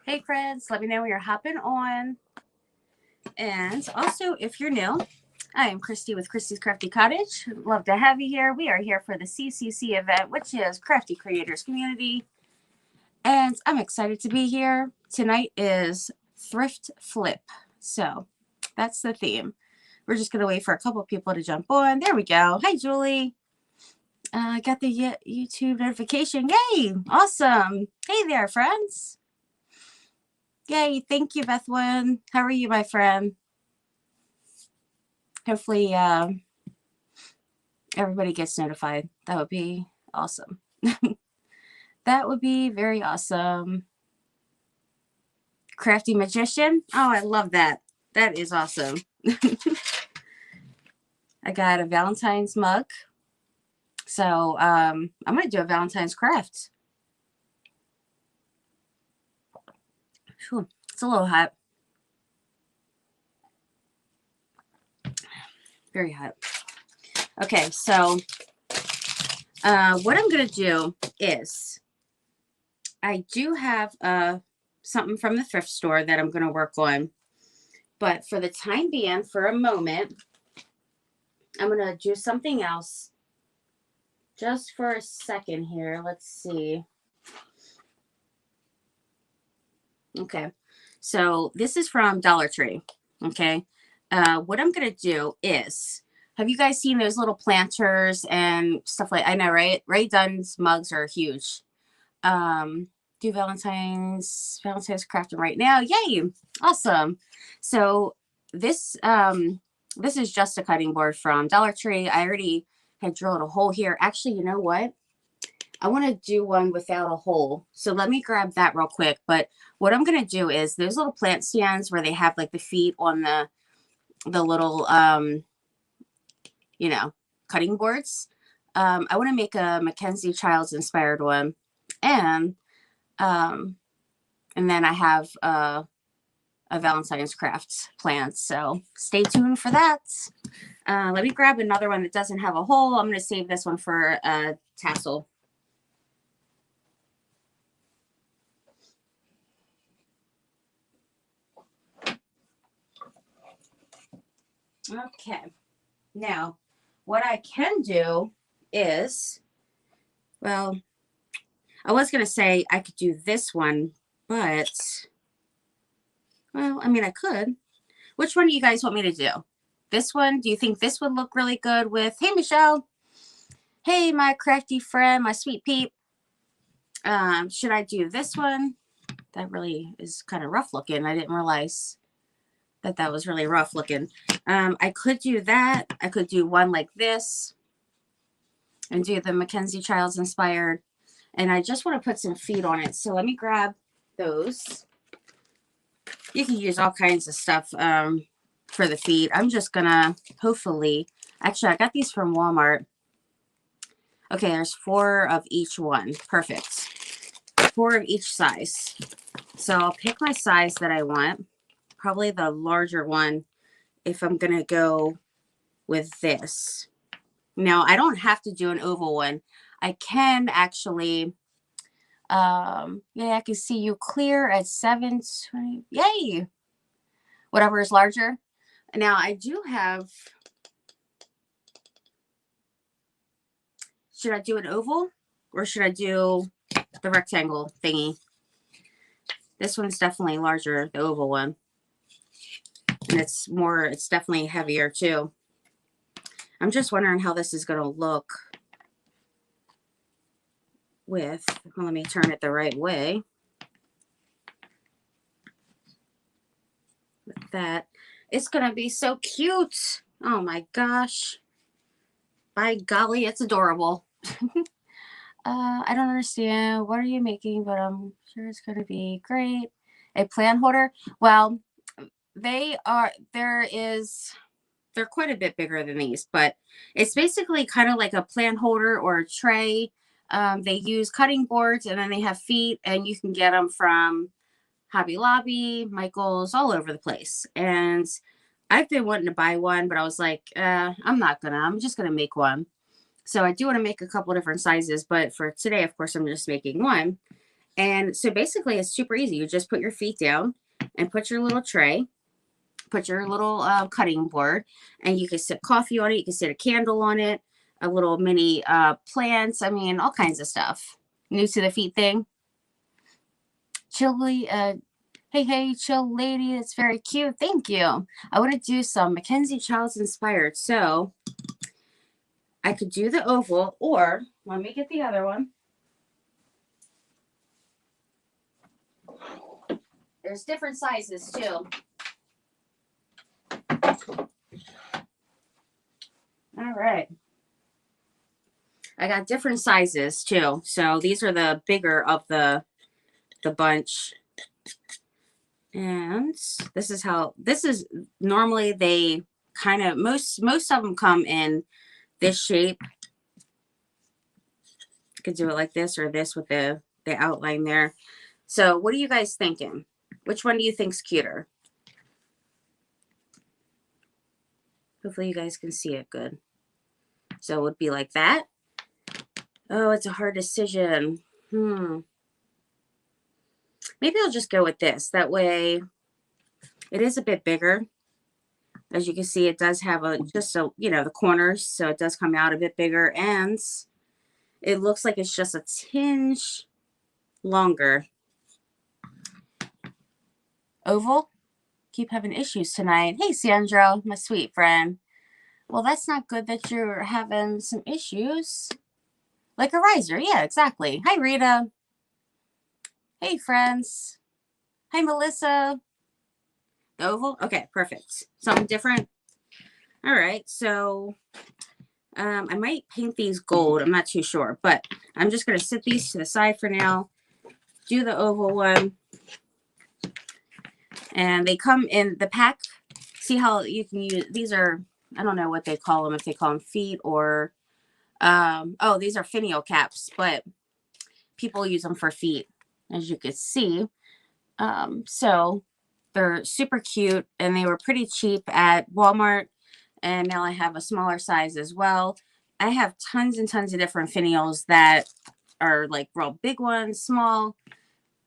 Hey friends, let me know when you're hopping on. And also, if you're new, I am Christy with Christy's Crafty Cottage. Love to have you here. We are here for the CCC event, which is Crafty Creators Community. And I'm excited to be here. Tonight is Thrift Flip. So that's the theme. We're just going to wait for a couple of people to jump on. There we go. Hi, Julie. I got the YouTube notification. Yay! Awesome. Hey there, friends. Yay, thank you, Bethwyn. How are you, my friend? Hopefully, everybody gets notified. That would be awesome. That would be very awesome. Crafty Magician. Oh, I love that. That is awesome. I got a Valentine's mug. So, I'm going to do a Valentine's craft. Whew, it's a little hot. Very hot. Okay, so what I'm going to do is I do have something from the thrift store that I'm going to work on. But for the time being, for a moment, I'm going to do something else just for a second here. Let's see. Okay, so this is from Dollar Tree. Okay, what I'm going to do is, have you guys seen those little planters and stuff like, I know, right? Ray Dunn's mugs are huge. Do Valentine's crafting right now. Yay. Awesome. So this is just a cutting board from Dollar Tree. I already had drilled a hole here. Actually, you know what? I want to do one without a hole. So let me grab that real quick. But what I'm going to do is those little plant stands where they have like the feet on the little, cutting boards. I want to make a Mackenzie Childs inspired one. And then I have a Valentine's craft planned. So stay tuned for that. Let me grab another one that doesn't have a hole. I'm going to save this one for a tassel. Okay. Now, what I can do is, well, I was going to say I could do this one, but, well, I mean, I could. Which one do you guys want me to do? This one? Do you think this would look really good with, hey, Michelle. Hey, my crafty friend, my sweet peep. Should I do this one? That really is kind of rough looking. I didn't realize that was really rough looking. I could do that. I could do one like this and do the Mackenzie Childs inspired. And I just want to put some feet on it. So let me grab those. You can use all kinds of stuff for the feet. I'm just going to hopefully, actually, I got these from Walmart. Okay, there's 4 of each one. Perfect. 4 of each size. So I'll pick my size that I want. Probably the larger one if I'm going to go with this. Now, I don't have to do an oval one. I can actually, yeah, I can see you clear at 720. Yay! Whatever is larger. Now, I do have, should I do an oval or should I do the rectangle thingy? This one's definitely larger, the oval one. And it's definitely heavier too. I'm just wondering how this is going to look with, well, let me turn it the right way. With that, it's going to be so cute. Oh my gosh. By golly, it's adorable. I don't understand. What are you making? But I'm sure it's going to be great. A plant holder. Well, they're quite a bit bigger than these, but it's basically kind of like a plant holder or a tray. They use cutting boards and then they have feet, and you can get them from Hobby Lobby, Michael's, all over the place. And I've been wanting to buy one, but I was like, I'm just going to make one. So I do want to make a couple different sizes, but for today, of course, I'm just making one. And so basically it's super easy. You just put your feet down and put your little tray, put your little cutting board, and you can sit coffee on it. You can sit a candle on it, a little mini plants. I mean, all kinds of stuff. New to the feet thing. Chilly, hey, chill lady. That's very cute. Thank you. I want to do some Mackenzie Childs inspired. So I could do the oval, or let me get the other one. There's different sizes too. All right. I got different sizes too. So these are the bigger of the bunch. And this is normally they kind of, most of them come in this shape. You could do it like this or this with the outline there. So what are you guys thinking? Which one do you think's cuter? Hopefully you guys can see it good. So it would be like that. Oh, it's a hard decision. Maybe I'll just go with this. That way it is a bit bigger. As you can see, it does have the corners. So it does come out a bit bigger, and it looks like it's just a tinge longer. Oval, keep having issues tonight. Hey, Sandro, my sweet friend. Well, that's not good that you're having some issues. Like a riser. Yeah, exactly. Hi, Rita. Hey, friends. Hi, Melissa. The oval? Okay, perfect. Something different. All right, so I might paint these gold. I'm not too sure, but I'm just going to sit these to the side for now. Do the oval one. And they come in the pack. See how you can use, these are, I don't know what they call them, if they call them feet or, oh, these are finial caps, but people use them for feet, as you can see. So they're super cute, and they were pretty cheap at Walmart, and now I have a smaller size as well. I have tons and tons of different finials that are like real big ones, small.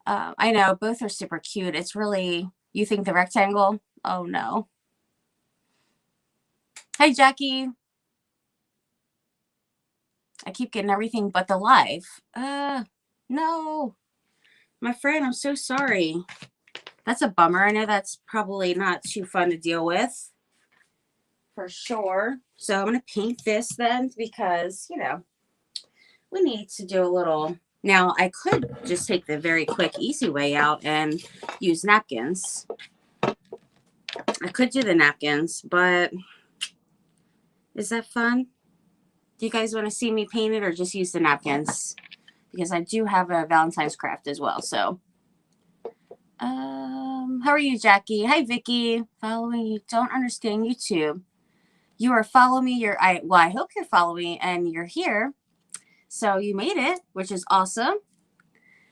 I know both are super cute. It's really, you think the rectangle? Oh no. Hi, Jackie. I keep getting everything but the live. No. My friend, I'm so sorry. That's a bummer. I know that's probably not too fun to deal with. For sure. So I'm going to paint this then because, we need to do a little. Now, I could just take the very quick, easy way out and use napkins. I could do the napkins, but is that fun? Do you guys want to see me paint it or just use the napkins? Because I do have a Valentine's craft as well. So, how are you, Jackie? Hi, Vicky. Following you. Don't understand YouTube. You are following me. I hope you're following me and you're here. So you made it, which is awesome.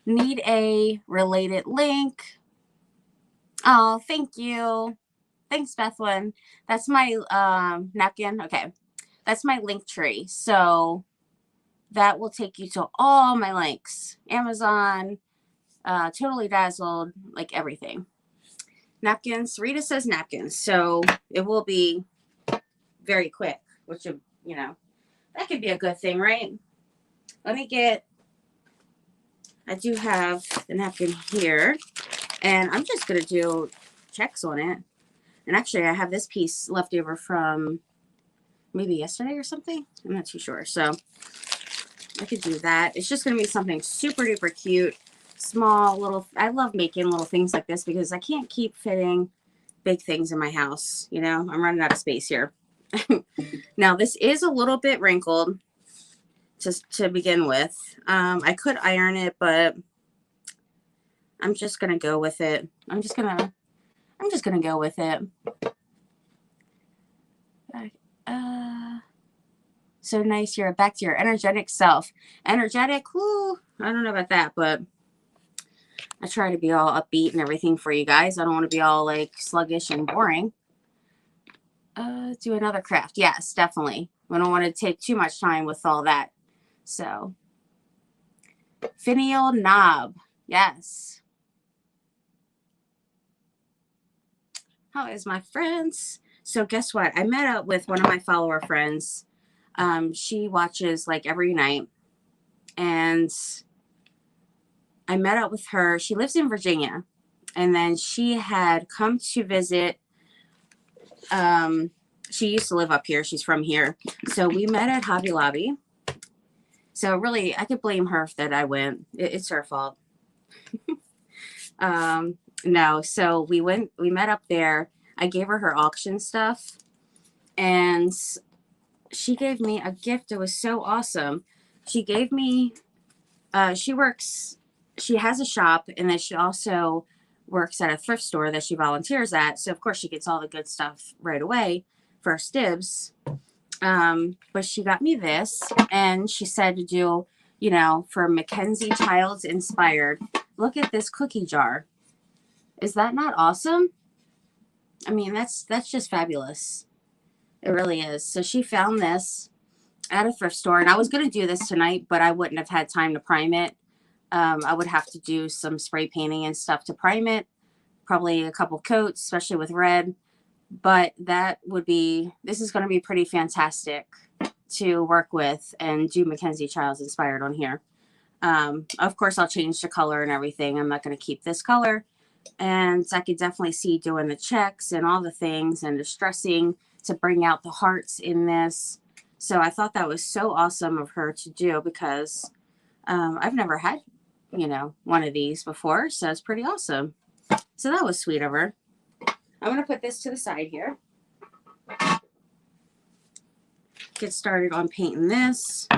Need a related link. Oh, thank you. Thanks, Bethlyn. That's my napkin. Okay. That's my link tree. So that will take you to all my links. Amazon, Totally Dazzled, like everything. Napkins. Rita says napkins. So it will be very quick, which, that could be a good thing, right? Let me get, I do have the napkin here, and I'm just going to do checks on it. And actually, I have this piece left over from maybe yesterday or something. I'm not too sure. So I could do that. It's just going to be something super duper cute, small, little. I love making little things like this because I can't keep fitting big things in my house. I'm running out of space here. Now, this is a little bit wrinkled to begin with. I could iron it, but I'm just going to go with it. I'm just going to go with it. So nice. You're back to your energetic self. Energetic? Whoo. I don't know about that, but I try to be all upbeat and everything for you guys. I don't want to be all like sluggish and boring. Do another craft. Yes, definitely. I don't want to take too much time with all that. So, finial knob. Yes. How is my friends? So guess what? I met up with one of my follower friends. She watches like every night, and I met up with her. She lives in Virginia, and then she had come to visit. Um, she used to live up here. She's from here, so we met at Hobby Lobby. So really, I could blame her that I went. It's her fault. No, so we went. We met up there. I gave her auction stuff, and she gave me a gift. It was so awesome. She gave me. She has a shop, and then she also works at a thrift store that she volunteers at. So of course she gets all the good stuff right away, first dibs. But she got me this, and she said to do, for Mackenzie Childs inspired. Look at this cookie jar. Is that not awesome? I mean, that's just fabulous. It really is. So she found this at a thrift store, and I was going to do this tonight, but I wouldn't have had time to prime it. I would have to do some spray painting and stuff to prime it, probably a couple coats, especially with red. But this is going to be pretty fantastic to work with and do Mackenzie Childs inspired on here. Of course, I'll change the color and everything. I'm not going to keep this color. And I could definitely see doing the checks and all the things and the stressing to bring out the hearts in this. So I thought that was so awesome of her to do, because I've never had, one of these before. So it's pretty awesome. So that was sweet of her. I'm going to put this to the side here. Get started on painting this.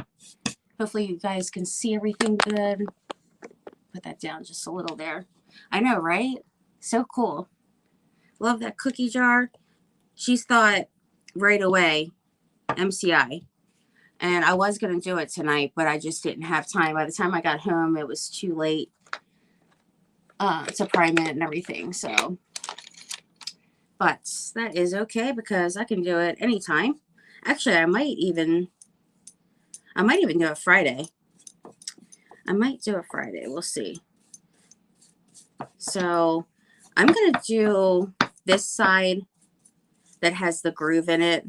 Hopefully you guys can see everything good. Put that down just a little there. I know, right? So cool. Love that cookie jar. She's thought right away, MCI. And I was going to do it tonight, but I just didn't have time. By the time I got home, it was too late to prime it and everything. So, but that is okay, because I can do it anytime. Actually, I might even do it Friday. I might do it Friday. We'll see. So I'm going to do this side that has the groove in it,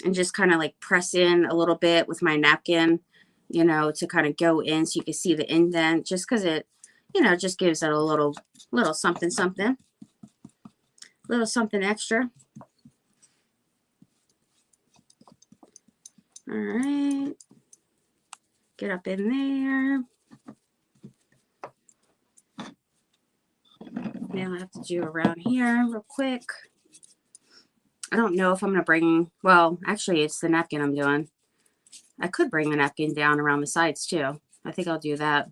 and just kind of like press in a little bit with my napkin, to kind of go in so you can see the indent, just because it, just gives it a little something, little something extra. All right. Get up in there. Now I have to do around here real quick. I don't know if I'm going to bring, well, actually it's the napkin I'm doing. I could bring the napkin down around the sides too. I think I'll do that,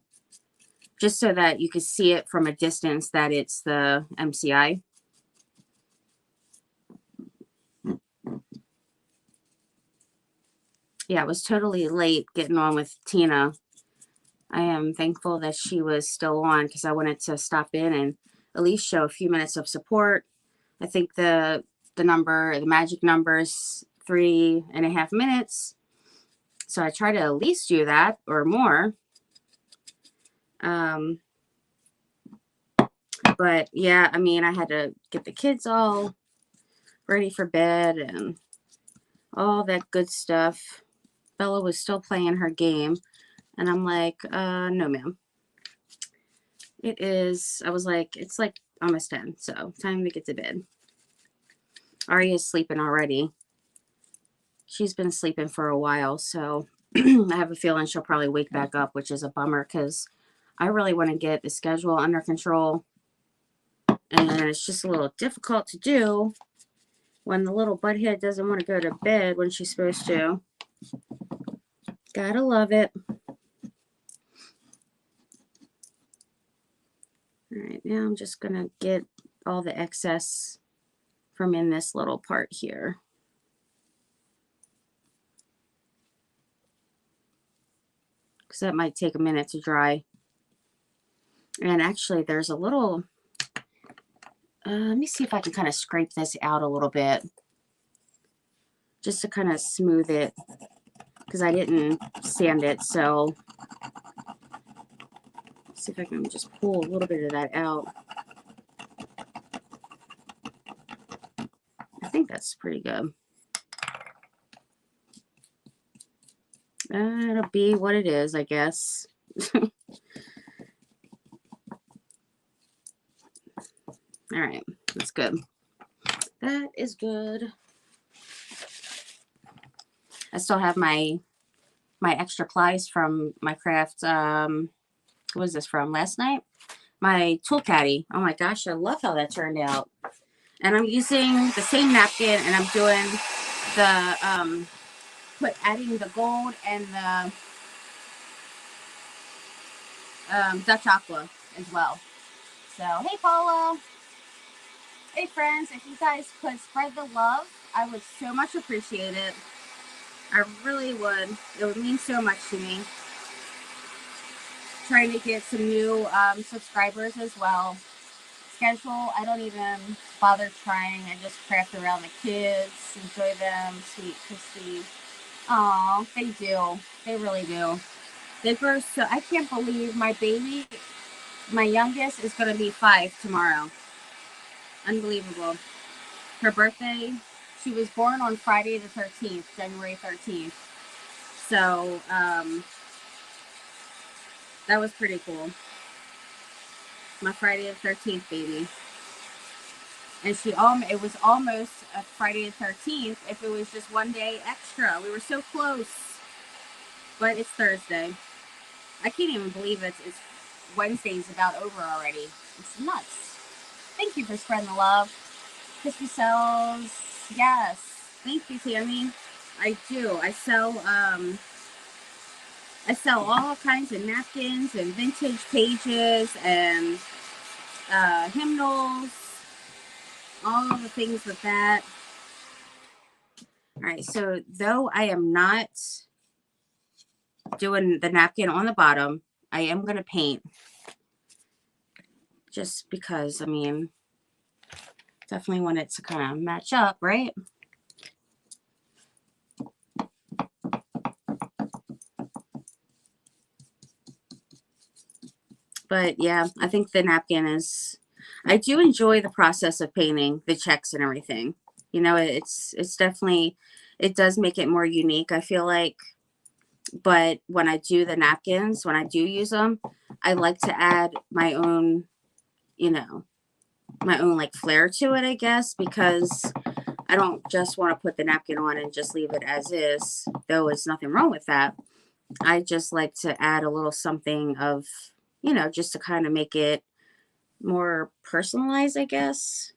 just so that you can see it from a distance that it's the MCI. Yeah, I was totally late getting on with Tina. I am thankful that she was still on, because I wanted to stop in and at least show a few minutes of support. I think the magic number is 3.5 minutes. So I try to at least do that or more. But yeah, I mean, I had to get the kids all ready for bed and all that good stuff. Bella was still playing her game, and I'm like, no, ma'am. I was like, it's like almost 10, so time to get to bed. Arya's sleeping already. She's been sleeping for a while, so I have a feeling she'll probably wake back up, which is a bummer, because I really want to get the schedule under control. And it's just a little difficult to do when the little butthead doesn't want to go to bed when she's supposed to. Gotta love it. All right, now I'm just going to get all the excess from in this little part here. Because that might take a minute to dry. And actually, there's a little... let me see if I can kind of scrape this out a little bit, just to kind of smooth it, because I didn't sand it, so See if I can just pull a little bit of that out. I think that's pretty good. It'll be what it is, I guess. All right, that's good. That is good. I still have my extra plies from my craft. What was this from last night? My tool caddy. Oh my gosh, I love how that turned out. And I'm using the same napkin, and I'm doing the adding the gold and the Dutch aqua as well. So hey Paula, hey friends, if you guys could spread the love, I would so much appreciate it. I really would. It would mean so much to me. Trying to get some new subscribers as well. Schedule, I don't even bother trying. I just craft around the kids, enjoy them, sweet Christy. Aw, they do. They really do. They grow so, I can't believe my baby, my youngest, is going to be 5 tomorrow. Unbelievable. Her birthday, she was born on Friday the 13th, January 13th. So, that was pretty cool. My Friday the 13th baby. And it was almost a Friday the 13th if it was just one day extra. We were so close. But it's Thursday. I can't even believe it's Wednesday's about over already. It's nuts. Thank you for spreading the love. Crispy sells. Yes. Thank you, Tammy. I do. I sell all kinds of napkins and vintage pages and hymnals. All of the things with that. All right, so though I am not doing the napkin on the bottom, I am going to paint. Just because, I mean, definitely want it to kind of match up, right? But yeah, I think the napkin is, I do enjoy the process of painting the checks and everything. You know, it's definitely, it does make it more unique, I feel like. But when I do the napkins, when I do use them, I like to add my own, you know, my own like flair to it, I guess, because I don't just want to put the napkin on and just leave it as is, though there's nothing wrong with that. I just like to add a little something of, you know, just to kind of make it more personalized, I guess.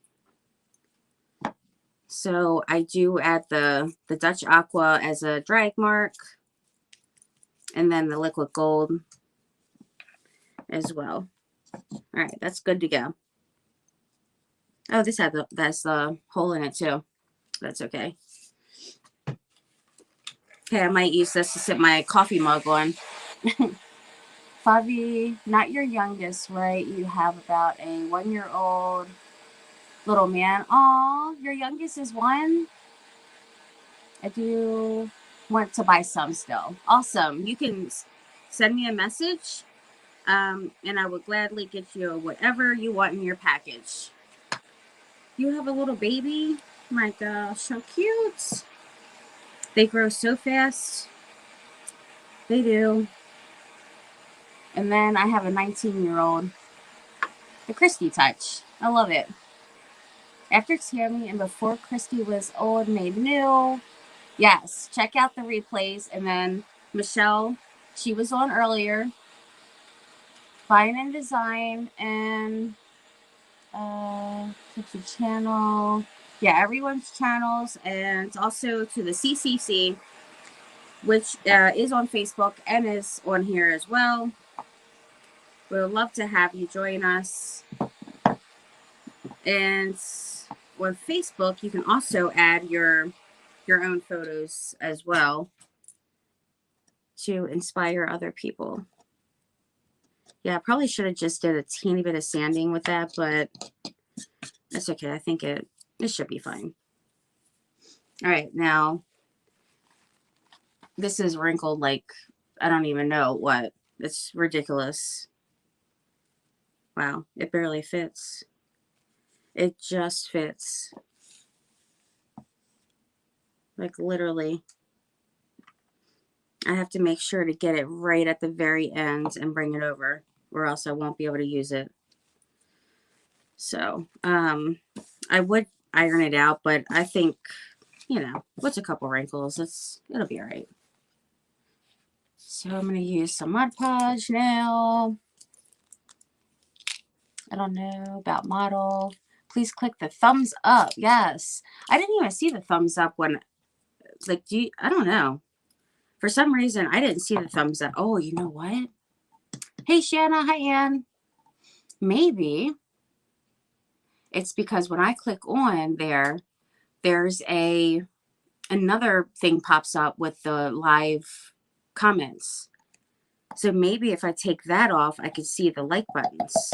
So I do add the Dutch Aqua as a drag mark, and then the liquid gold as well. All right, that's good to go. Oh, this had that's the hole in it too. That's okay. Okay, I might use this to sit my coffee mug on. Fabi, not your youngest, right? You have about a 1-year-old little man. Aw, your youngest is 1? I do want to buy some still. Awesome. You can send me a message, and I will gladly get you whatever you want in your package. You have a little baby? My gosh, how cute. They grow so fast. They do. And then I have a 19-year-old. The Christy touch. I love it. After Tammy and before Christy was old, made new. Yes, check out the replays. And then Michelle, she was on earlier. Fine and Design and the channel. Yeah, everyone's channels, and also to the CCC, which is on Facebook and is on here as well. We would love to have you join us. And on Facebook, you can also add your own photos as well to inspire other people. Yeah, I probably should have just did a teeny bit of sanding with that, but that's okay. I think it should be fine. All right, now this is wrinkled like I don't even know what. It's ridiculous. Wow, it barely fits. It just fits. Like literally. I have to make sure to get it right at the very end and bring it over, or else I won't be able to use it. So, I would iron it out, but I think, you know, what's a couple wrinkles? It'll be all right. So I'm going to use some Mod Podge now. I don't know about model. Please click the thumbs up. Yes. I didn't even see the thumbs up when, like, I don't know. For some reason, I didn't see the thumbs up. Oh, you know what? Hey, Shanna. Hi, Ann. Maybe it's because when I click on there, there's another thing pops up with the live comments. So maybe if I take that off, I could see the like buttons.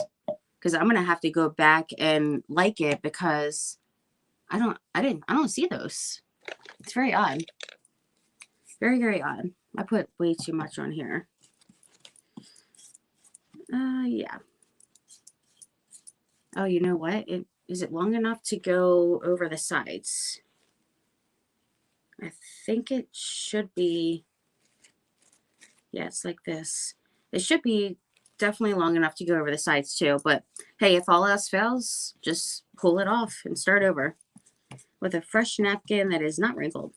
Because I'm gonna have to go back and like it because I don't see those. It's very odd. Very, very odd. I put way too much on here. Yeah. Oh, you know what? Is it long enough to go over the sides? I think it should be. Yeah, it's like this. It should be definitely long enough to go over the sides too. But hey, if all else fails, just pull it off and start over with a fresh napkin that is not wrinkled.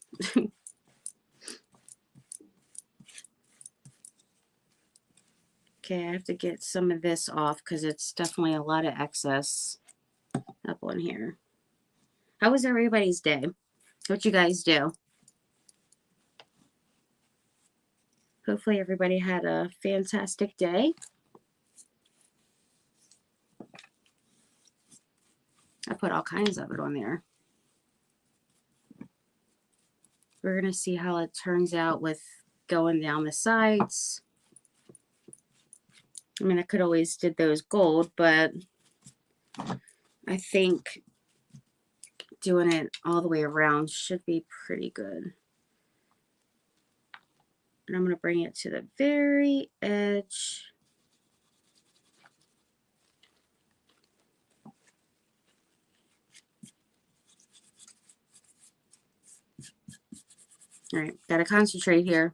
Okay, I have to get some of this off because it's definitely a lot of excess up on here. How was everybody's day? What you guys do? Hopefully everybody had a fantastic day. I put all kinds of it on there. We're going to see how it turns out with going down the sides. I mean, I could always did those gold, but I think doing it all the way around should be pretty good. And I'm going to bring it to the very edge. All right, got to concentrate here.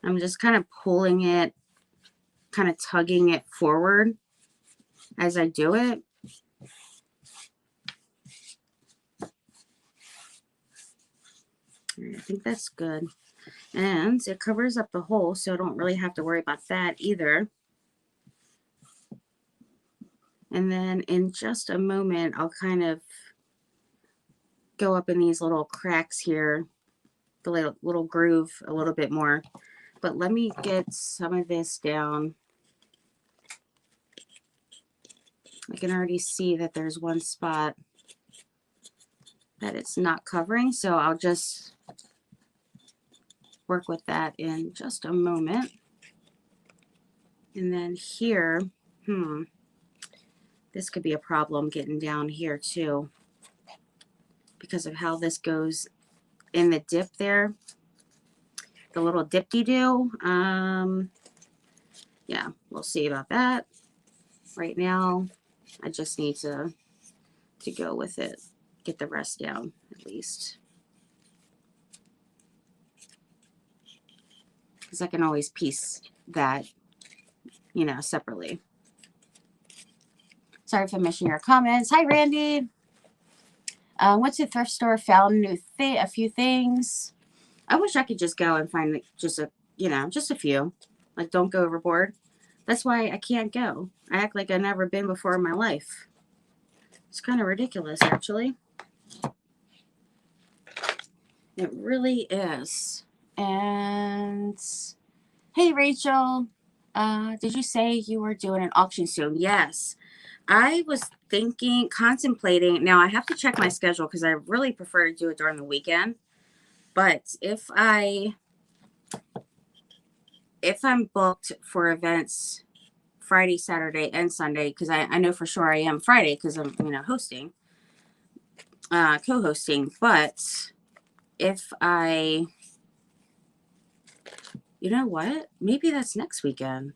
I'm just kind of pulling it, kind of tugging it forward as I do it. All right, I think that's good. And it covers up the hole, so I don't really have to worry about that either. And then in just a moment, I'll kind of go up in these little cracks here, the little groove a little bit more. But let me get some of this down. I can already see that there's one spot that it's not covering, so I'll just work with that in just a moment. And then here, this could be a problem getting down here too because of how this goes in the dip there, the little dip-de-doo. Yeah, we'll see about that. Right now, I just need to go with it, get the rest down at least. Because I can always piece that, you know, separately. Sorry for missing your comments. Hi, Randy. Went to the thrift store, found a few things. I wish I could just go and find just a few. Like, don't go overboard. That's why I can't go. I act like I've never been before in my life. It's kind of ridiculous, actually. It really is. And hey, Rachel, did you say you were doing an auction soon? Yes. I was contemplating. Now, I have to check my schedule because I really prefer to do it during the weekend. But if I'm booked for events Friday, Saturday, and Sunday, because I know for sure I am Friday because I'm, hosting, co-hosting. But if you know what? Maybe that's next weekend.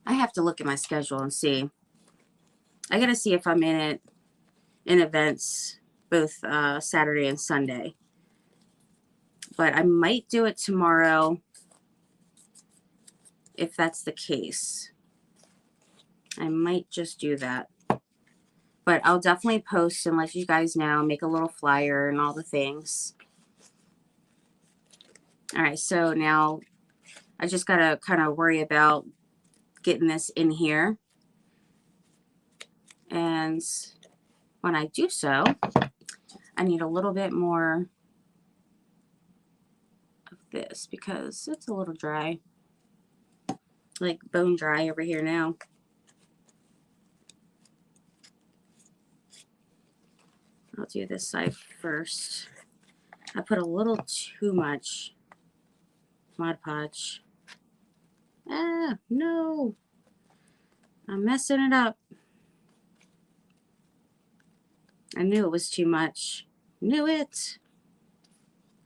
I have to look at my schedule and see. I got to see if I'm in it in events both Saturday and Sunday. But I might do it tomorrow if that's the case. I might just do that. But I'll definitely post and let you guys know, make a little flyer and all the things. All right, so now I just got to kind of worry about getting this in here. And when I do so, I need a little bit more of this because it's a little dry. Like bone dry over here now. I'll do this side first. I put a little too much Mod Podge. Ah, no. I'm messing it up. I knew it was too much. Knew it.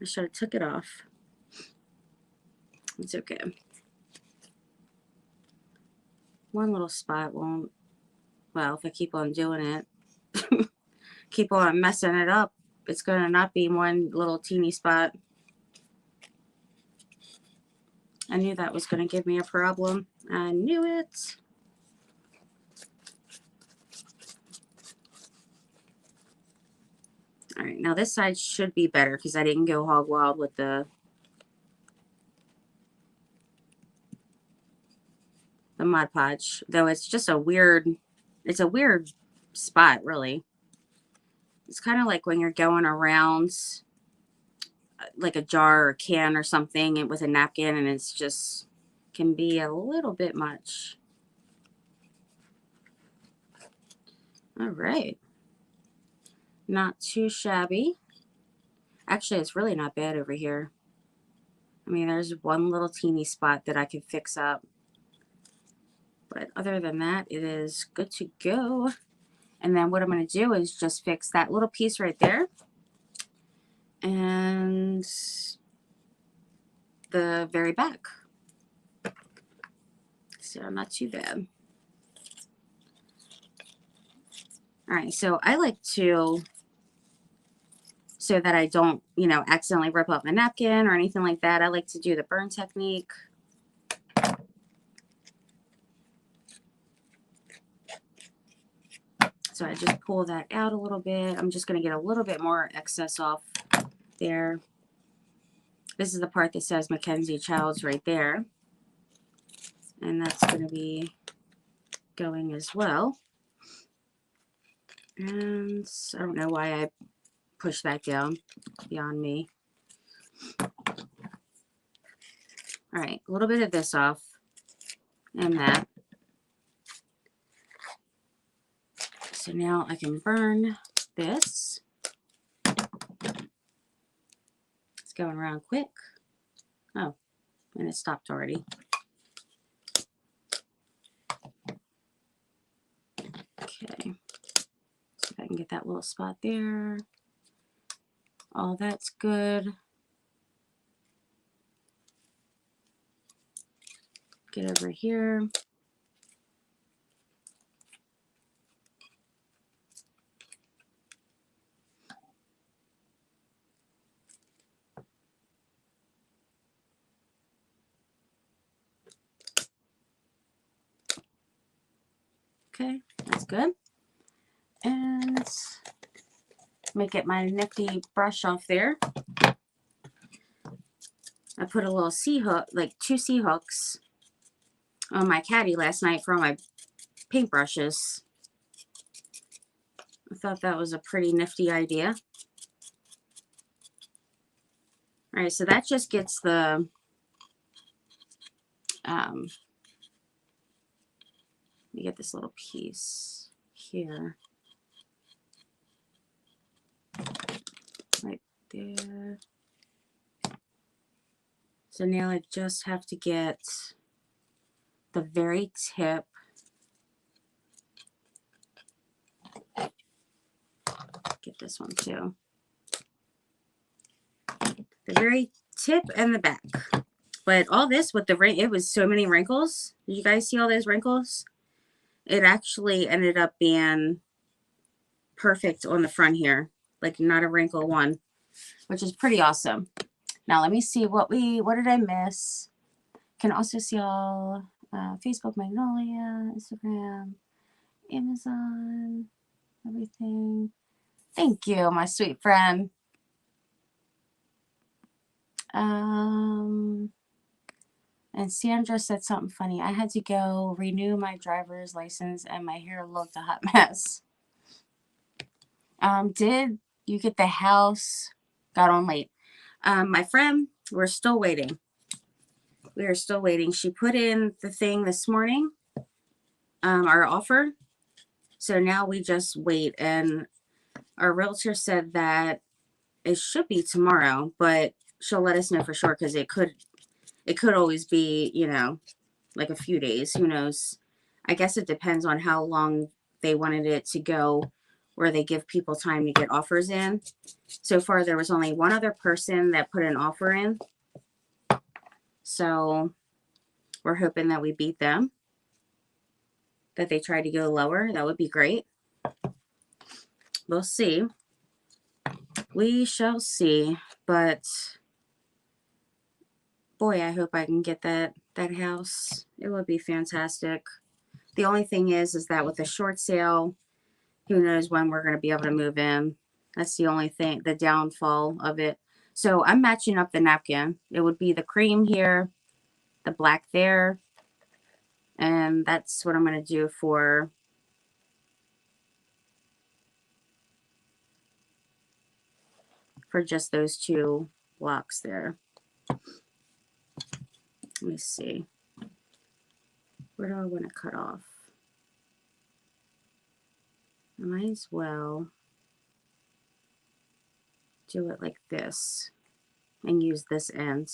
I should have took it off. It's okay. One little spot won't, well, if I keep on doing it, keep on messing it up, it's going to not be one little teeny spot. I knew that was going to give me a problem. I knew it. All right, now this side should be better because I didn't go hog wild with the Mod Podge, though it's just a weird spot, really. It's kind of like when you're going around like a jar or a can or something and with a napkin, and it's just can be a little bit much. All right. Not too shabby. Actually, it's really not bad over here. I mean, there's one little teeny spot that I can fix up. But other than that, it is good to go. And then what I'm going to do is just fix that little piece right there. And the very back. So not too bad. All right, so I like to, so that I don't, you know, accidentally rip up my napkin or anything like that, I like to do the burn technique. So I just pull that out a little bit. I'm just going to get a little bit more excess off there. This is the part that says Mackenzie Childs right there. And that's going to be going as well. And I don't know why I pushed that down, beyond me. All right, a little bit of this off and that. So now I can burn this. It's going around quick. Oh, and it stopped already. Okay, so if I can get that little spot there. All that's good. Get over here. Okay, that's good. And let me get my nifty brush off there. I put a little C-hook, like 2 C-hooks on my caddy last night for all my paintbrushes. I thought that was a pretty nifty idea. All right, so that just gets the let me get this little piece here. Right there. So now I just have to get the very tip. Get this one too. The very tip and the back. But all this with the ring, it was so many wrinkles. Did you guys see all those wrinkles? It actually ended up being perfect on the front here. Like not a wrinkle one, which is pretty awesome. Now let me see what did I miss? Can also see all Facebook, Magnolia, Instagram, Amazon, everything. Thank you, my sweet friend. And Sandra said something funny. I had to go renew my driver's license and my hair looked a hot mess. Did you get the house? Got on late. My friend, we're still waiting. We are still waiting. She put in the thing this morning, our offer. So now we just wait. And our realtor said that it should be tomorrow, but she'll let us know for sure because it could always be, you know, like a few days. Who knows? I guess it depends on how long they wanted it to go, where they give people time to get offers in. So far, there was only one other person that put an offer in. So we're hoping that we beat them, that they try to go lower. That would be great. We'll see. We shall see. But boy, I hope I can get that house. It would be fantastic. The only thing is that with the short sale, who knows when we're going to be able to move in. That's the only thing, the downfall of it. So I'm matching up the napkin. It would be the cream here, the black there. And that's what I'm going to do for just those two blocks there. Let me see. Where do I want to cut off? I might as well do it like this and use this end.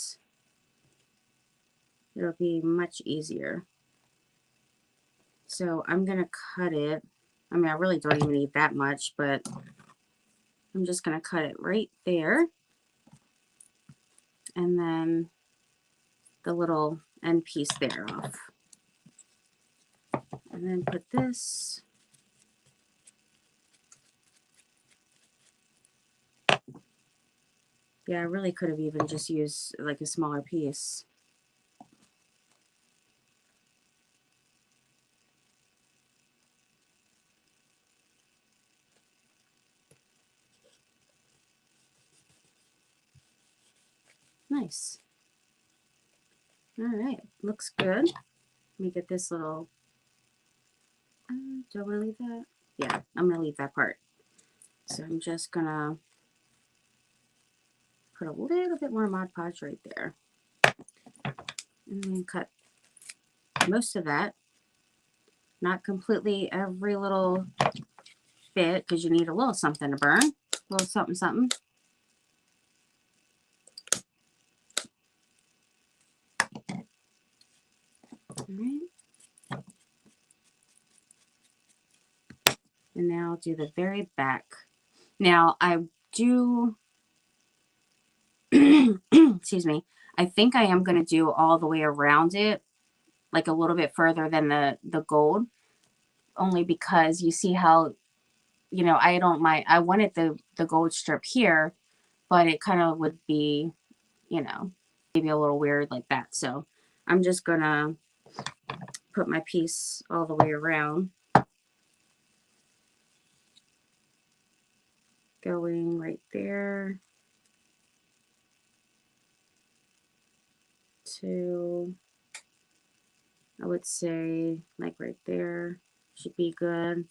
It'll be much easier. So I'm going to cut it. I mean, I really don't even need that much, but I'm just going to cut it right there. And then the little end piece there off. And then put this. Yeah, I really could have even just used like a smaller piece. Nice. All right, looks good. Let me get this little, do I want to leave that? Yeah, I'm going to leave that part. So I'm just going to put a little bit more Mod Podge right there. And then cut most of that. Not completely every little bit, because you need a little something to burn. A little something, something. All right. And now I'll do the very back. Now I do, excuse me, I think I am going to do all the way around it, like a little bit further than the gold, only because you see how, you know, I don't mind, I wanted the gold strip here, but it kind of would be, you know, maybe a little weird like that. So I'm just going to put my piece all the way around. Going right there to, I would say like right there should be good.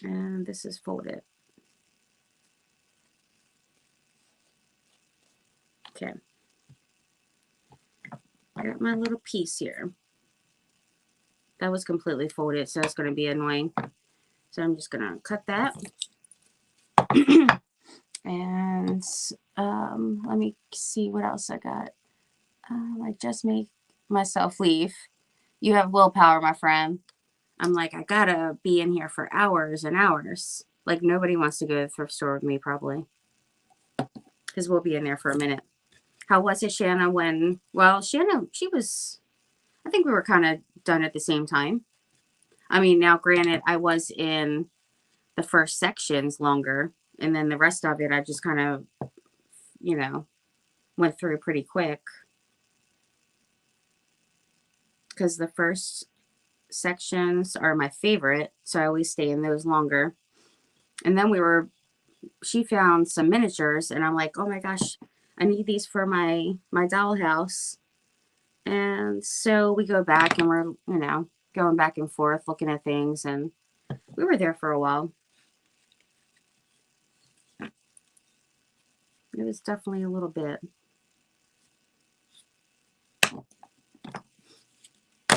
And this is folded. Okay. I got my little piece here. That was completely folded, so it's going to be annoying. So I'm just going to cut that. And let me see what else I got. I just make myself leave. You have willpower, my friend. I'm like, I gotta be in here for hours and hours. Like, nobody wants to go to the thrift store with me, probably. Because we'll be in there for a minute. How was it, Shanna, when... Well, Shanna, she was... I think we were kind of done at the same time. I mean, now, granted, I was in the first sections longer. And then the rest of it, I just kind of, you know, went through pretty quick. Because the first sections are my favorite, so I always stay in those longer. And then she found some miniatures, and I'm like, oh my gosh, I need these for my dollhouse. And so we go back, and we're, you know, going back and forth looking at things, and we were there for a while. It was definitely a little bit.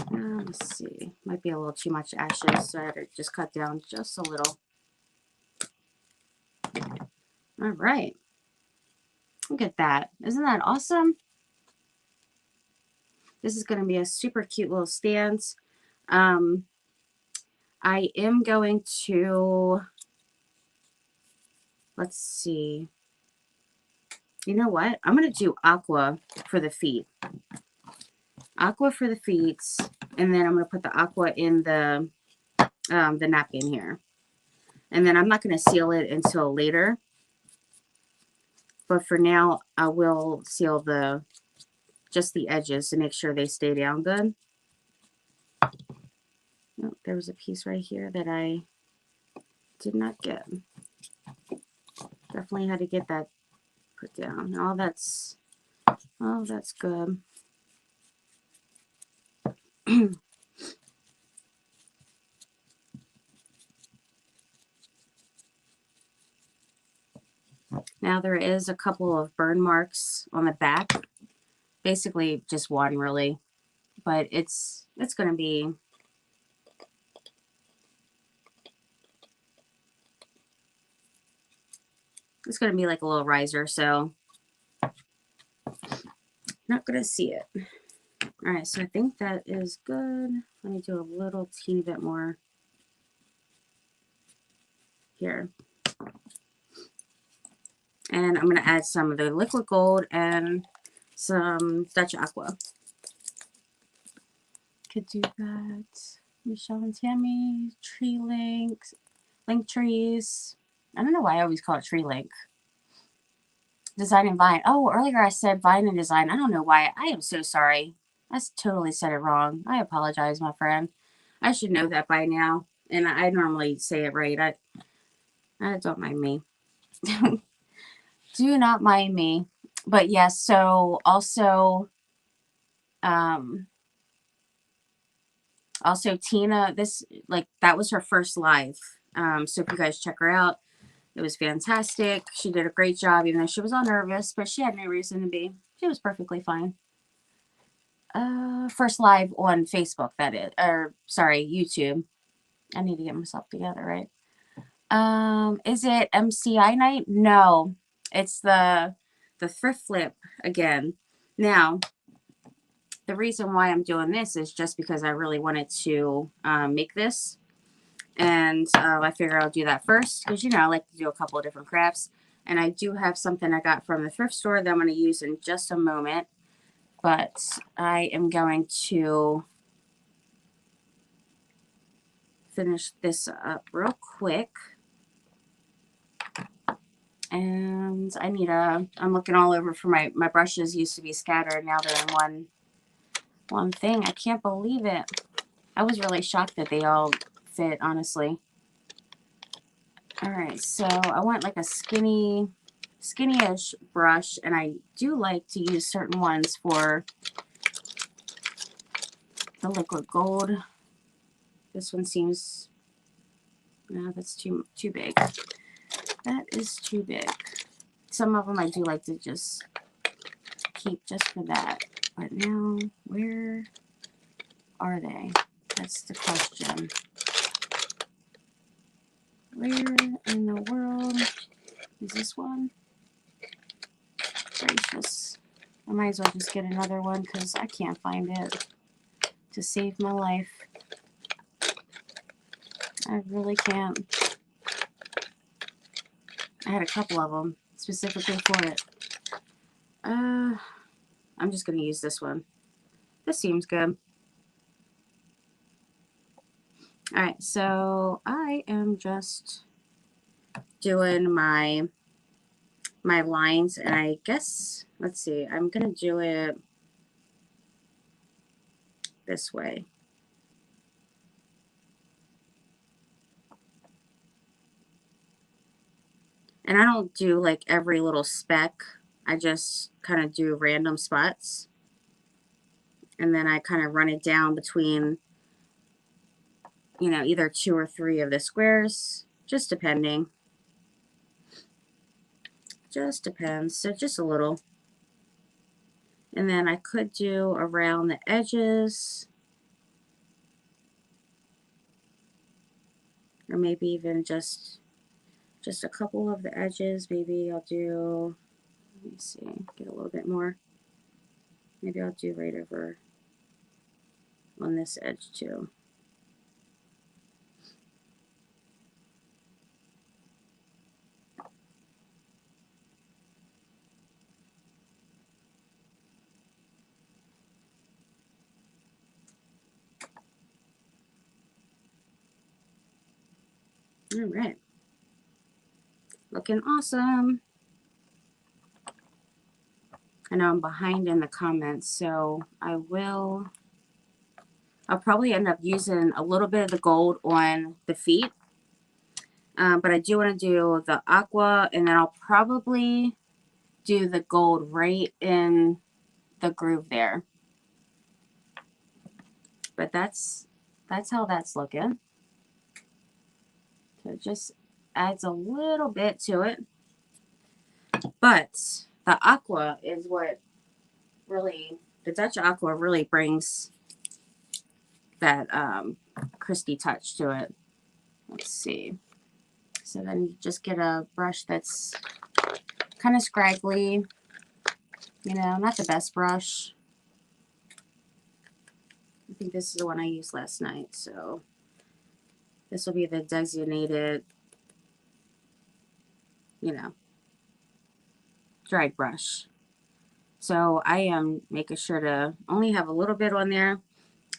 Let's see. Might be a little too much ashes, so I had to just cut down just a little. All right. Look at that. Isn't that awesome? This is going to be a super cute little stand. I am going to, let's see. You know what? I'm going to do aqua for the feet. Aqua for the feet. And then I'm going to put the aqua in the napkin here. And then I'm not going to seal it until later. But for now, I will seal just the edges to make sure they stay down good. Oh, there was a piece right here that I did not get. Definitely had to get that put down. Oh, that's good. Now there is a couple of burn marks on the back. Basically just one, really. But it's going to be... It's going to be like a little riser, so not going to see it. All right, so I think that is good. Let me do a little teeny bit more here. And I'm going to add some of the liquid gold and some Dutch aqua. Could do that. Michelle and Tammy, tree links, link trees. I don't know why I always call it tree link. Design and vine. Oh, earlier I said vine and design. I don't know why. I am so sorry. I totally said it wrong. I apologize, my friend. I should know that by now. And I normally say it right. I don't mind me. Do not mind me. But yes, so also Tina, that was her first live. So if you guys check her out, it was fantastic. She did a great job, even though she was all nervous, but she had no reason to be. She was perfectly fine. First live on Facebook, that is. Or, sorry, YouTube. I need to get myself together, right? Is it MCI night? No. It's the Thrift Flip again. Now, the reason why I'm doing this is just because I really wanted to make this. And I figure I'll do that first because, you know, I like to do a couple of different crafts. And I do have something I got from the thrift store that I'm going to use in just a moment. But I am going to finish this up real quick. And I'm looking all over for my brushes. Used to be scattered. Now they're in one thing. I can't believe it. I was really shocked that they all fit, honestly. All right, so I want like a skinny-ish brush, and I do like to use certain ones for the liquid gold. This one seems, no, that's too big. That is too big. Some of them I do like to just keep just for that. But now, where are they? That's the question. Where in the world is this one? Gracious. I might as well just get another one because I can't find it to save my life. I really can't. I had a couple of them specifically for it. I'm just going to use this one. This seems good. All right, so I am just doing my lines, and I guess, let's see, I'm going to do it this way. And I don't do like every little speck. I just kind of do random spots. And then I kind of run it down between, you know, either 2 or 3 of the squares, just depending. Just depends. So just a little. And then I could do around the edges. Or maybe even just a couple of the edges. Maybe I'll do, let me see, get a little bit more. Maybe I'll do right over on this edge too. All right. Looking awesome. I know I'm behind in the comments, so I'll probably end up using a little bit of the gold on the feet. But I do want to do the aqua, and then I'll probably do the gold right in the groove there. But that's how that's looking. So it just adds a little bit to it. But the aqua is what really, the Dutch aqua really brings that crispy touch to it. Let's see. So then you just get a brush that's kind of scraggly, you know, not the best brush. I think this is the one I used last night, so this will be the designated, you know, dried brush. So I am making sure to only have a little bit on there,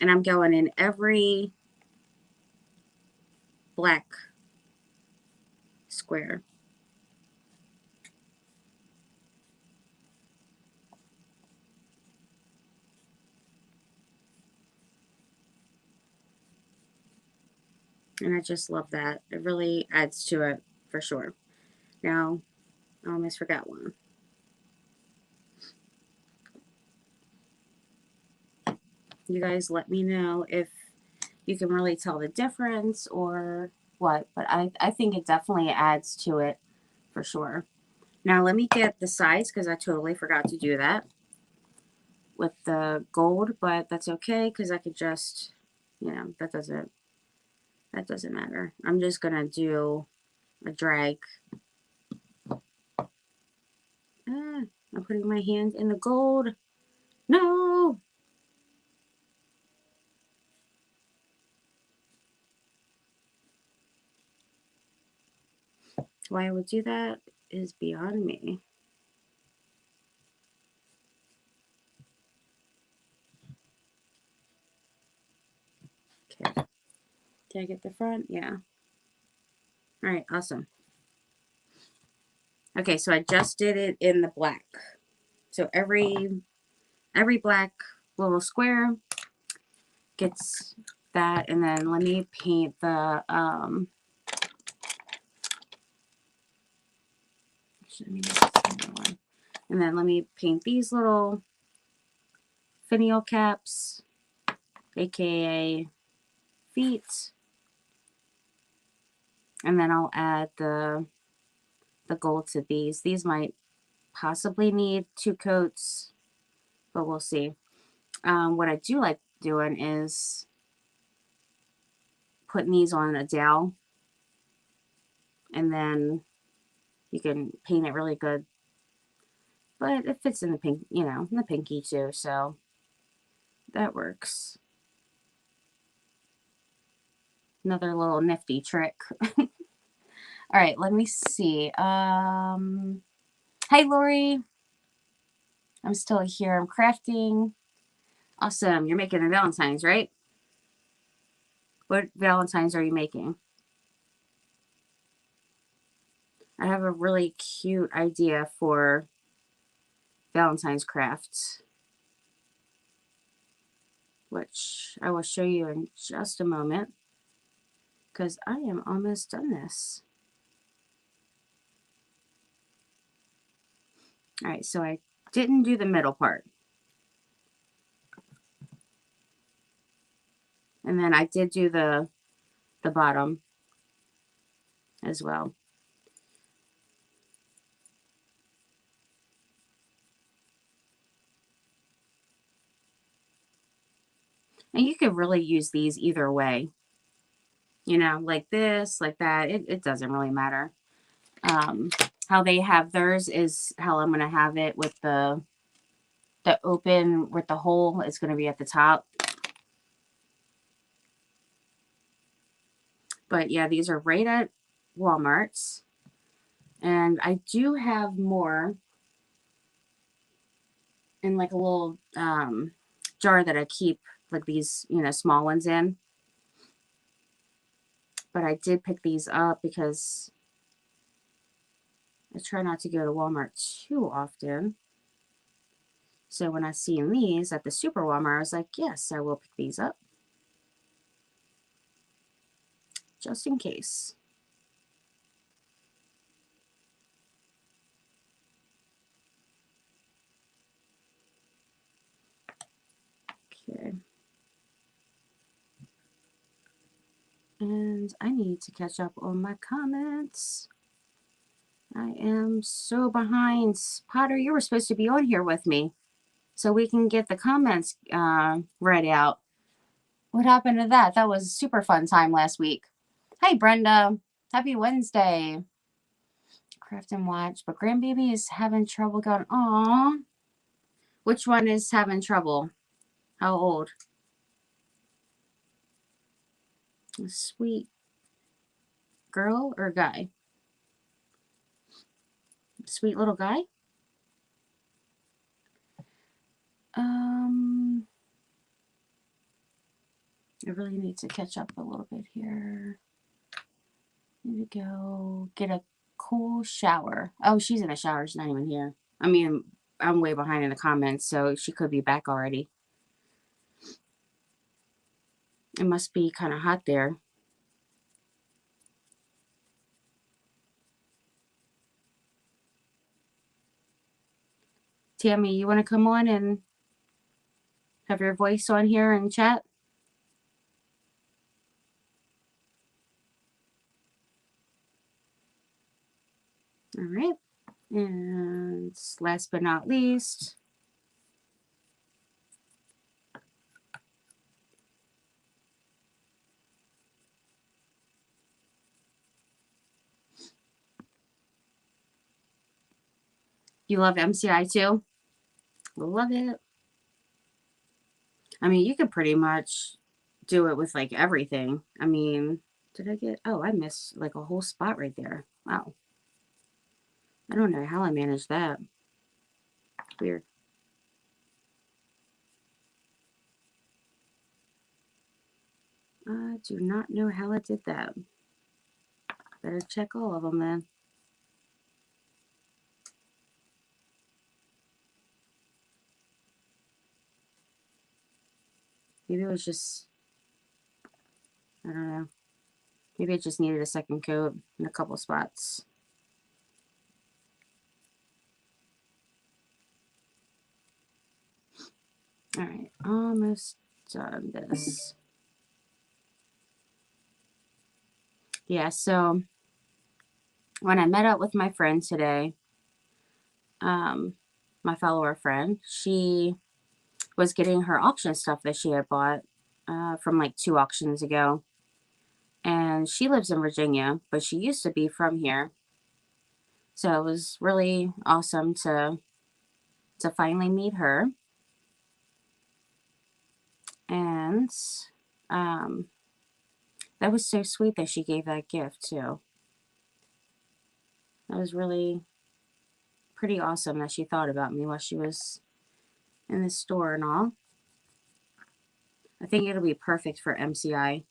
and I'm going in every black square. And I just love that. It really adds to it for sure. Now, I almost forgot one. You guys let me know if you can really tell the difference or what, but I think it definitely adds to it for sure. Now let me get the size, because I totally forgot to do that with the gold, but that's okay, because I could just, you know, that doesn't matter. I'm just gonna do a drag. I'm putting my hand in the gold. No! Why I would do that is beyond me. Okay. Did I get the front? Yeah. All right, awesome. Okay, so I just did it in the black. So every black little square gets that, and then let me paint the and then let me paint these little finial caps, aka feet, and then I'll add the gold to these. These might possibly need 2 coats, but we'll see. What I do like doing is putting these on a dowel, and then you can paint it really good. But it fits in the pink, you know, in the pinky too, so that works. Another little nifty trick. All right, let me see. Hi, Lori. I'm still here. I'm crafting. Awesome. You're making the Valentine's, right? What Valentine's are you making? I have a really cute idea for Valentine's crafts, which I will show you in just a moment because I am almost done this. All right, so I didn't do the middle part. And then I did do the bottom as well. And you could really use these either way. You know, like this, like that. It doesn't really matter. How they have theirs is how I'm going to have it with the open with the hole. It's going to be at the top. But yeah, these are right at Walmart's. And I do have more in like a little jar that I keep like these, you know, small ones in. But I did pick these up because I try not to go to Walmart too often. So when I seen these at the Super Walmart, I was like, yes, I will pick these up. Just in case. Okay. And I need to catch up on my comments. I am so behind. Potter, you were supposed to be on here with me so we can get the comments read out. What happened to that? That was a super fun time last week. Hi, Brenda. Happy Wednesday. Craft and watch. But grandbaby is having trouble going. Aw. Which one is having trouble? How old? A sweet girl or guy? Sweet little guy? I really need to catch up a little bit here. Need to go get a cool shower. Oh, she's in the shower. She's not even here. I mean, I'm way behind in the comments, so she could be back already. It must be kind of hot there. Tammy, you want to come on and have your voice on here and chat? All right. And last but not least, you love MCI too? Love it. I mean, you could pretty much do it with like everything. I mean, did I get, oh, I missed like a whole spot right there. Wow. I don't know how I managed that. Weird. I do not know how I did that. Better check all of them then. Maybe it was just, I don't know. Maybe it just needed a second coat in a couple spots. All right, almost done this. Yeah, so when I met up with my friend today, my follower friend, she was getting her auction stuff that she had bought from like 2 auctions ago. And she lives in Virginia, but she used to be from here. So it was really awesome to finally meet her. And That was so sweet that she gave that gift too. That was really pretty awesome that she thought about me while she was in the store and all. I think it'll be perfect for MCI.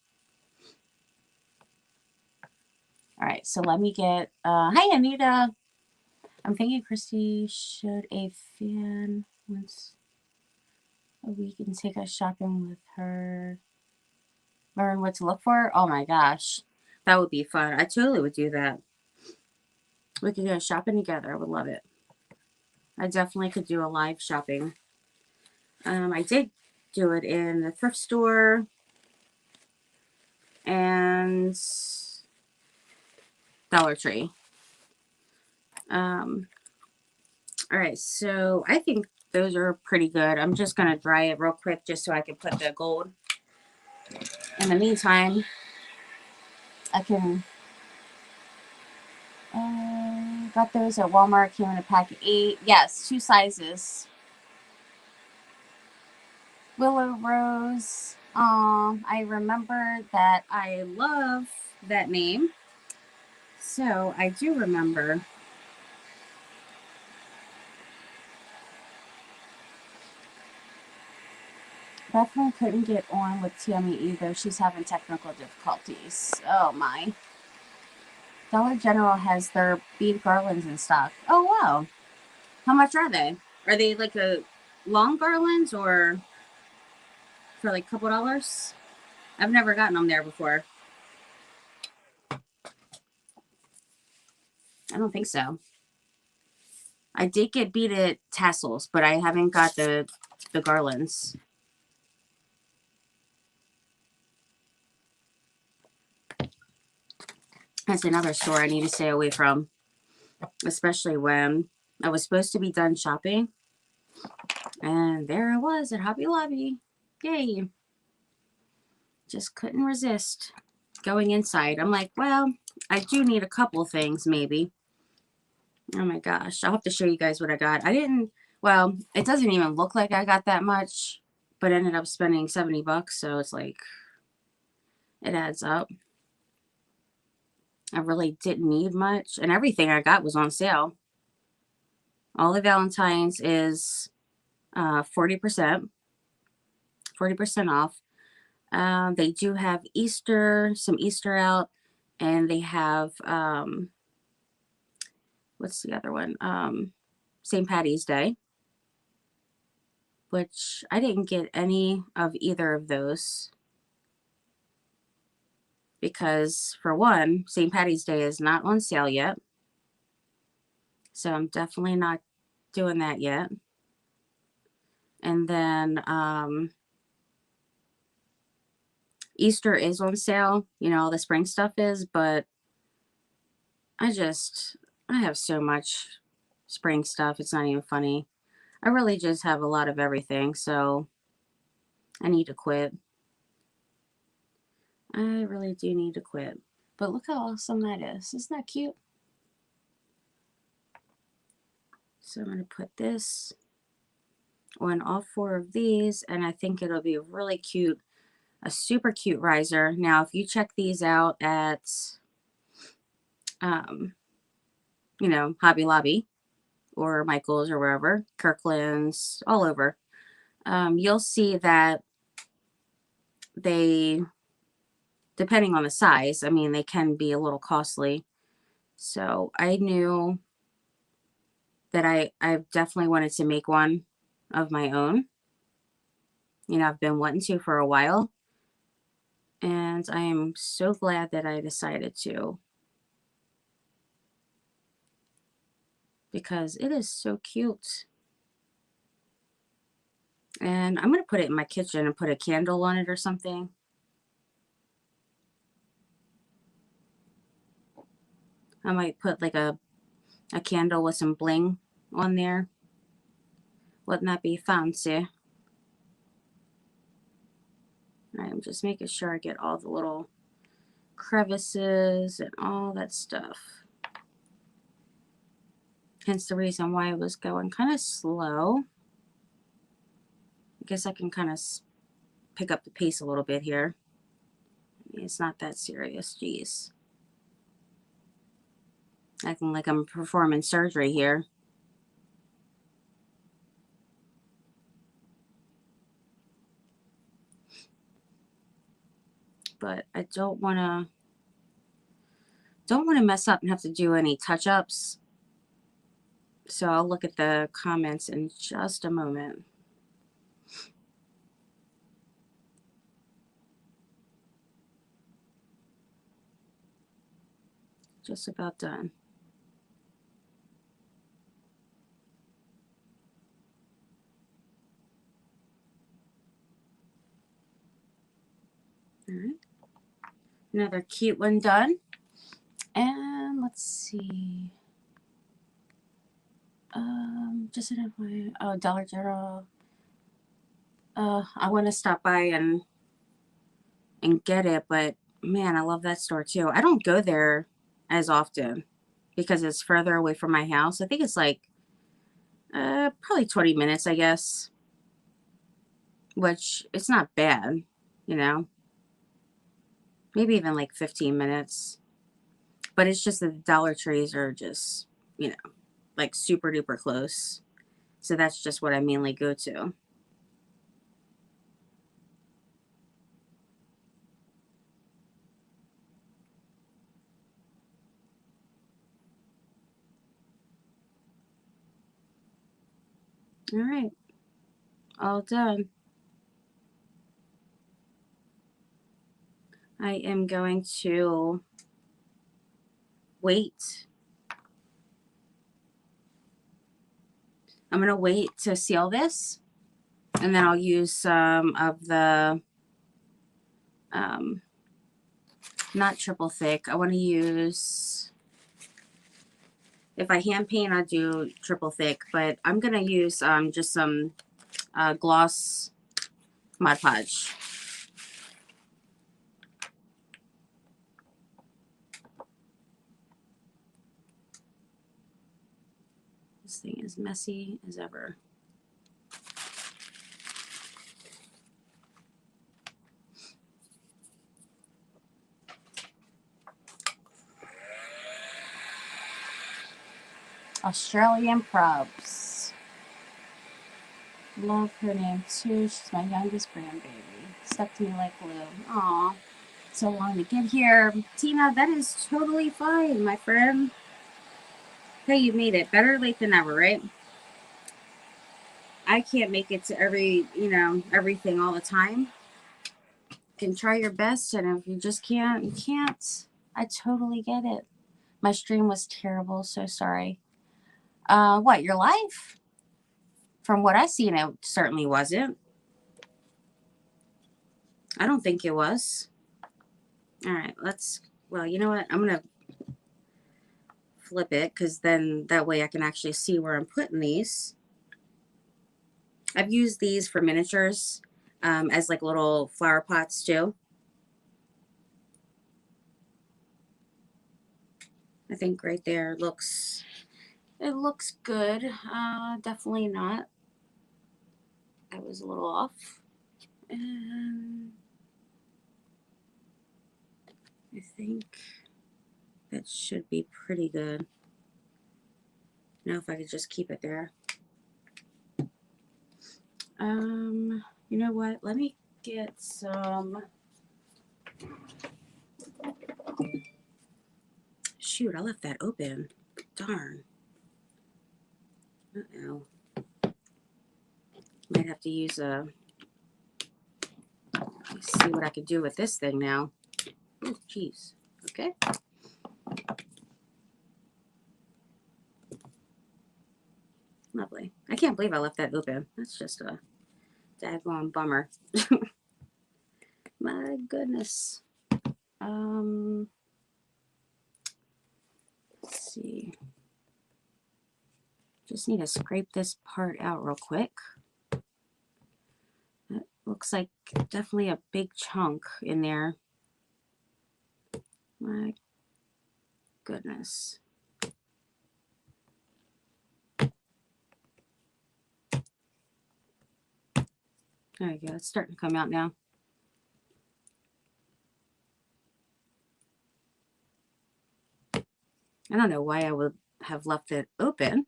All right, so let me get, hi Anita. I'm thinking Christy should a fan once a week and take us shopping with her. Learn what to look for. Oh my gosh, that would be fun. I totally would do that. We could go shopping together. I would love it. I definitely could do a live shopping. I did do it in the thrift store and Dollar Tree. All right, so I think those are pretty good. I'm just going to dry it real quick just so I can put the gold. In the meantime, I can, got those at Walmart, came in a pack of 8. Yes, 2 sizes. Willow Rose. I remember that I love that name. So I do remember. Bethany couldn't get on with Tammy either. She's having technical difficulties. Oh my. Dollar General has their bead garlands in stock. Oh wow. How much are they? Are they like a long garlands or for like a couple dollars? I've never gotten them there before. I don't think so. I did get beaded tassels, but I haven't got the garlands. That's another store I need to stay away from, especially when I was supposed to be done shopping. And there I was at Hobby Lobby. Yay. Just couldn't resist going inside. I'm like, well, I do need a couple things maybe. Oh my gosh. I'll have to show you guys what I got. Well, it doesn't even look like I got that much, but ended up spending 70 bucks. So it's like, it adds up. I really didn't need much. And everything I got was on sale. All the Valentine's is 40%. 40% off. They do have some Easter out. And they have, what's the other one? St. Patty's Day. Which I didn't get any of either of those. Because for one, St. Patty's Day is not on sale yet. So I'm definitely not doing that yet. And then Easter is on sale. You know, all the spring stuff is. But I have so much spring stuff. It's not even funny. I really just have a lot of everything. So I need to quit. I really do need to quit. But look how awesome that is. Isn't that cute? So I'm going to put this on all 4 of these, and I think it'll be really cute, a super cute riser. Now, if you check these out at, you know, Hobby Lobby or Michael's or wherever, Kirkland's, all over, you'll see that they, depending on the size, I mean, they can be a little costly. So I knew that I definitely wanted to make one of my own. You know, I've been wanting to for a while. And I am so glad that I decided to. Because it is so cute. And I'm going to put it in my kitchen and put a candle on it or something. I might put like a candle with some bling on there. Wouldn't that be fancy? I'm just making sure I get all the little crevices and all that stuff. Hence the reason why I was going kind of slow. I guess I can kind of pick up the pace a little bit here. It's not that serious. Jeez. Acting like I'm performing surgery here. But I don't want to mess up and have to do any touch-ups. So I'll look at the comments in just a moment. Just about done. All right. Another cute one done. And let's see. Just enough. Oh, Dollar General. I want to stop by and get it, but man, I love that store too. I don't go there as often because it's further away from my house. I think it's like probably 20 minutes, I guess, which it's not bad, you know, maybe even like 15 minutes. But it's just that the Dollar Trees are just, you know, like super duper close. So that's just what I mainly go to. All right, all done. I am going to wait. I'm going to wait to seal this, and then I'll use some of the, not triple thick. I want to use, if I hand paint, I'll do triple thick, but I'm going to use just some gloss Mod Podge. This thing is messy as ever. Australian Probs. Love her name too. She's my youngest grandbaby. Stuck to me like glue. Aw. So long to get here. Tina, that is totally fine, my friend. Hey, you made it. Better late than never, right? I can't make it to everything all the time. You can try your best, and if you just can't, you can't. I totally get it. My stream was terrible, so sorry. What, your life? From what I seen, it certainly wasn't. I don't think it was. All right, well, you know what? I'm going to flip it because then that way I can actually see where I'm putting these. I've used these for miniatures as like little flower pots too. I think right there it looks good. Definitely not. I was a little off. And I think that should be pretty good. Now if I could just keep it there. You know what? Let me get some. Shoot, I left that open. Darn. Uh-oh. Might have to use a. Let's see what I can do with this thing now. Oh, jeez. Okay. Lovely. I can't believe I left that open. That's just a daggone bummer. My goodness. Let's see. Just need to scrape this part out real quick. That looks like definitely a big chunk in there. My goodness. There we go. It's starting to come out now. I don't know why I would have left it open.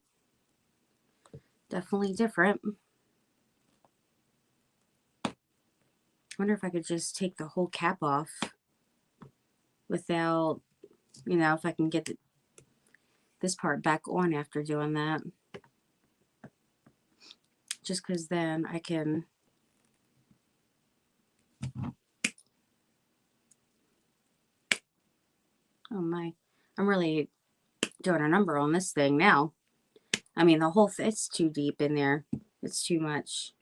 Definitely different. I wonder if I could just take the whole cap off without, you know, if I can get this part back on after doing that. Just because then I can... Oh my, I'm really doing a number on this thing now. I mean, the whole thing, it's too deep in there. It's too much.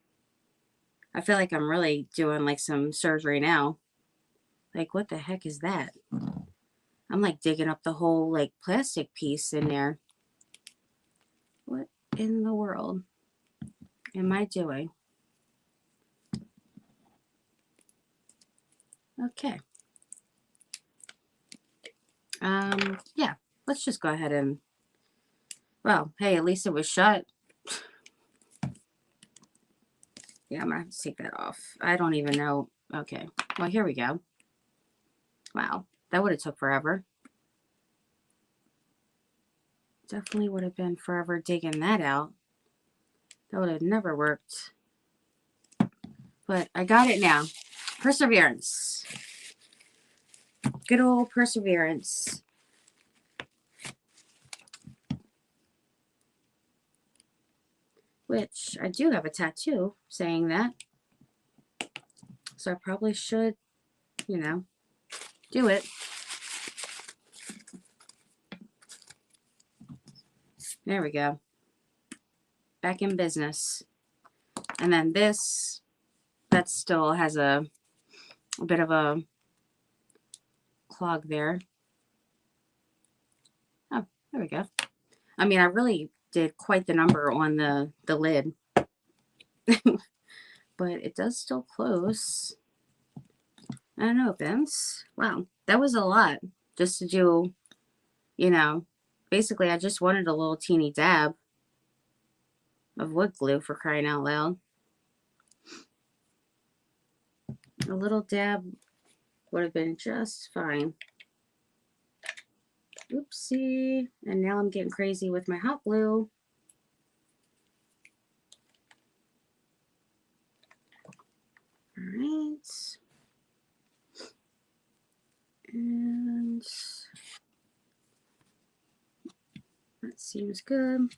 I feel like I'm really doing like some surgery now. Like, what the heck is that? I'm like digging up the whole like plastic piece in there. What in the world am I doing? Okay. Yeah, let's just go ahead and, well, hey, at least it was shut. Yeah, I'm gonna have to take that off. I don't even know. Okay, well, here we go. Wow, that would have took forever. Definitely would have been forever digging that out. That would have never worked. But I got it now. Perseverance. Good old perseverance. Which I do have a tattoo saying that. So I probably should, you know, do it. There we go. Back in business. And then this, that still has a bit of a clog there. Oh, there we go. I mean, I really did quite the number on the lid. But it does still close and opens. Wow, that was a lot just to do, you know, basically I just wanted a little teeny dab of wood glue, for crying out loud. A little dab would have been just fine. Oopsie. And now I'm getting crazy with my hot glue. All right. And that seems good.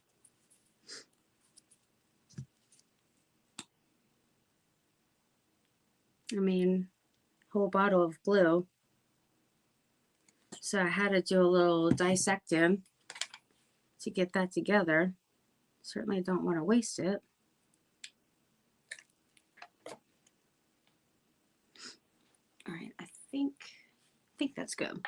I mean, whole bottle of glue. So I had to do a little dissecting to get that together. Certainly don't want to waste it. All right, I think that's good.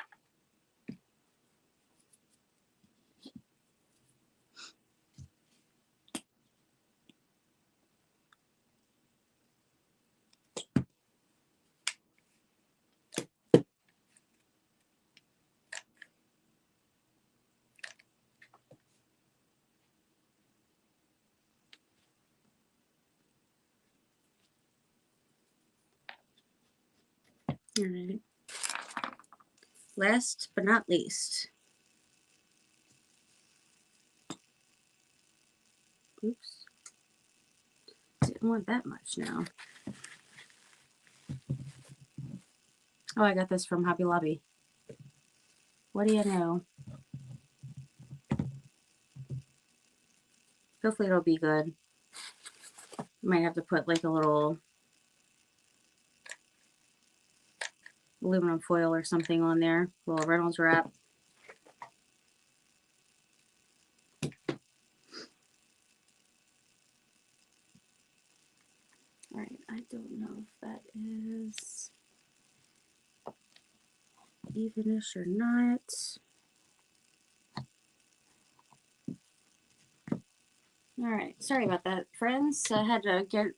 All right. Last but not least. Oops. Didn't want that much now. Oh, I got this from Hobby Lobby. What do you know? Hopefully it'll be good. Might have to put like a little aluminum foil or something on there. A little Reynolds wrap. All right, I don't know if that is evenish or not. All right, sorry about that, friends. I had to get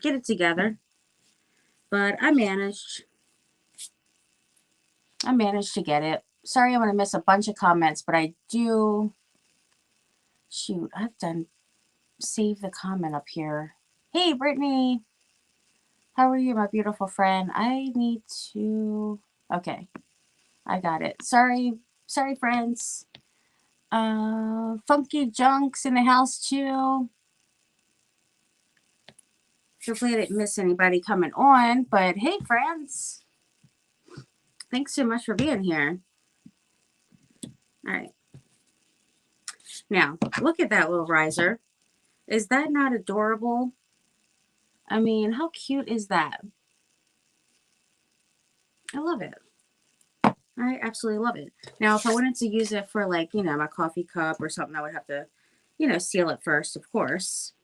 it together, but I managed. To get it. Sorry, I'm gonna miss a bunch of comments, but I do. Shoot, I've done save the comment up here. Hey, Brittany, how are you, my beautiful friend? I need to. Okay, I got it. Sorry, friends. Funky Junk's in the house too. Hopefully I didn't miss anybody coming on, but hey friends, thanks so much for being here. All right. Now, look at that little riser. Is that not adorable? I mean, how cute is that? I love it. I absolutely love it. Now, if I wanted to use it for like, my coffee cup or something, I would have to, seal it first, of course.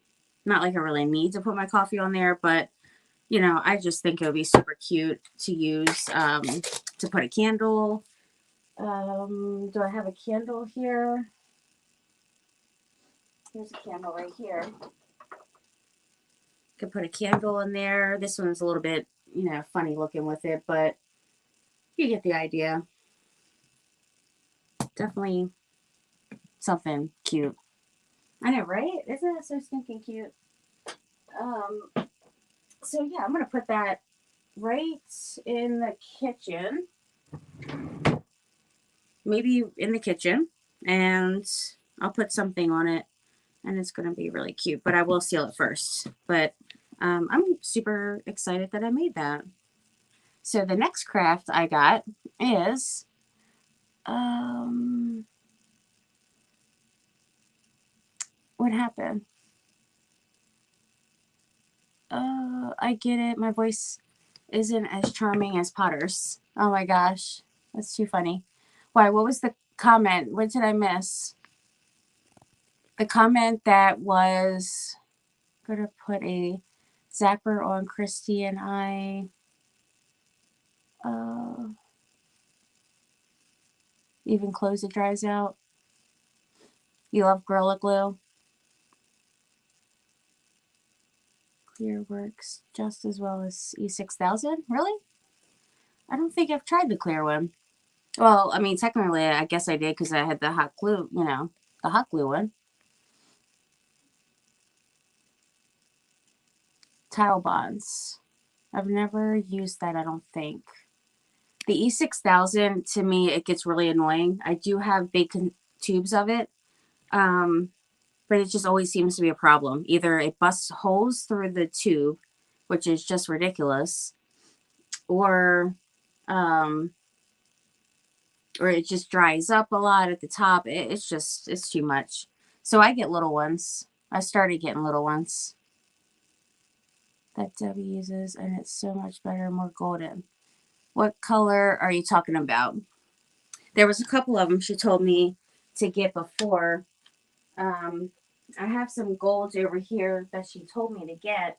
Not like I really need to put my coffee on there, but, I just think it would be super cute to use to put a candle. Do I have a candle here? Here's a candle right here. Could put a candle in there. This one's a little bit, funny looking with it, but you get the idea. Definitely something cute. I know, right? Isn't it so stinking cute? So yeah, I'm gonna put that right in the kitchen. Maybe in the kitchen, and I'll put something on it, and it's gonna be really cute. But I will seal it first. But I'm super excited that I made that. So the next craft I got is what happened? I get it. My voice isn't as charming as Potter's. Oh my gosh. That's too funny. Why? What was the comment? What did I miss? The comment that was gonna put a zapper on Christy and I. Even clothes it dries out. You love Gorilla Glue. Clear works just as well as E6000. Really? I don't think I've tried the clear one. Well, I mean, technically, I guess I did because I had the hot glue, the hot glue one. Tile bonds. I've never used that, I don't think. The E6000, to me, it gets really annoying. I do have big tubes of it, but it just always seems to be a problem. Either it busts holes through the tube, which is just ridiculous, or it just dries up a lot at the top. It's too much. So I get little ones. I started getting little ones that Debbie uses, and it's so much better, more golden. What color are you talking about? There was a couple of them she told me to get before. I have some gold over here that she told me to get,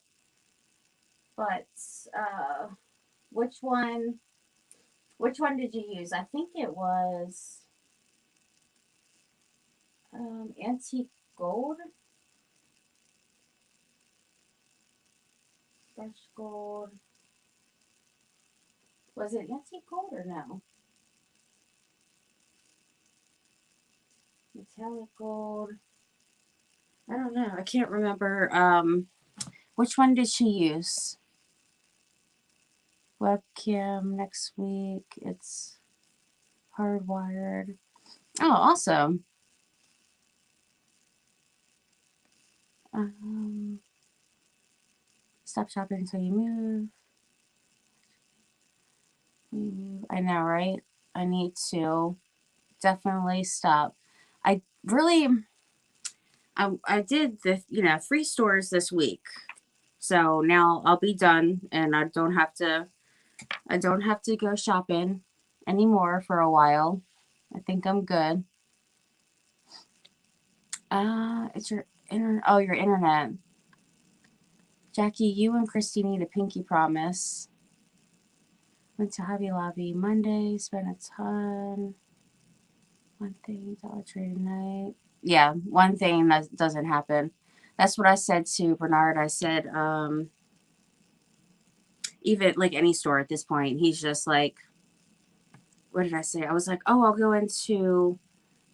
but which one? Which one did you use? I think it was antique gold. Fresh gold. Was it antique gold or no? Metallic gold. I don't know. I can't remember. Which one did she use? Webcam next week. It's hardwired. Oh, awesome. Stop shopping until you move. I know, right? I need to definitely stop. I really, I did the 3 stores this week, so now I'll be done, and I don't have to go shopping anymore for a while. I think I'm good. It's your your internet. Jackie, you and Christy need a pinky promise. Went to Hobby Lobby Monday, spent a ton. One thing, Dollar Tree tonight. Yeah, one thing that doesn't happen. That's what I said to Bernard. I said, even like any store at this point, he's just like, what did I say? I was like, oh, I'll go into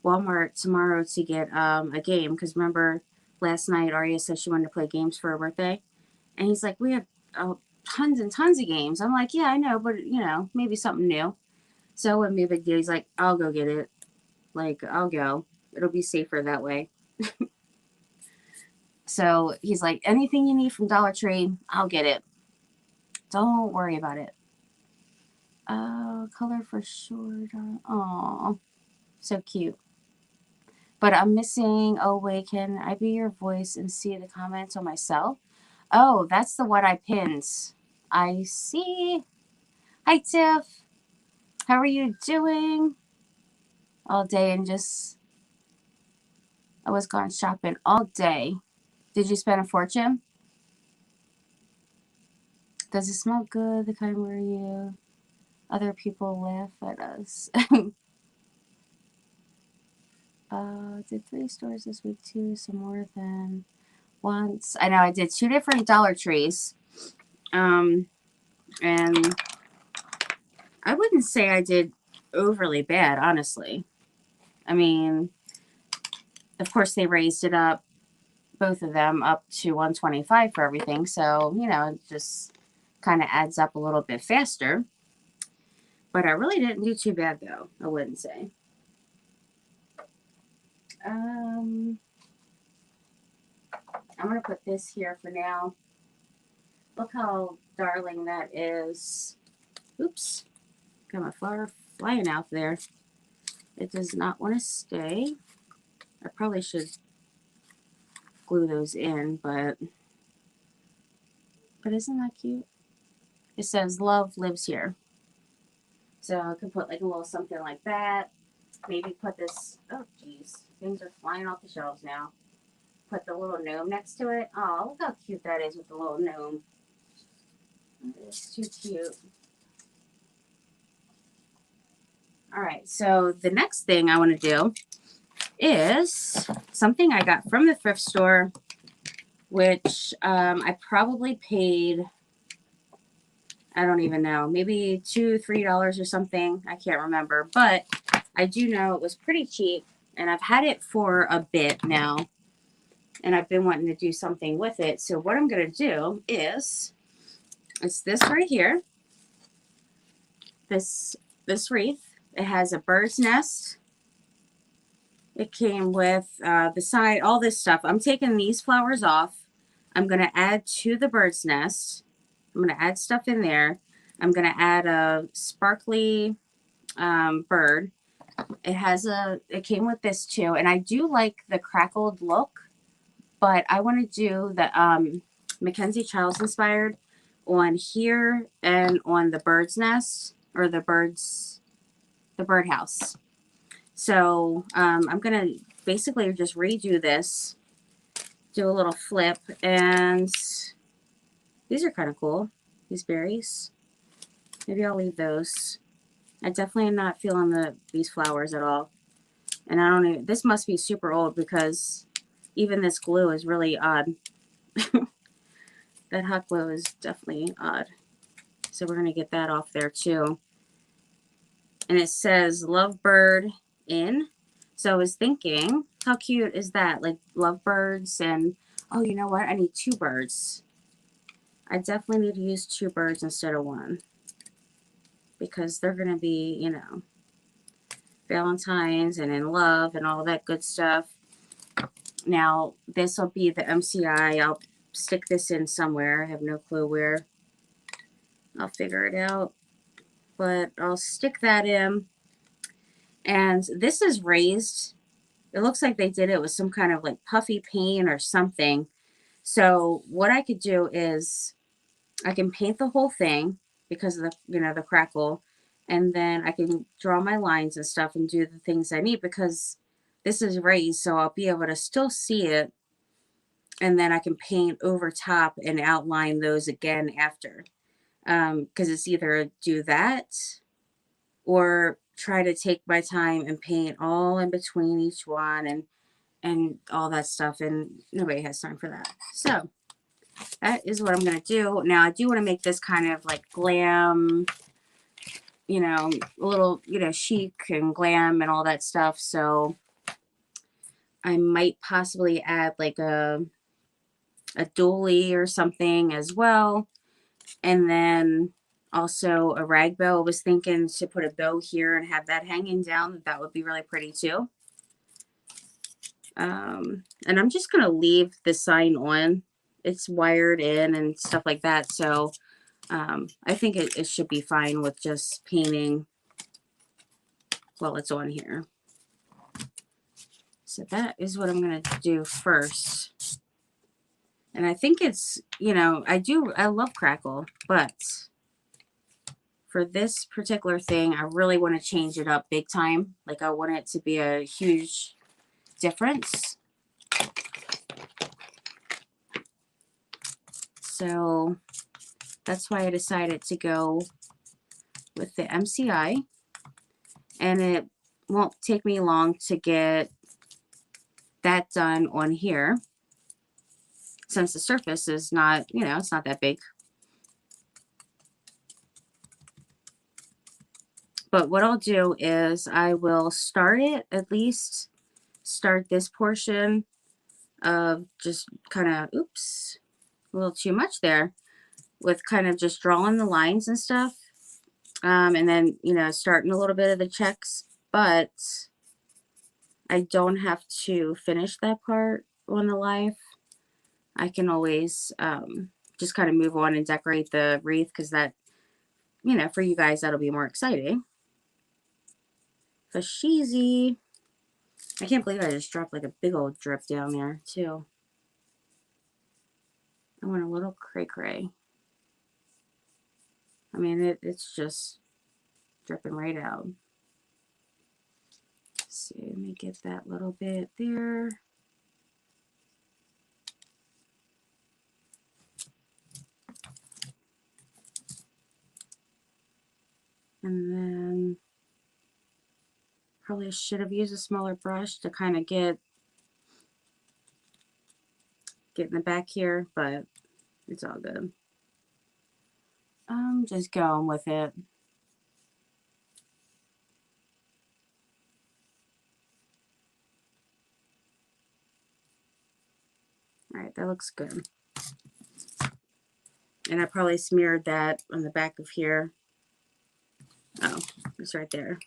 Walmart tomorrow to get a game. Because remember, last night Arya said she wanted to play games for her birthday. And he's like, we have tons and tons of games. I'm like, yeah, I know, but maybe something new. So it wouldn't be a big deal. He's like, I'll go get it. Like, I'll go. It'll be safer that way. So he's like, anything you need from Dollar Tree, I'll get it. Don't worry about it. Color for sure. Oh, so cute. But I'm missing, oh wait, can I be your voice and see the comments on myself? Oh, that's the one I pinned. I see. Hi, Tiff. How are you doing? All day and just, I was gone shopping all day. Did you spend a fortune? Does it smell good? The kind where you, other people laugh at us. Did 3 stores this week too, so more than once. I know I did 2 different Dollar Trees. And I wouldn't say I did overly bad, honestly. I mean, of course they raised it up, both of them up to $125 for everything. So, you know, it just kind of adds up a little bit faster. But I really didn't do too bad though, I wouldn't say. I'm going to put this here for now. Look how darling that is. Oops. Got my flower flying out there. It does not want to stay. I probably should glue those in, but isn't that cute? It says love lives here. So I could put like a little something like that. Maybe put this, oh geez, things are flying off the shelves now. Put the little gnome next to it. Oh, look how cute that is with the little gnome. It's too cute. All right, so the next thing I want to do is something I got from the thrift store, which I probably paid, I don't even know, maybe $2, $3 or something. I can't remember, but I do know it was pretty cheap, and I've had it for a bit now, and I've been wanting to do something with it. So what I'm going to do is, it's this right here, this wreath. It has a bird's nest. It came with the side, all this stuff. I'm taking these flowers off. I'm going to add to the bird's nest. I'm going to add stuff in there. I'm going to add a sparkly bird. It came with this too. And I do like the crackled look, but I want to do the Mackenzie Childs inspired on here and on the bird's nest, or the birdhouse. So I'm going to basically just redo this, do a little flip, and these are kind of cool, these berries. Maybe I'll leave those. I definitely am not feeling these flowers at all. And I don't even, this must be super old because even this glue is really odd. That hot glue is definitely odd. So we're going to get that off there too. And it says Lovebird in. So I was thinking, how cute is that? Like lovebirds, and oh, you know what? I need 2 birds. I definitely need to use 2 birds instead of 1. Because they're going to be, you know, Valentine's and in love and all that good stuff. Now, this will be the MCI. I'll stick this in somewhere. I have no clue where. I'll figure it out. But I'll stick that in. And this is raised. It looks like they did it with some kind of like puffy paint or something. So what I could do is I can paint the whole thing because of the, you know, the crackle. And then I can draw my lines and stuff and do the things I need because this is raised. So I'll be able to still see it. And then I can paint over top and outline those again after. Because it's either do that or try to take my time and paint all in between each one and all that stuff. And nobody has time for that. So that is what I'm going to do. Now, I do want to make this kind of like glam, you know, a little, you know, chic and glam and all that stuff. So I might possibly add like a dolly or something as well. And then also a rag bow. I was thinking to put a bow here and have that hanging down. That would be really pretty too. And I'm just going to leave the sign on. It's wired in and stuff like that. So I think it should be fine with just painting while it's on here. So that is what I'm going to do first. And I think it's, you know, I love Crackle, but for this particular thing, I really want to change it up big time. Like I want it to be a huge difference. So that's why I decided to go with the MCI. And it won't take me long to get that done on here, since the surface is not, you know, it's not that big. But what I'll do is I will start it, at least start this portion of just kind of, oops, a little too much there, with kind of just drawing the lines and stuff. And then, you know, starting a little bit of the checks, but I don't have to finish that part on the life. I can always just kind of move on and decorate the wreath, because that, you know, for you guys, that'll be more exciting. Fashizi. I can't believe I just dropped like a big old drip down there, too. I want a little cray-cray. I mean, it's just dripping right out. Let's see, let me get that little bit there. And then probably should have used a smaller brush to kind of get in the back here, but it's all good. I'm just going with it. All right, that looks good. And I probably smeared that on the back of here. Oh, it's right there.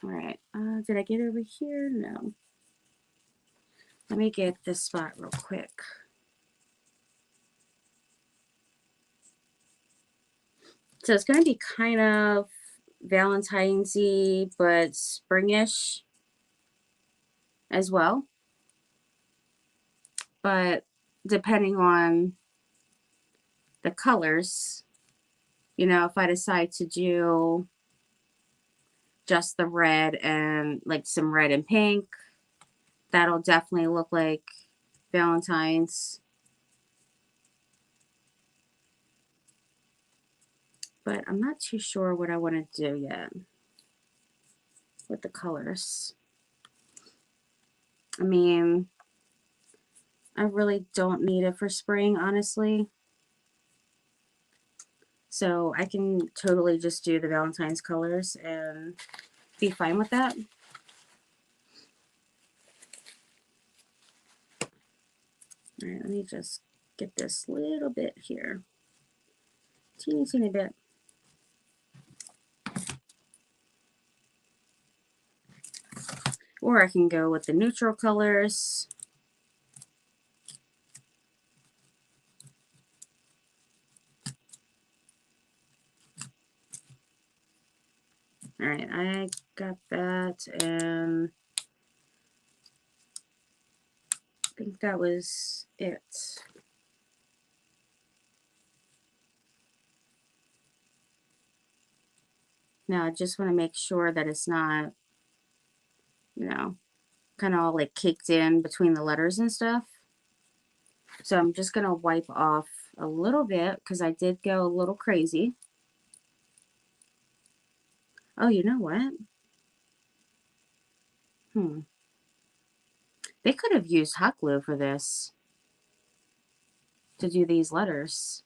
All right, did I get over here? No. Let me get this spot real quick. So it's going to be kind of Valentine's-y, but springish as well. But depending on the colors, you know, if I decide to do just the red and like some red and pink, that'll definitely look like Valentine's. But I'm not too sure what I want to do yet with the colors. I mean, I really don't need it for spring, honestly. So I can totally just do the Valentine's colors and be fine with that. All right, let me just get this little bit here. Teeny bit. Or I can go with the neutral colors. All right, I got that, and I think that was it. Now I just want to make sure that it's not, you know, kind of all like caked in between the letters and stuff. So I'm just going to wipe off a little bit, because I did go a little crazy. Oh, you know what? They could have used hot glue for this, to do these letters.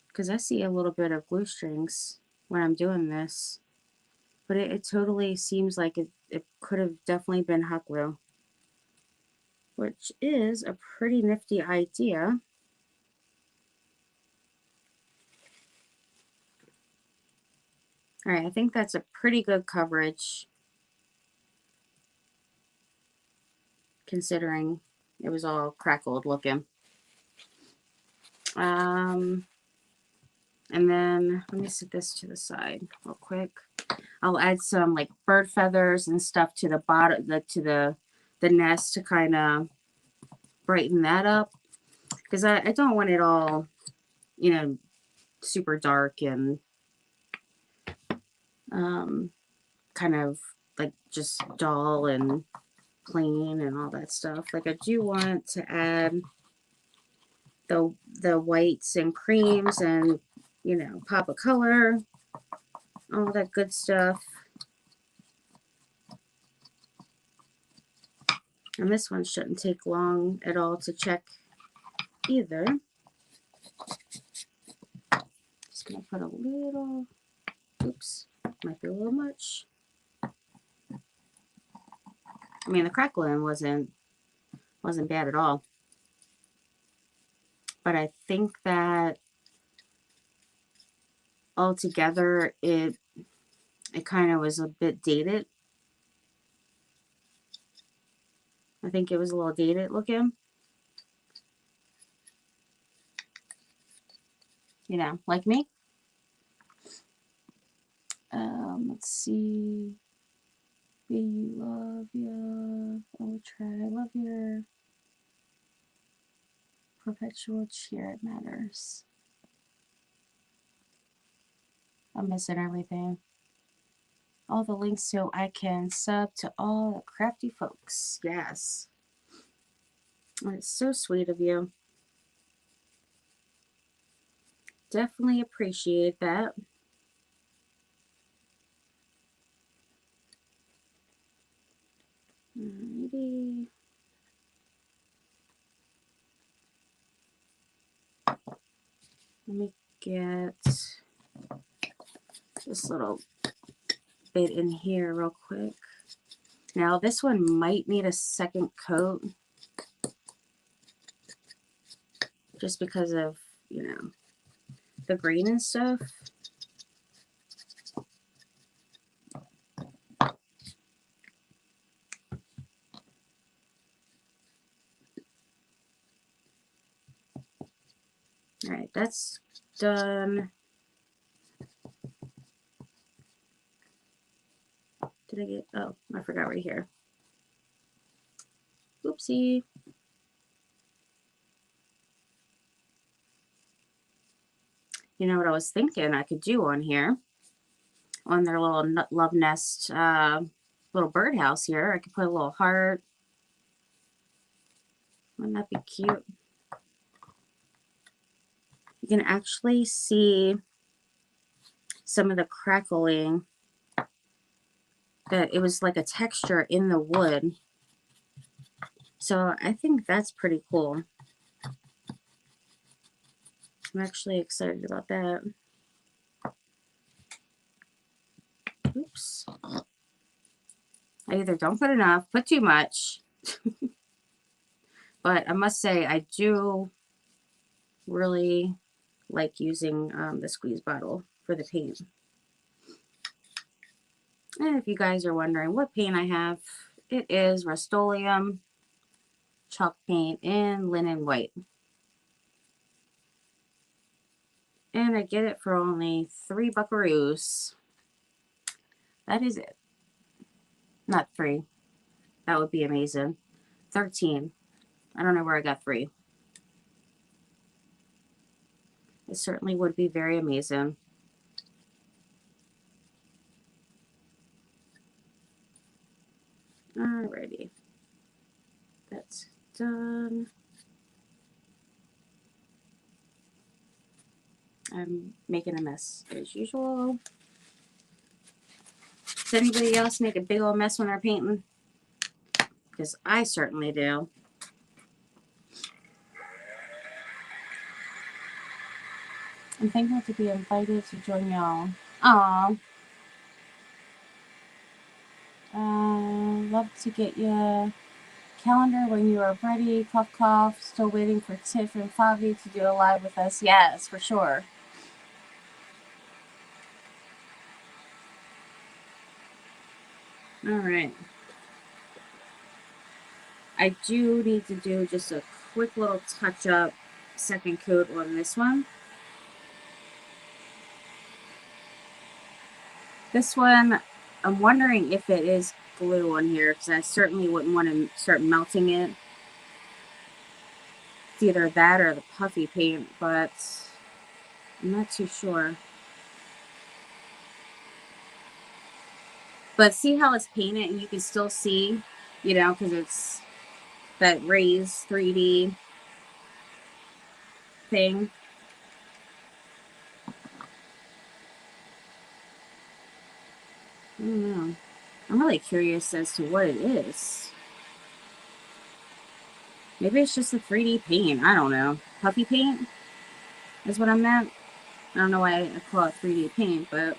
Because I see a little bit of glue strings when I'm doing this. But it totally seems like it could have definitely been hot glue, which is a pretty nifty idea. All right, I think that's a pretty good coverage considering it was all crackled looking. And then let me set this to the side real quick. I'll add some like bird feathers and stuff to the bottom, the nest to kind of brighten that up, because I don't want it all, you know, super dark and kind of like just dull and plain and all that stuff. Like I do want to add the whites and creams and, you know, pop of color, all that good stuff. And this one shouldn't take long at all to check either. Just gonna put a little, oops, might be a little much. I mean, the crackling wasn't bad at all. But I think that altogether it kind of was a bit dated. I think it was a little dated looking. You know, like me. Let's see. Be love ya. I'll try. Love your perpetual cheer. It matters. I'm missing everything. All the links so I can sub to all the crafty folks. Yes. It's so sweet of you. Definitely appreciate that. Alrighty. Let me get this little bit in here real quick. Now this one might need a second coat just because of, you know, the green and stuff. All right, that's done. Did I get, oh, I forgot right here. Oopsie. You know what I was thinking I could do on here? On their little love nest, little birdhouse here. I could put a little heart. Wouldn't that be cute? You can actually see some of the crackling, that it was like a texture in the wood. So I think that's pretty cool. I'm actually excited about that. Oops. I either don't put enough, put too much. But I must say, I do really like using the squeeze bottle for the paint. And if you guys are wondering what paint I have, it is Rust-Oleum chalk paint in linen white. And I get it for only 3 buckaroos. That is it. Not 3. That would be amazing. 13. I don't know where I got 3. It certainly would be very amazing. Alrighty. That's done. I'm making a mess as usual. Does anybody else make a big old mess when they're painting? Because I certainly do. I'm thankful to be invited to join y'all. Aw. Love to get you calendar when you are ready. Cough, cough. Still waiting for Tiff and Favi to do a live with us. Yes, for sure. All right. I do need to do just a quick little touch up second coat on this one. This one, I'm wondering if it is glue on here because I certainly wouldn't want to start melting it. It's either that or the puffy paint, but I'm not too sure. But see how it's painted and you can still see, you know, because it's that raised 3D thing. I don't know. I'm really curious as to what it is. Maybe it's just a 3D paint. I don't know. Puffy paint is what I meant. I don't know why I call it 3D paint, but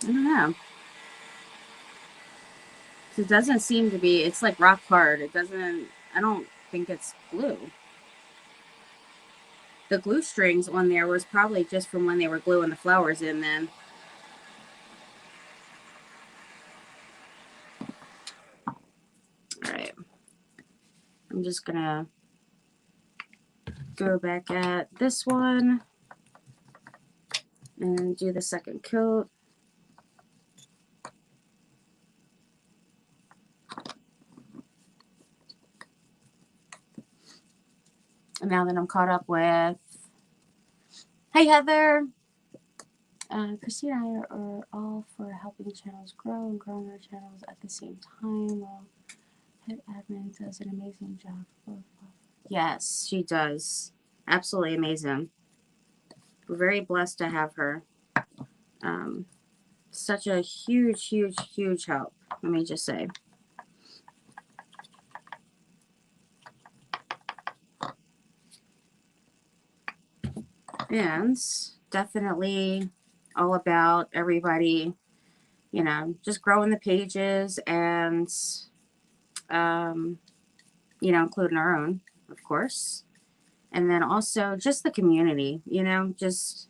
I don't know. It doesn't seem to be, it's like rock hard. It doesn't, I don't think it's glue. The glue strings on there was probably just from when they were gluing the flowers in then. All right. I'm just gonna go back at this one and do the second coat. And now that I'm caught up with, hey Heather, Christina and I are all for helping channels grow and growing our channels at the same time. While head admin does an amazing job. Yes, she does. Absolutely amazing. We're very blessed to have her. Such a huge, huge, huge help. Let me just say. And definitely all about everybody, you know, just growing the pages and, you know, including our own, of course. And then also just the community, you know, just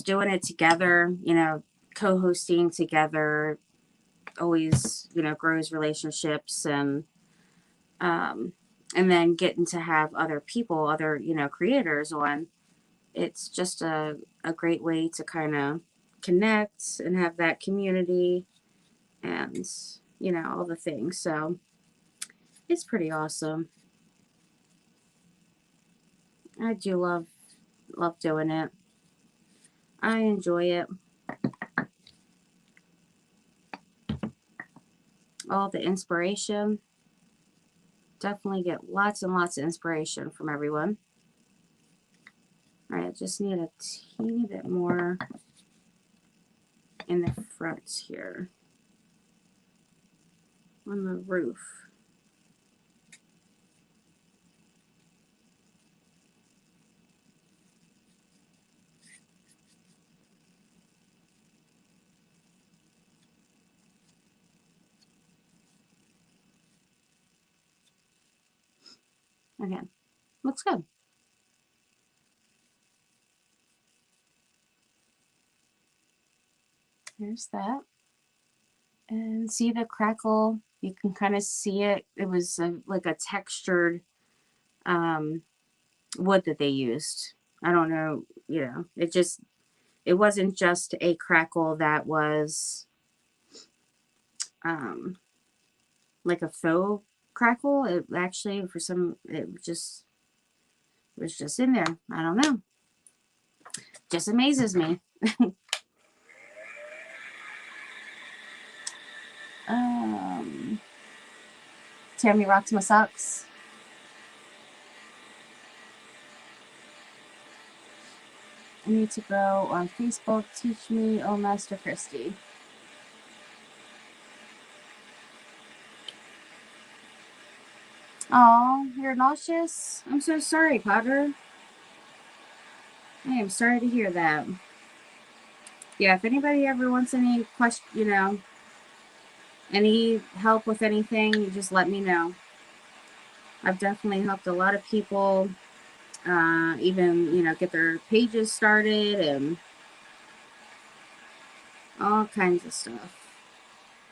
doing it together, you know, co-hosting together always, you know, grows relationships and then getting to have other people, other, you know, creators on. It's just a great way to kind of connect and have that community and, you know, all the things. So it's pretty awesome. I do love doing it. I enjoy it. All the inspiration. Definitely get lots and lots of inspiration from everyone. All right, I just need a teeny bit more in the front here on the roof. Okay, looks good. Here's that. And see the crackle? You can kind of see it. It was like a textured wood that they used. I don't know, you know, it wasn't just a crackle that was like a faux crackle. It actually, for some, it was just in there. I don't know. Just amazes me. Tammy rocks my socks. I need to grow on Facebook. Teach me, oh Master Christy. Oh, you're nauseous? I'm so sorry, Potter. I am sorry to hear that. Yeah, if anybody ever wants any question, you know, any help with anything, you just let me know. I've definitely helped a lot of people, even, you know, get their pages started and all kinds of stuff.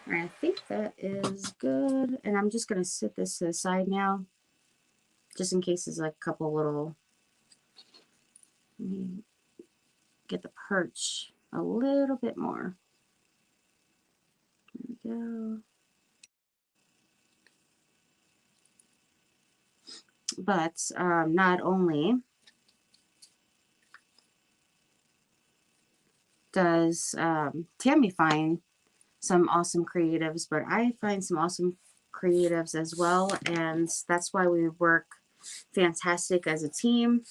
All right, I think that is good. And I'm just going to sit this to the side now, just in case there's like a couple little, let me get the perch a little bit more. There we go. But not only does Tammy find some awesome creatives, but I find some awesome creatives as well, and that's why we work fantastic as a team,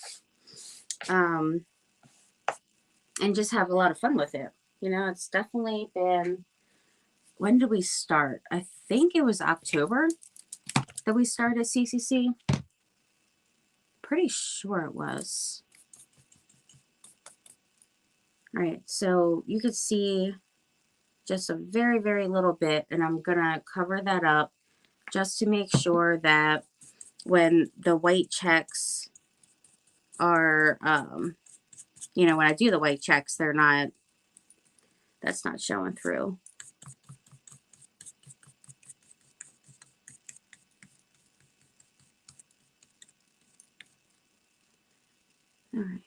and just have a lot of fun with it. You know, it's definitely been, when did we start? I think it was October that we started CCC. Pretty sure it was. All right, so you could see just a very, very little bit, and I'm gonna cover that up just to make sure that when the white checks are, you know, when I do the white checks, they're not, that's not showing through. All right,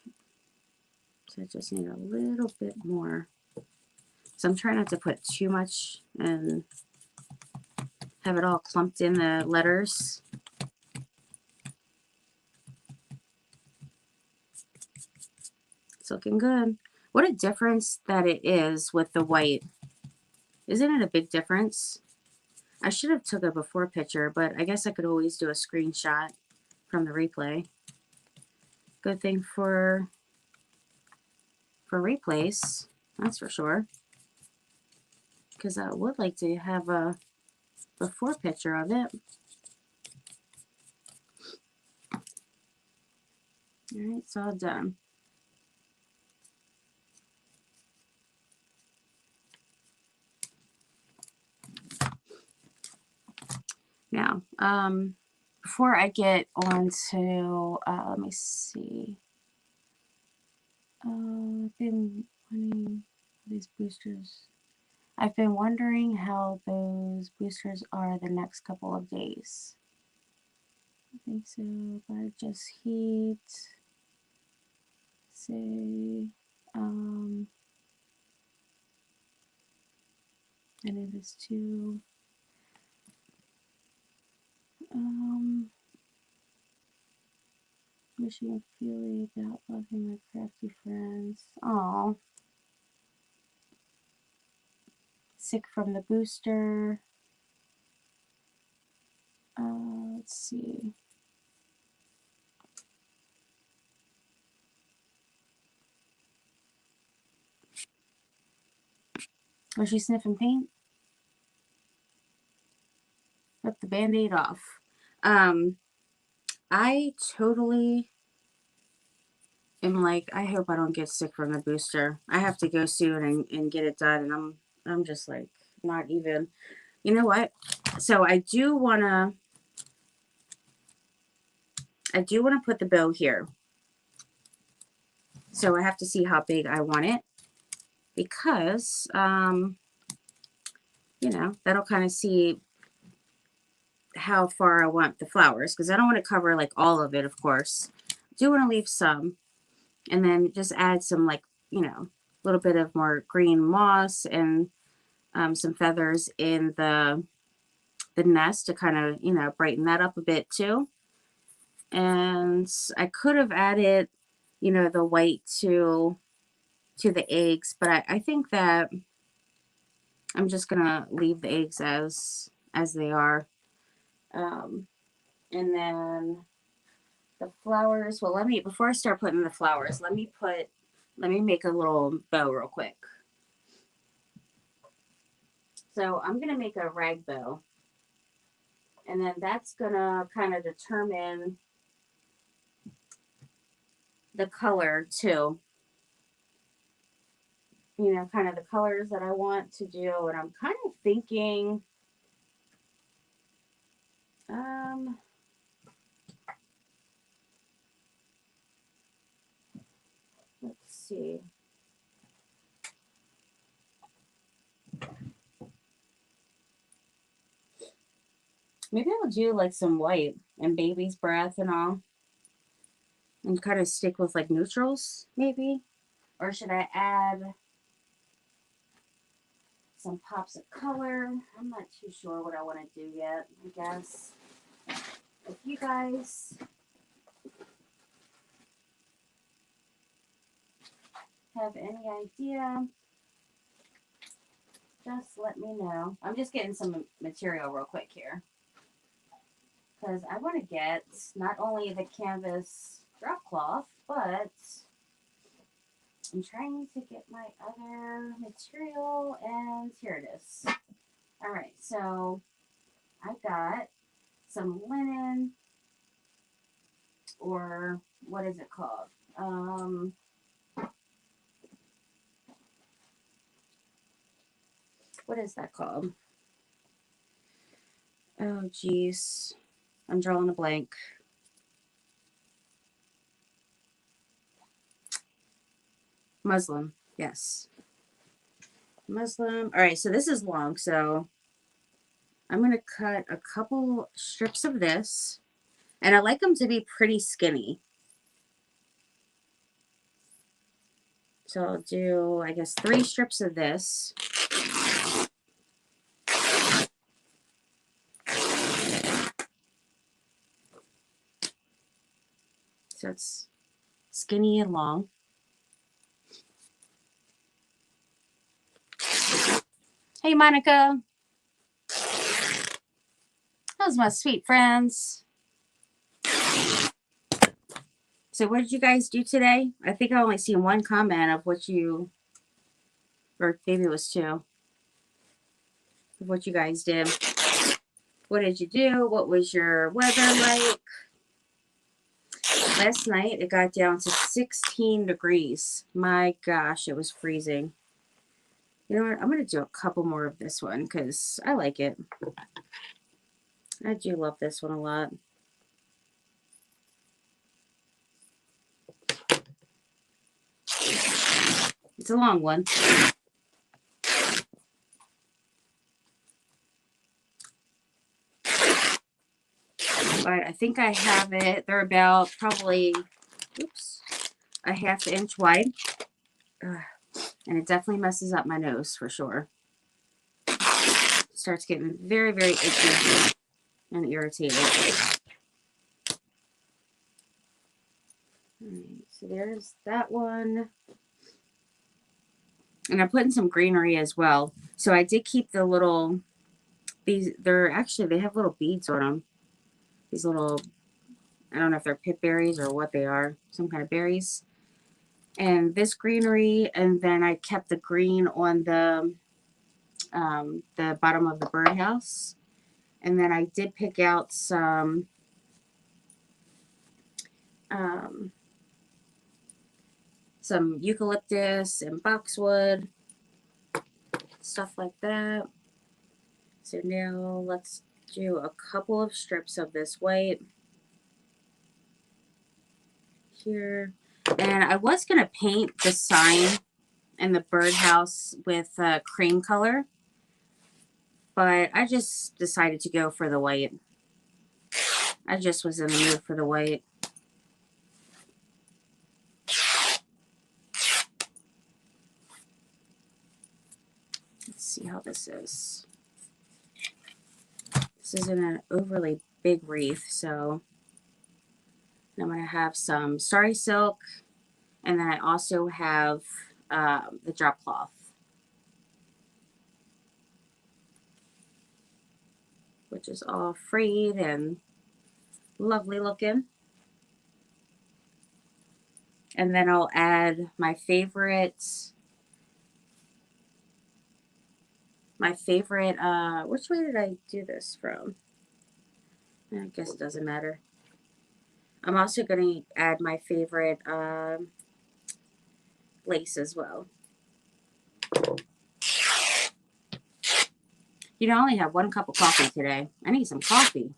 so I just need a little bit more. So I'm trying not to put too much and have it all clumped in the letters. It's looking good. What a difference that it is with the white. Isn't it a big difference? I should have took a before picture, but I guess I could always do a screenshot from the replay. Good thing for replays, that's for sure. Because I would like to have a before picture of it. All right, it's all done. Now, before I get on to, let me see. I've been wanting these boosters. I've been wondering how those boosters are the next couple of days. I think so, but just heat, say, I need this too. Wishing feely about loving my crafty friends. Aw. Sick from the booster. Let's see. Was she sniffing paint? Rip the band-aid off. I totally am like, I hope I don't get sick from the booster. I have to go soon and get it done, and I'm just like not even. You know what? So I do wanna put the bow here. So I have to see how big I want it, because you know, that'll kind of see how far I want the flowers, because I don't want to cover like all of it, of course. I do want to leave some, and then just add some, like, you know, a little bit of more green moss and some feathers in the nest to kind of, you know, brighten that up a bit too. And I could have added, you know, the white to the eggs, but I think that I'm just gonna leave the eggs as they are. And then the flowers, well, let me, before I start putting the flowers, let me make a little bow real quick. So I'm gonna make a rag bow, and then that's gonna kind of determine the color too. You know, kind of the colors that I want to do, and I'm kind of thinking, let's see. Maybe I'll do like some white and baby's breath and all. And kind of stick with like neutrals, maybe. Or should I add some pops of color? I'm not too sure what I want to do yet, I guess. If you guys have any idea, just let me know. I'm just getting some material real quick here, because I want to get not only the canvas drop cloth, but I'm trying to get my other material, and here it is. All right, so I got some linen, or what is it called? What is that called? Oh, geez. I'm drawing a blank. Muslin, yes. Muslin. All right, so this is long, so I'm going to cut a couple strips of this, and I like them to be pretty skinny. So I'll do, I guess, 3 strips of this. So it's skinny and long. Hey, Monica. How's my sweet friends? So what did you guys do today? I think I only seen one comment of what you, or maybe it was 2, of what you guys did. What did you do? What was your weather like? Last night it got down to 16 degrees. My gosh, it was freezing. You know what? I'm going to do a couple more of this one because I like it. I do love this one a lot. It's a long one. But I think I have it. They're about probably, oops, a ½ inch wide. Ugh. And it definitely messes up my nose for sure. It starts getting very, very itchy and irritated. Alright, so there's that one. And I'm putting some greenery as well. So I did keep the little, they have little beads on them. These little, I don't know if they're pip berries or what they are, some kind of berries. And this greenery, and then I kept the green on the bottom of the birdhouse. And then I did pick out some eucalyptus and boxwood, stuff like that. So now let's do a couple of strips of this white here. And I was going to paint the sign and the birdhouse with cream color, but I just decided to go for the white. I just was in the mood for the white. Let's see how this is. This isn't an overly big wreath, so I'm going to have some starry silk, and then I also have the drop cloth, which is all frayed and lovely looking. And then I'll add my favorite, which way did I do this from? I guess it doesn't matter. I'm also going to add my favorite lace as well. You know, I only have 1 cup of coffee today. I need some coffee.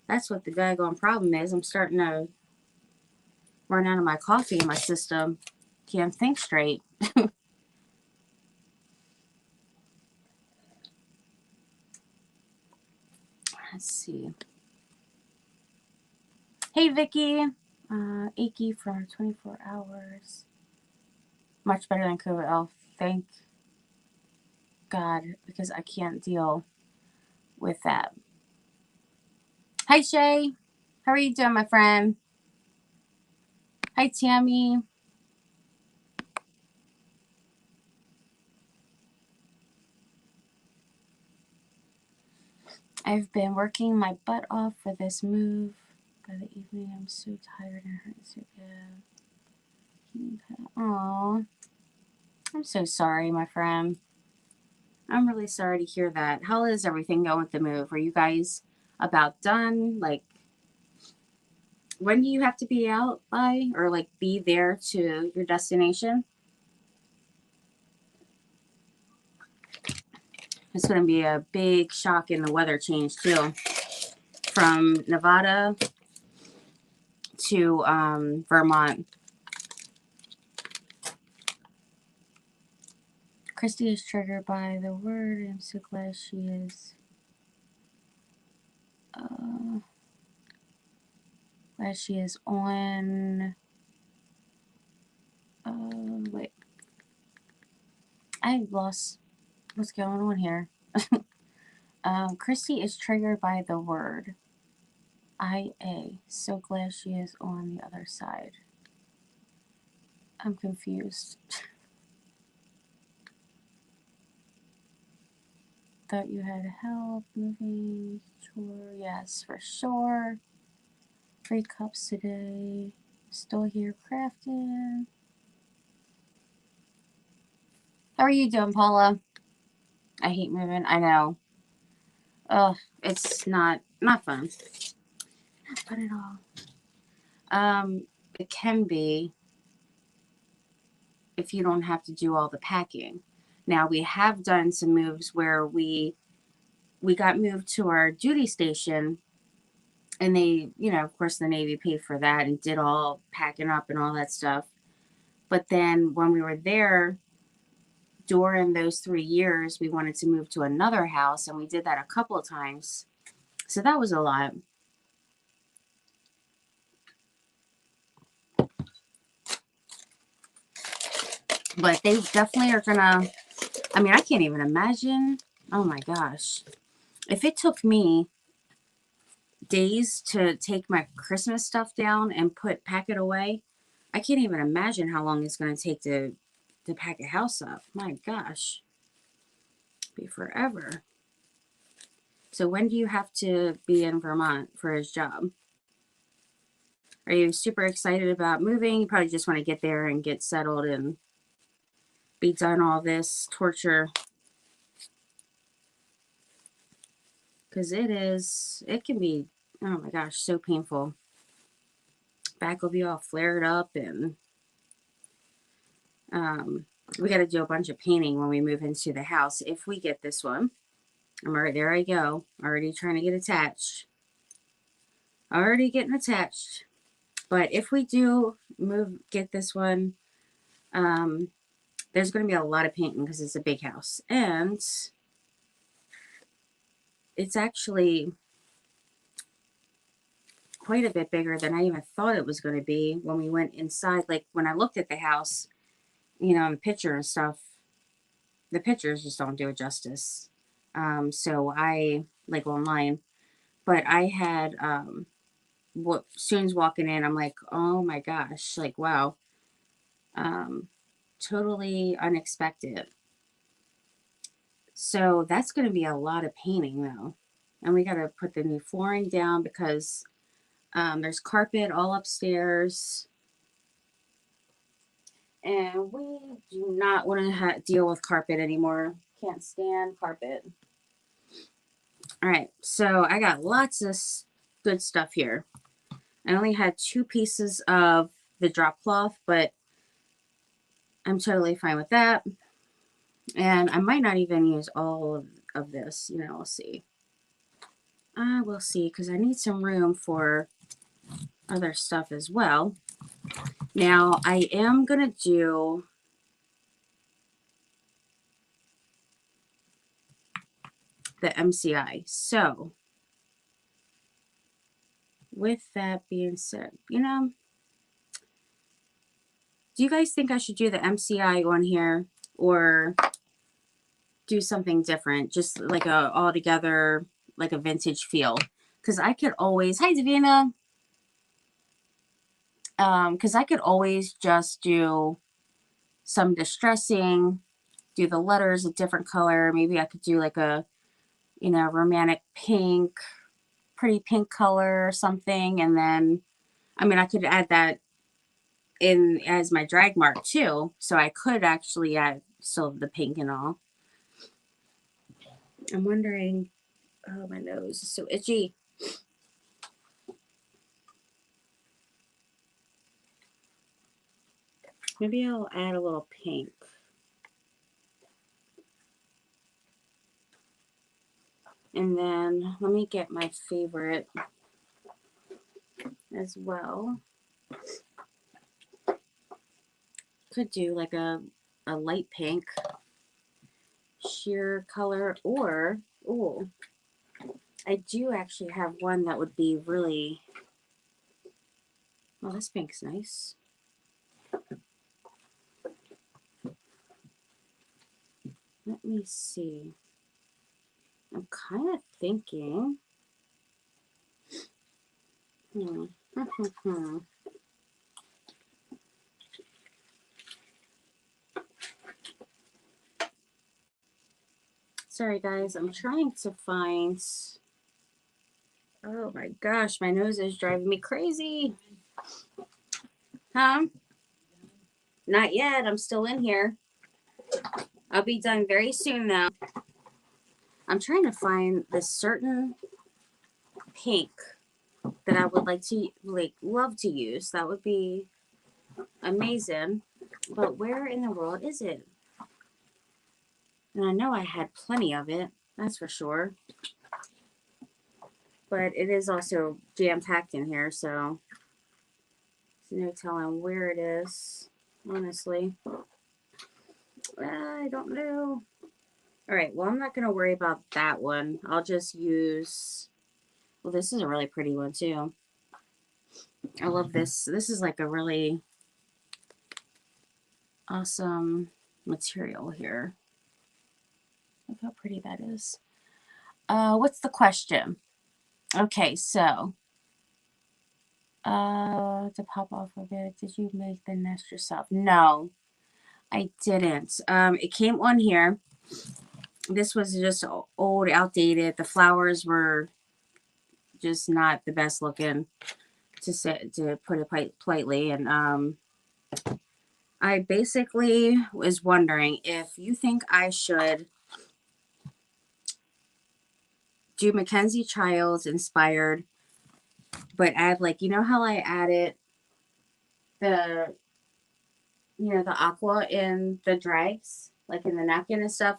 That's what the daggone problem is. I'm starting to run out of my coffee in my system. Can't think straight. Let's see. Hey, Vicky. Achy for 24 hours. Much better than COVID. Oh, thank God, because I can't deal with that. Hi, Shay. How are you doing, my friend? Hi, Tammy. I've been working my butt off for this move. By the evening, I'm so tired and hurt so bad. Aw. I'm so sorry, my friend. I'm really sorry to hear that. How is everything going with the move? Are you guys about done? Like, when do you have to be out by? Or, like, be there to your destination? It's going to be a big shock in the weather change, too. From Nevada to Vermont. Christy is triggered by the word. I'm so glad she is. Glad she is on. Wait. I lost what's going on here. Christy is triggered by the word. IA. So glad she is on the other side. I'm confused. Thought you had help moving. Sure, yes, for sure. 3 cups today. Still here crafting. How are you doing, Paula? I hate moving. I know. Ugh, it's not fun. Not fun at all. It can be if you don't have to do all the packing. Now, we have done some moves where we got moved to our duty station, and they, you know, of course, the Navy paid for that and did all packing up and all that stuff. But then when we were there, during those 3 years, we wanted to move to another house, and we did that a couple of times. So that was a lot. But they definitely are gonna, I mean, I can't even imagine. Oh my gosh. If it took me days to take my Christmas stuff down and pack it away, I can't even imagine how long it's going to take to pack a house up. My gosh. Be forever. So when do you have to be in Vermont for his job? Are you super excited about moving? You probably just want to get there and get settled and be done all this torture. Because it can be, oh my gosh, so painful. Back will be all flared up, and we got to do a bunch of painting when we move into the house. If we get this one, I'm already, there I go, already trying to get attached. Already getting attached. But if we do get this one, there's going to be a lot of painting because it's a big house. And it's actually quite a bit bigger than I even thought it was going to be when we went inside. Like, when I looked at the house, you know, in the picture and stuff, the pictures just don't do it justice. So I, like, online, but I had, what, soon as walking in, I'm like, oh my gosh, like, wow. Totally unexpected. So that's going to be a lot of painting though. And we got to put the new flooring down because there's carpet all upstairs. And we do not want to deal with carpet anymore. Can't stand carpet. All right, so I got lots of good stuff here. I only had 2 pieces of the drop cloth, but I'm totally fine with that. And I might not even use all of this. You know, we'll see. We'll see, because I need some room for other stuff as well. Now, I am going to do the MCI. So, with that being said, you know, do you guys think I should do the MCI on here or do something different? Just like a all together, like a vintage feel. Because I could always, hi Davina. Because I could always just do some distressing, do the letters a different color. Maybe I could do like a, you know, romantic pink, pretty pink color or something. And then, I mean, I could add that in as my drag mark too. So I could actually add still the pink and all. I'm wondering, oh, my nose is so itchy. Maybe I'll add a little pink. And then let me get my favorite as well. Could do like a light pink sheer color, or, oh, I do actually have one that would be really, well, this pink's nice. Let me see. I'm kind of thinking, Sorry guys, I'm trying to find, oh my gosh, my nose is driving me crazy. Huh? Not yet, I'm still in here. I'll be done very soon now. I'm trying to find this certain pink that I would love to use. That would be amazing. But where in the world is it? And I know I had plenty of it, that's for sure. But it is also jam-packed in here, so there's no telling where it is, honestly. I don't know. All right, well, I'm not going to worry about that one. I'll just use, well, this is a really pretty one, too. I love this. This is like a really awesome material here. Look how pretty that is. What's the question? Okay, so to pop off of it, did you make the nest yourself? No, I didn't. It came on here. This was just old, outdated. The flowers were just not the best looking, to put it politely. And I basically was wondering if you think I should do Mackenzie Childs inspired, but add, like, you know how I added the, you know, the aqua in the drags, like in the napkin and stuff.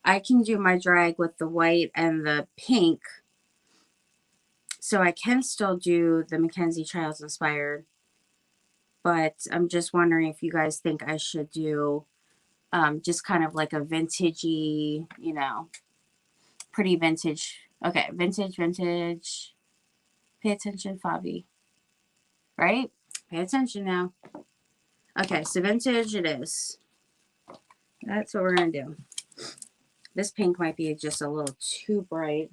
I can do my drag with the white and the pink, so I can still do the Mackenzie Childs inspired. But I'm just wondering if you guys think I should do just kind of like a vintagey, you know, pretty vintage. Okay, vintage. Pay attention, Fabi. Right? Pay attention now. Okay, so vintage it is. That's what we're going to do. This pink might be just a little too bright.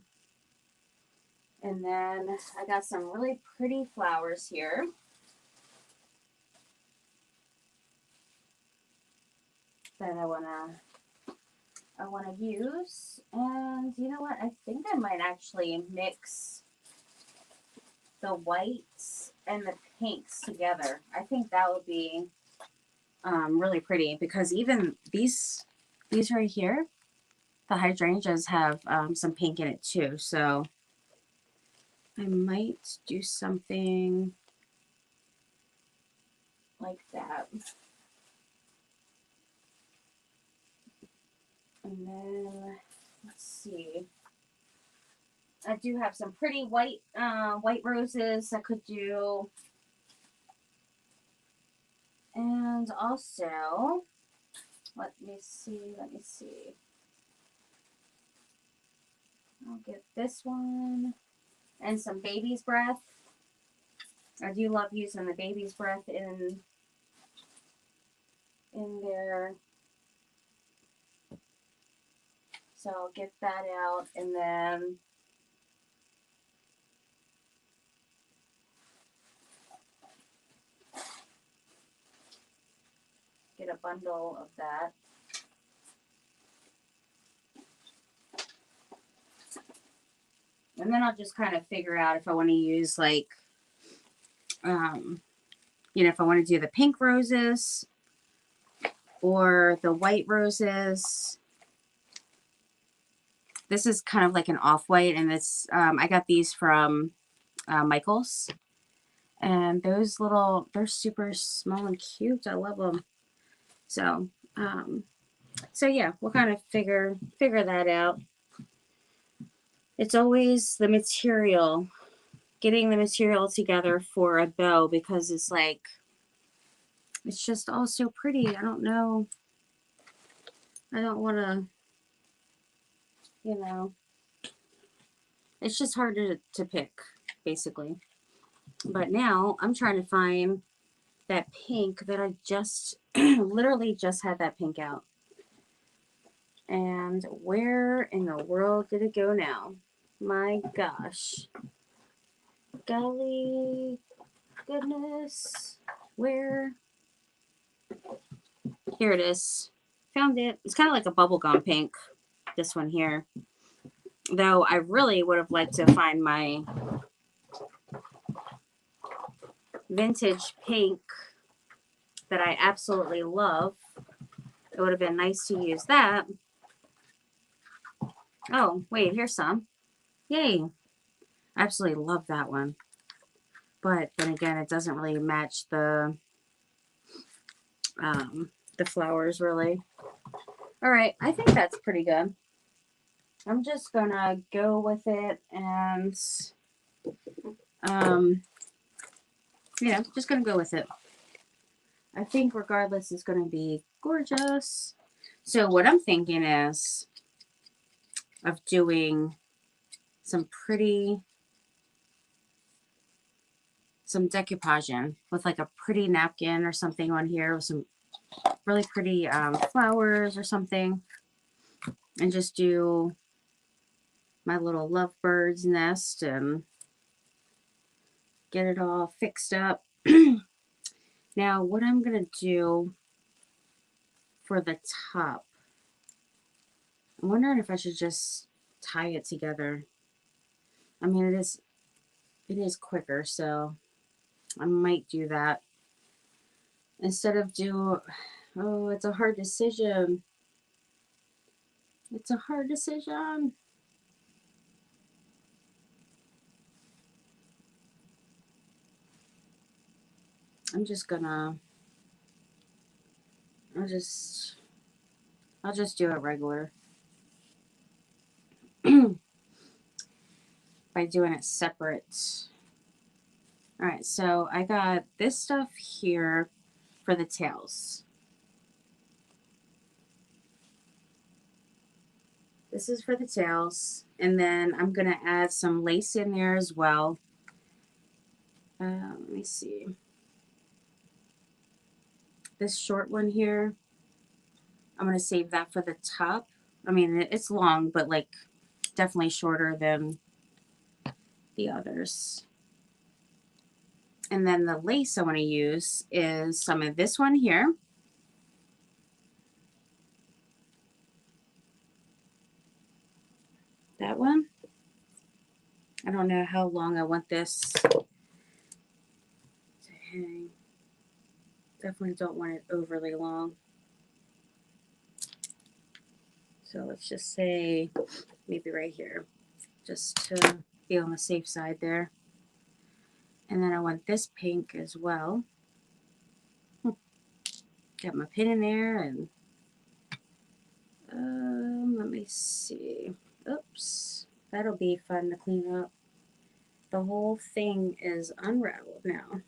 And then I got some really pretty flowers here that I wanna use. And you know what? I think I might actually mix the whites and the pinks together. I think that would be really pretty, because even these right here, the hydrangeas have some pink in it too. So I might do something like that. And then let's see. I do have some pretty white roses I could do. And also, let me see. I'll get this one and some baby's breath. I do love using the baby's breath in there. So I'll get that out and then get a bundle of that. And then I'll just kind of figure out if I want to use like, you know, if I want to do the pink roses or the white roses. This is kind of like an off-white, and this I got these from Michael's. And those little, they're super small and cute. I love them. So, so yeah, we'll kind of figure that out. It's always the material, getting the material together for a bow, because it's like, it's just all so pretty. I don't know. I don't want to, you know, it's just hard to pick, basically. But now I'm trying to find that pink that I just, literally just had that pink out. And where in the world did it go now? My gosh. Golly goodness. Where? Here it is. Found it. It's kind of like a bubblegum pink, this one here. Though I really would have liked to find my vintage pink that I absolutely love. It would have been nice to use that. Oh, wait, here's some. Yay. I absolutely love that one. But then again, it doesn't really match the flowers really. All right, I think that's pretty good. I'm just gonna go with it and yeah, just gonna go with it. I think regardless it's gonna be gorgeous. So what I'm thinking is of doing some decoupage with like a pretty napkin or something on here with some really pretty flowers or something, and just do my little lovebirds nest and get it all fixed up. Now what I'm gonna do for the top, I'm wondering if I should just tie it together. I mean, it is quicker, so I might do that instead of oh, it's a hard decision. It's a hard decision. I'm just gonna, I'll just do it regular. By doing it separate. All right, so I got this stuff here for the tails. This is for the tails, and then I'm gonna add some lace in there as well. Let me see. This short one here, I'm gonna save that for the top. I mean, it's long, but like definitely shorter than the others. And then the lace I want to use is some of this one here. That one. I don't know how long I want this to hang. Definitely don't want it overly long. So let's just say maybe right here, just to be on the safe side there. And then I want this pink as well. Got my pin in there, and let me see. Oops, that'll be fun to clean up. The whole thing is unraveled now.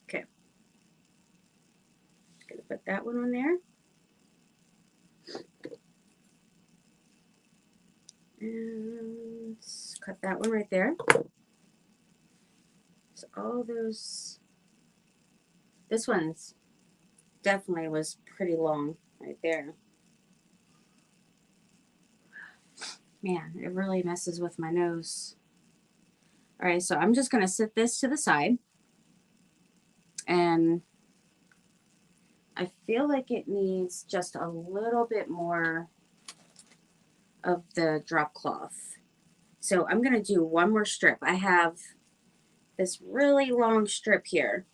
Okay, gonna put that one on there. And cut that one right there. So all those, this one's definitely was pretty long right there. Man, it really messes with my nose. All right, so I'm just going to set this to the side. And I feel like it needs just a little bit more of the drop cloth. So I'm going to do one more strip. I have this really long strip here.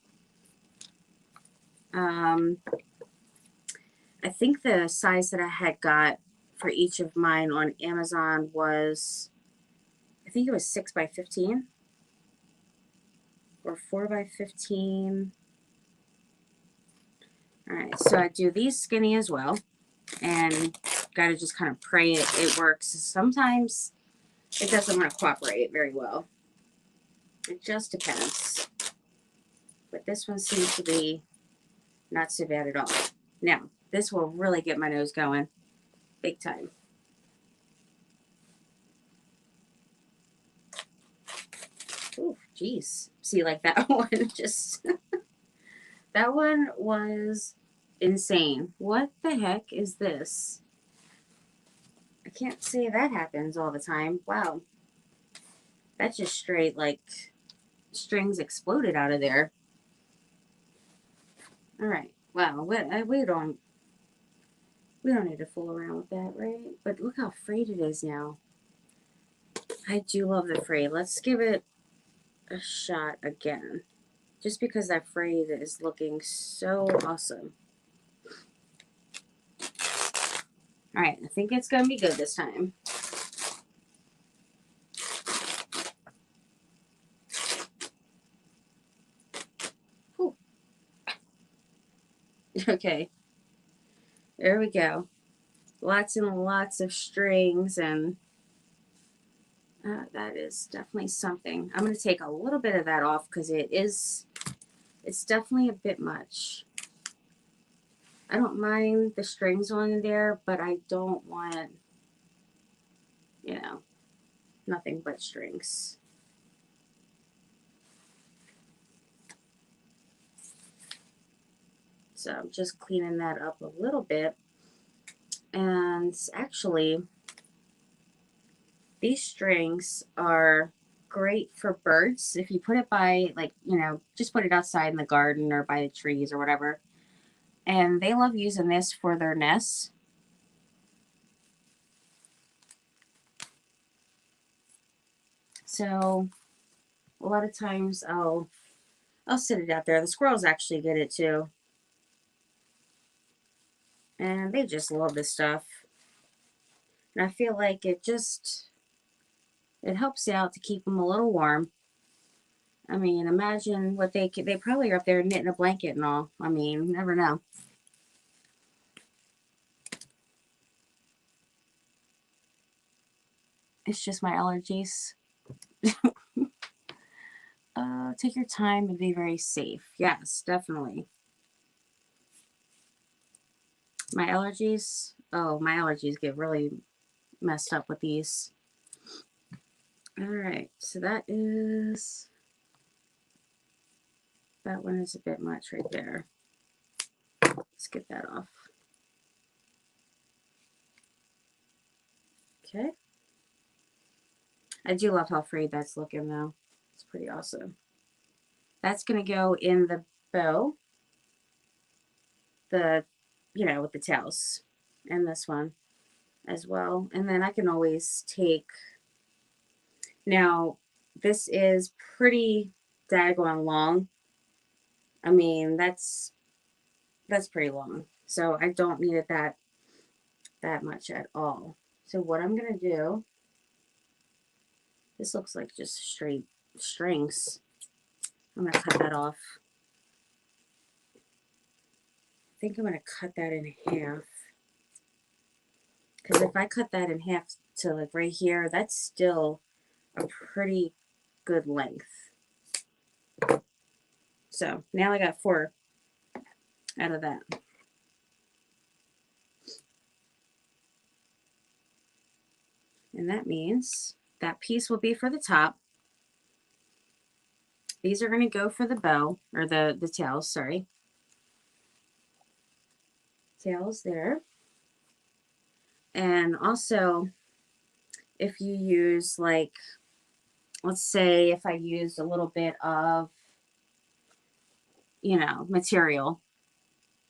I think the size that I had got for each of mine on Amazon was, I think it was 6 by 15 or 4 by 15. All right, so I do these skinny as well, and got to just kind of pray it works. Sometimes it doesn't want to cooperate very well. It just depends. But this one seems to be not so bad at all. Now, this will really get my nose going big time. Ooh, geez. See, like that one just, that one was insane. What the heck is this? I can't say that happens all the time. Wow. That's just straight, like, strings exploded out of there. All right. Wow. We don't need to fool around with that, right? But look how frayed it is now. I do love the fray. Let's give it a shot again. Just because that frayed is looking so awesome. All right. I think it's going to be good this time. Whew. Okay. There we go. Lots and lots of strings, and that is definitely something. I'm going to take a little bit of that off because it's definitely a bit much. I don't mind the strings on there, but I don't want, you know, nothing but strings. So I'm just cleaning that up a little bit. And actually, these strings are great for birds. If you put it by, like, you know, just put it outside in the garden or by the trees or whatever. And they love using this for their nests. So a lot of times I'll sit it out there. The squirrels actually get it too. And they just love this stuff. And I feel like it helps out to keep them a little warm. I mean, imagine what they probably are up there knitting a blanket and all. I mean, you never know. It's just my allergies. Take your time and be very safe. Yes, definitely. My allergies, my allergies get really messed up with these. All right, so that one is a bit much right there. Let's get that off. Okay. I do love how frayed that's looking though. It's pretty awesome. That's going to go in the bow, with the tails, and this one as well. And then I can always take, now this is pretty daggone long. I mean, that's pretty long. So I don't need it that much at all. So what I'm going to do, this looks like just straight strings. I'm going to cut that off. I think I'm going to cut that in half. Because if I cut that in half to like right here, that's still a pretty good length. So now I got 4 out of that. And that means that piece will be for the top. These are going to go for the bow, or the tails, sorry. Tails there. And also, if you use, like, let's say if I used a little bit of, you know, material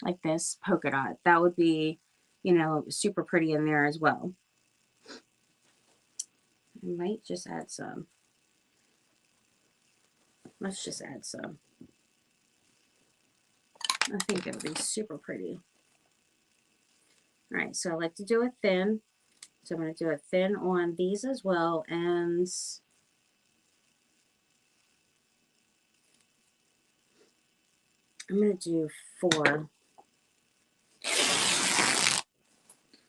like this polka dot, that would be, you know, super pretty in there as well. I might just add some. Let's just add some. I think it would be super pretty. All right, so I like to do it thin. So I'm going to do it thin on these as well. And I'm going to do 4.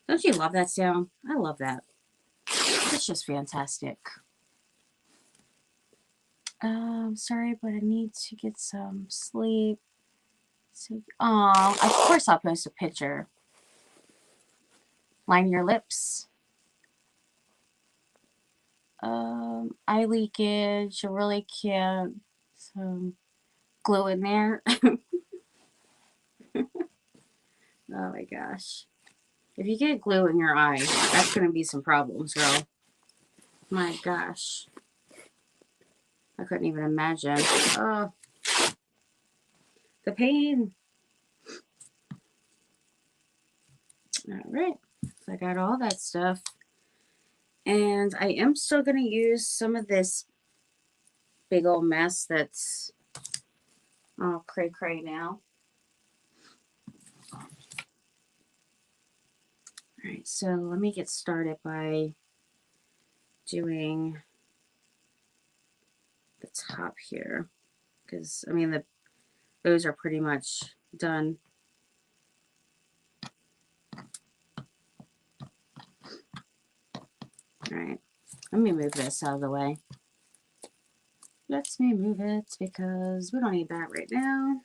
Don't you love that sound? I love that. It's just fantastic. Sorry, but I need to get some sleep. So, oh, of course I'll post a picture. Line your lips. Eye leakage. You really can't. Some glue in there. Oh my gosh. If you get glue in your eye, that's going to be some problems, girl. My gosh. I couldn't even imagine. Oh, the pain. All right. So I got all that stuff. And I am still going to use some of this big old mess that's all cray-cray now. All right, so let me get started by doing the top here. Because, I mean, those are pretty much done. All right, let me move this out of the way. Let me move it because we don't need that right now.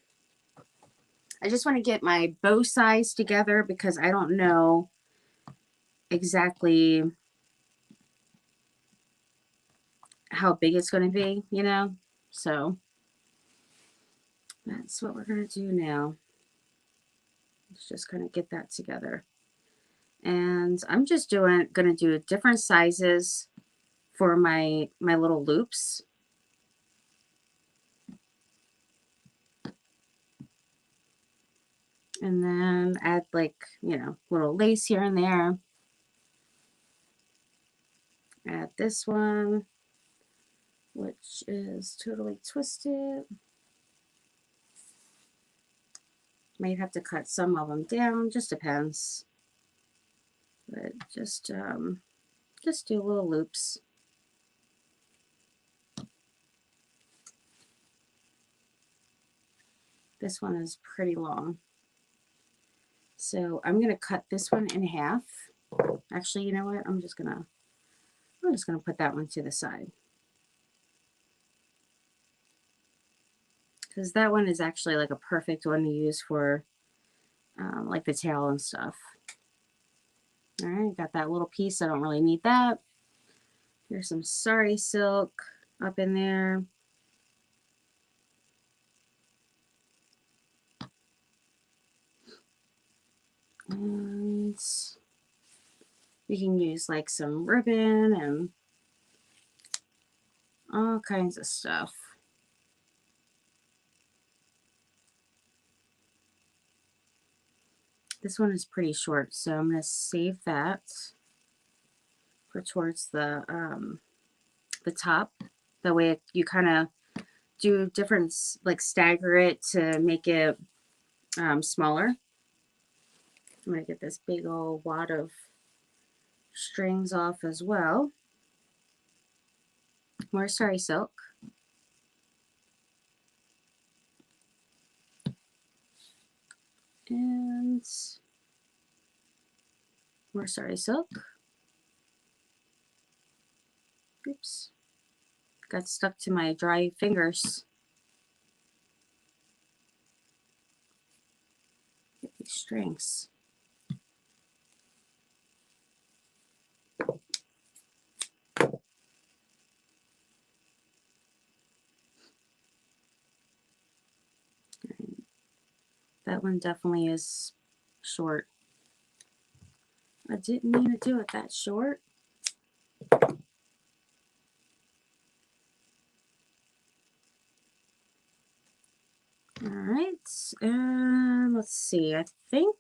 I just want to get my bow size together because I don't know exactly how big it's going to be, you know? So that's what we're going to do now. Let's just kind of get that together. And I'm just going to do different sizes for my little loops. And then add, like, you know, little lace here and there. Add this one, which is totally twisted. Might have to cut some of them down, just depends. But just do little loops. This one is pretty long. So I'm going to cut this one in half. Actually, you know what? I'm just going to put that one to the side. Because that one is actually like a perfect one to use for like the tail and stuff. All right, got that little piece. I don't really need that. Here's some sari silk up in there. And you can use like some ribbon and all kinds of stuff. This one is pretty short, so I'm going to save that for towards the top. That way you kind of do different, like stagger it to make it smaller. I'm going to get this big old wad of strings off as well. More sari silk. And more sari silk. Oops. Got stuck to my dry fingers. Get these strings. That one definitely is short. I didn't mean to do it that short. All right, let's see. I think,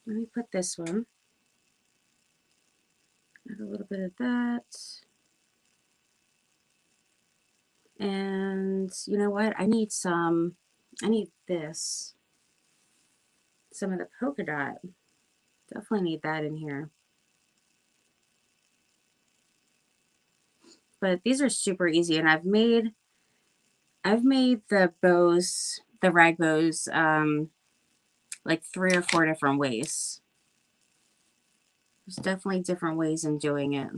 let me put this one. Add a little bit of that. And you know what? I need this. Some of the polka dot. Definitely need that in here. But these are super easy, and I've made the bows, the rag bows, like 3 or 4 different ways. There's definitely different ways in doing it.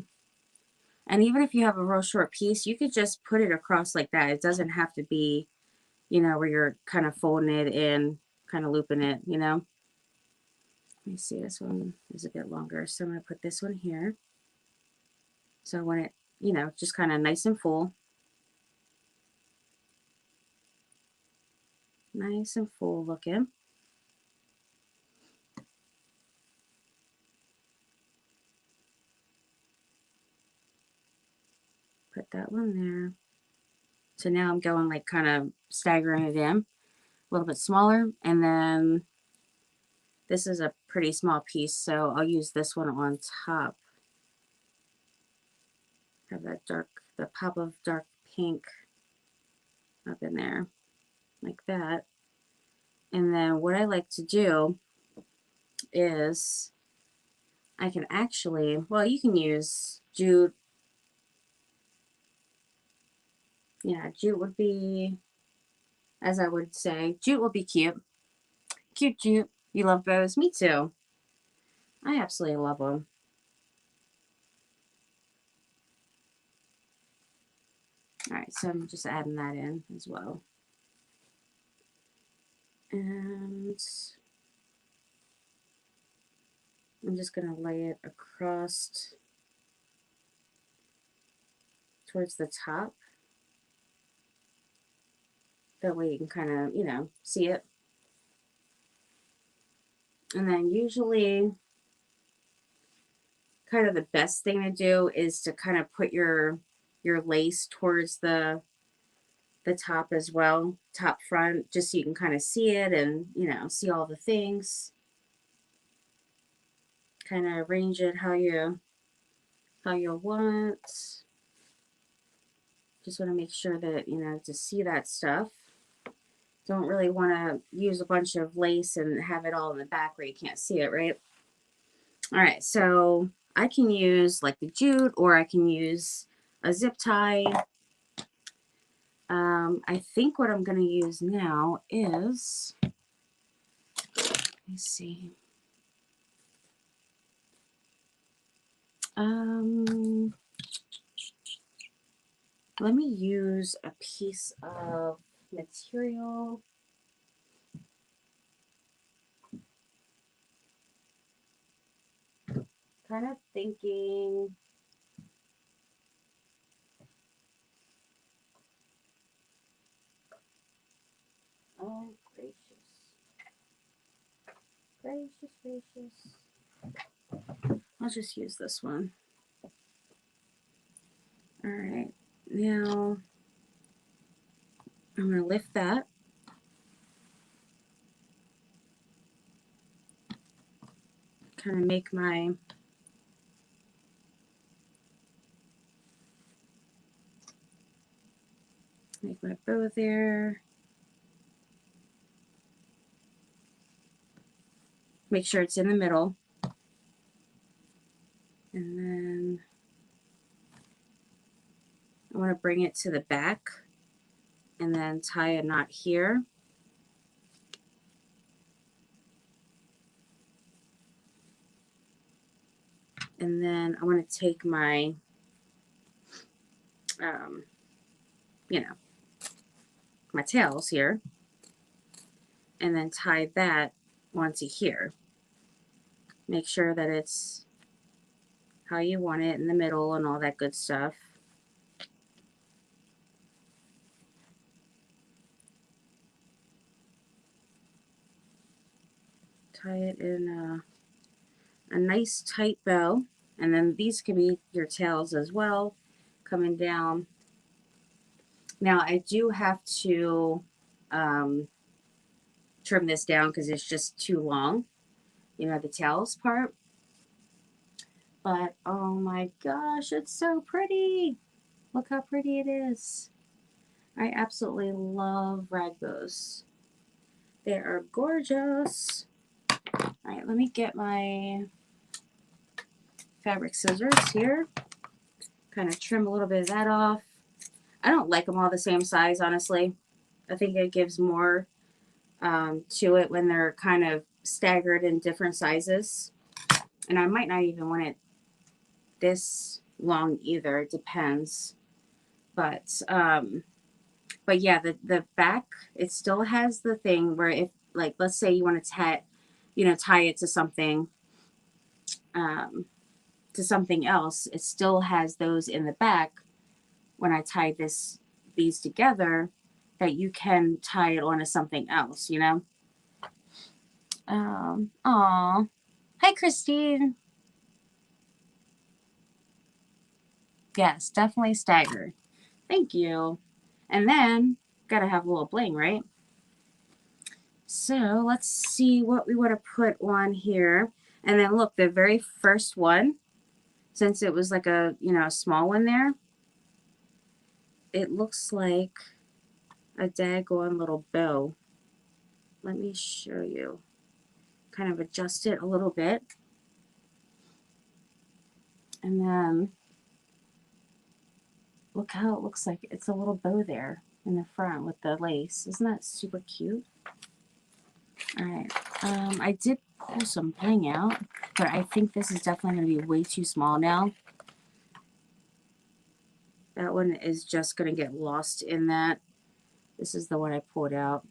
And even if you have a real short piece, you could just put it across like that. It doesn't have to be, you know, where you're kind of folding it in, kind of looping it, you know. Let me see, this one is a bit longer. So I'm going to put this one here. So when it, you know, just kind of nice and full. Nice and full looking. Put that one there. So now I'm going like kind of staggering it in. A little bit smaller, and then this is a pretty small piece, so I'll use this one on top. Have that dark, the pop of dark pink up in there, like that. And then what I like to do is I can actually, well, you can use jute. Yeah, jute would be, as I would say, jute will be cute. Cute jute. You love bows? Me too. I absolutely love them. All right, so I'm just adding that in as well. And I'm just going to lay it across towards the top. That way you can kind of, you know, see it. And then usually kind of the best thing to do is to kind of put your lace towards the top as well, top front, just so you can kind of see it and, you know, see all the things. Kind of arrange it how you want. Just want to make sure that, you know, to see that stuff. Don't really want to use a bunch of lace and have it all in the back where you can't see it, right? All right, so I can use like the jute, or I can use a zip tie. I think what I'm going to use now is, let me see. Let me use a piece of material. Kind of thinking, oh, gracious. Gracious, gracious. I'll just use this one. All right, now I'm going to lift that. Kind of make my bow there. Make sure it's in the middle. And then I want to bring it to the back and then tie a knot here. And then I want to take my, you know, my tails here and then tie that onto here. Make sure that it's how you want it in the middle and all that good stuff. tie it in a nice tight bow. And then these could be your tails as well, coming down. Now I do have to trim this down because it's just too long, you know, the tails part. But oh my gosh, it's so pretty. Look how pretty it is. I absolutely love rag bows. They are gorgeous. All right, let me get my fabric scissors here. Kind of trim a little bit of that off. I don't like them all the same size, honestly. I think it gives more to it when they're kind of staggered in different sizes. And I might not even want it this long either. It depends. But yeah, the back, it still has the thing where if, like, let's say you want to tie it to something else, it still has those in the back when I tie these together, that you can tie it onto something else, you know. Aw. Hi, Christine. Yes, definitely staggered. Thank you. And then, gotta have a little bling, right? So, let's see what we want to put on here. And then, look, the very first one, since it was like a, you know, a small one there, it looks like a daggone little bow. Let me show you. Kind of adjust it a little bit. And then look how it looks like it's a little bow there in the front with the lace. Isn't that super cute? All right. I did pull some bling out, but I think this is definitely going to be way too small now. That one is just going to get lost in that. This is the one I pulled out.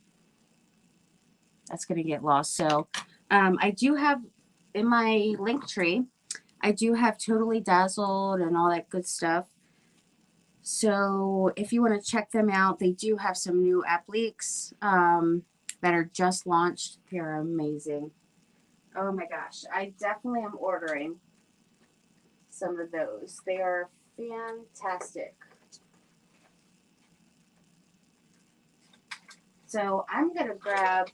That's going to get lost. So I do have in my link tree, I do have Totally Dazzled and all that good stuff. So if you want to check them out, they do have some new appliques that are just launched. They're amazing. Oh my gosh. I definitely am ordering some of those. They are fantastic. So I'm going to grab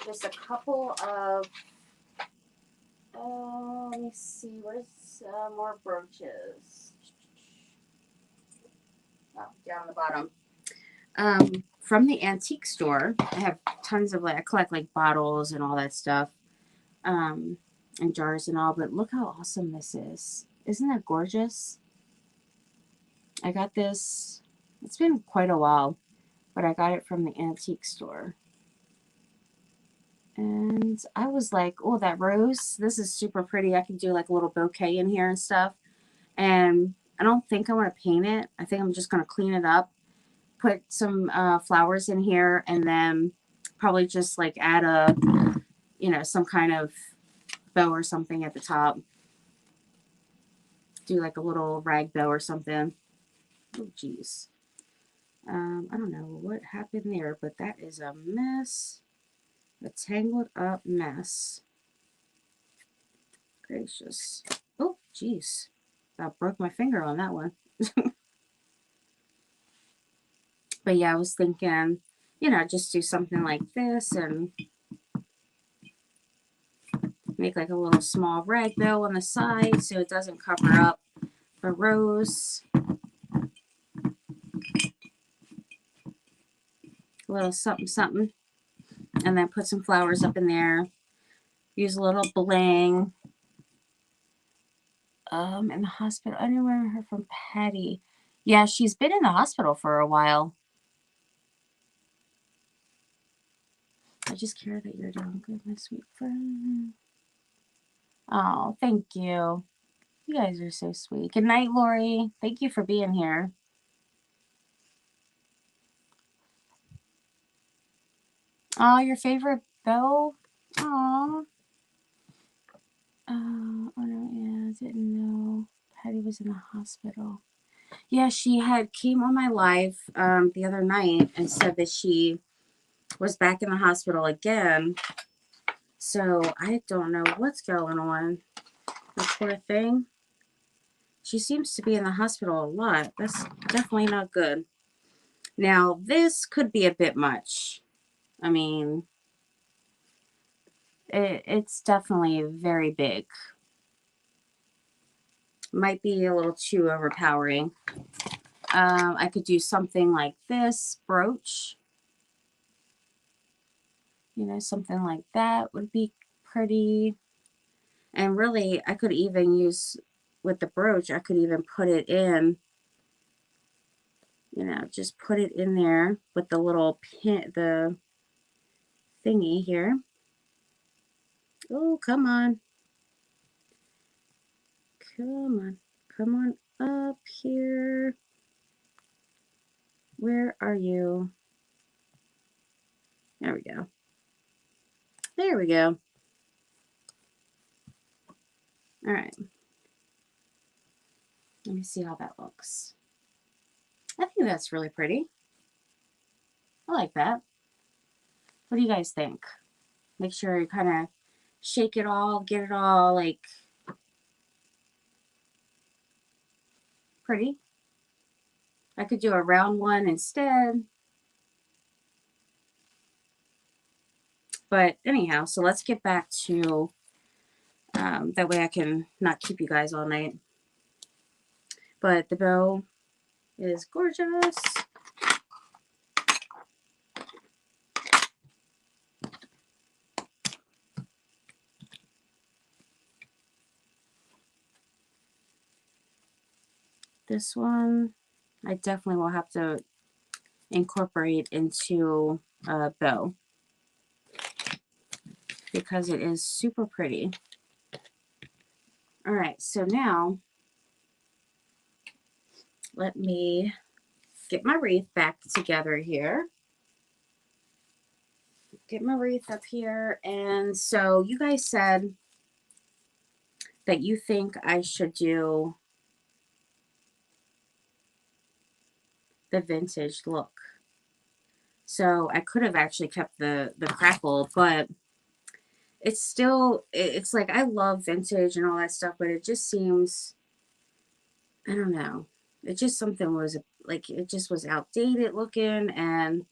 just a couple of, let me see, where's more brooches? Oh, down the bottom. From the antique store, I have tons of, like, I collect like bottles and all that stuff, and jars and all, but look how awesome this is. Isn't that gorgeous? I got this, it's been quite a while, but I got it from the antique store. And I was like, oh, that rose, this is super pretty. I could do like a little bouquet in here and stuff. And I don't think I want to paint it. I think I'm just going to clean it up, put some flowers in here, and then probably just like add a, you know, some kind of bow or something at the top. Do like a little rag bow or something. Oh, geez. I don't know what happened there, but that is a mess. A tangled up mess. Gracious. Oh, geez. I broke my finger on that one. But yeah, I was thinking, you know, just do something like this and make like a little small rag bow on the side so it doesn't cover up the rose. A little something, something. And then put some flowers up in there. Use a little bling. In the hospital. I remember her from Patty. Yeah, she's been in the hospital for a while. I just care that you're doing good, my sweet friend. Oh, thank you. You guys are so sweet. Good night, Lori. Thank you for being here. Oh, your favorite bow? Oh. Oh, no, yeah, I didn't know Patty was in the hospital. Yeah, she came on my live the other night and said that she was back in the hospital again. So I don't know what's going on. The poor thing. She seems to be in the hospital a lot. That's definitely not good. Now, this could be a bit much. I mean, it's definitely very big. Might be a little too overpowering. I could do something like this brooch. You know, something like that would be pretty. And really, I could even use, with the brooch, I could even put it in, you know, just put it in there with the little pin, the thingy here. Oh, come on. Come on. Come on up here. Where are you? There we go. There we go. All right. Let me see how that looks. I think that's really pretty. I like that. What do you guys think? Make sure you kind of shake it all, get it all like pretty. I could do a round one instead. But anyhow, so let's get back to, that way I can not keep you guys all night. But the bow is gorgeous. This one, I definitely will have to incorporate into a bow because it is super pretty. All right, so now let me get my wreath back together here. Get my wreath up here. And so you guys said that you think I should do the vintage look. So I could have actually kept the crackle, but it's still, it's like, I love vintage and all that stuff, but it just seems, I don't know. It just, something was like, it just was outdated looking, and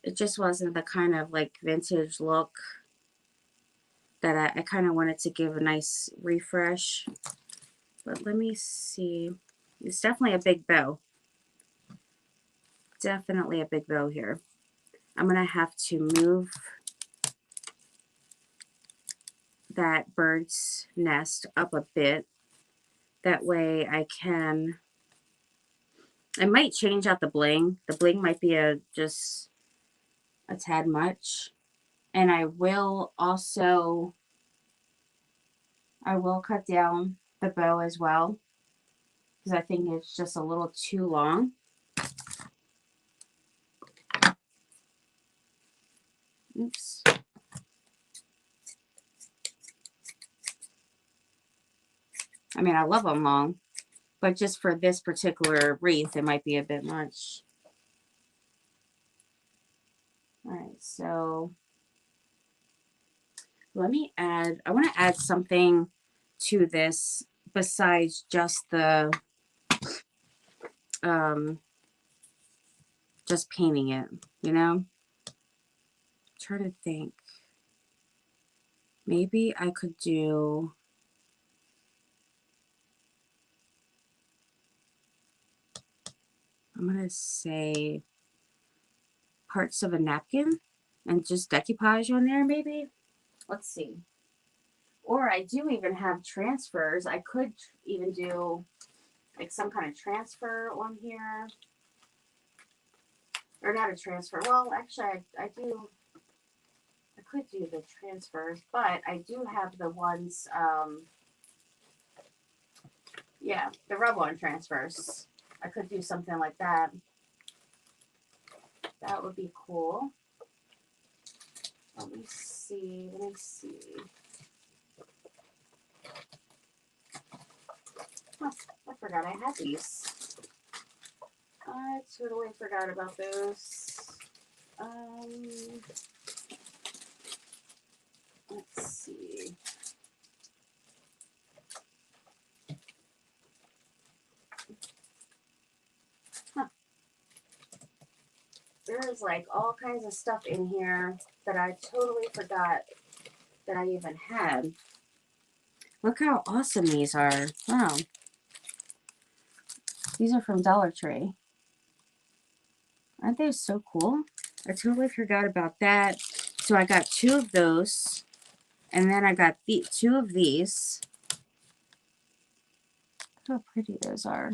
it just wasn't the kind of like vintage look that I kind of wanted to give a nice refresh. But let me see. It's definitely a big bow. Definitely a big bow here. I'm going to have to move that bird's nest up a bit. That way I can, I might change out the bling. The bling might be just a tad much. And I will also, I will cut down the bow as well, because I think it's just a little too long. Oops. I mean, I love them long, but just for this particular wreath, it might be a bit much. All right, so let me add, I want to add something to this besides just the, just painting it, you know? Try to think. Maybe I could do, I'm going to say parts of a napkin and just decoupage on there maybe. Let's see. Or I do even have transfers. I could even do like some kind of transfer on here. Or not a transfer. Well, actually, I do. I could do the transfers, but I do have the ones, yeah, the rub-on transfers. I could do something like that. That would be cool. Let me see. Let me see. Oh, I forgot I had these. I totally forgot about those. Let's see. Huh. There's like all kinds of stuff in here that I totally forgot that I even had. Look how awesome these are. Wow. These are from Dollar Tree. Aren't they so cool? I totally forgot about that. So I got 2 of those. And then I got 2 of these. Look how pretty those are.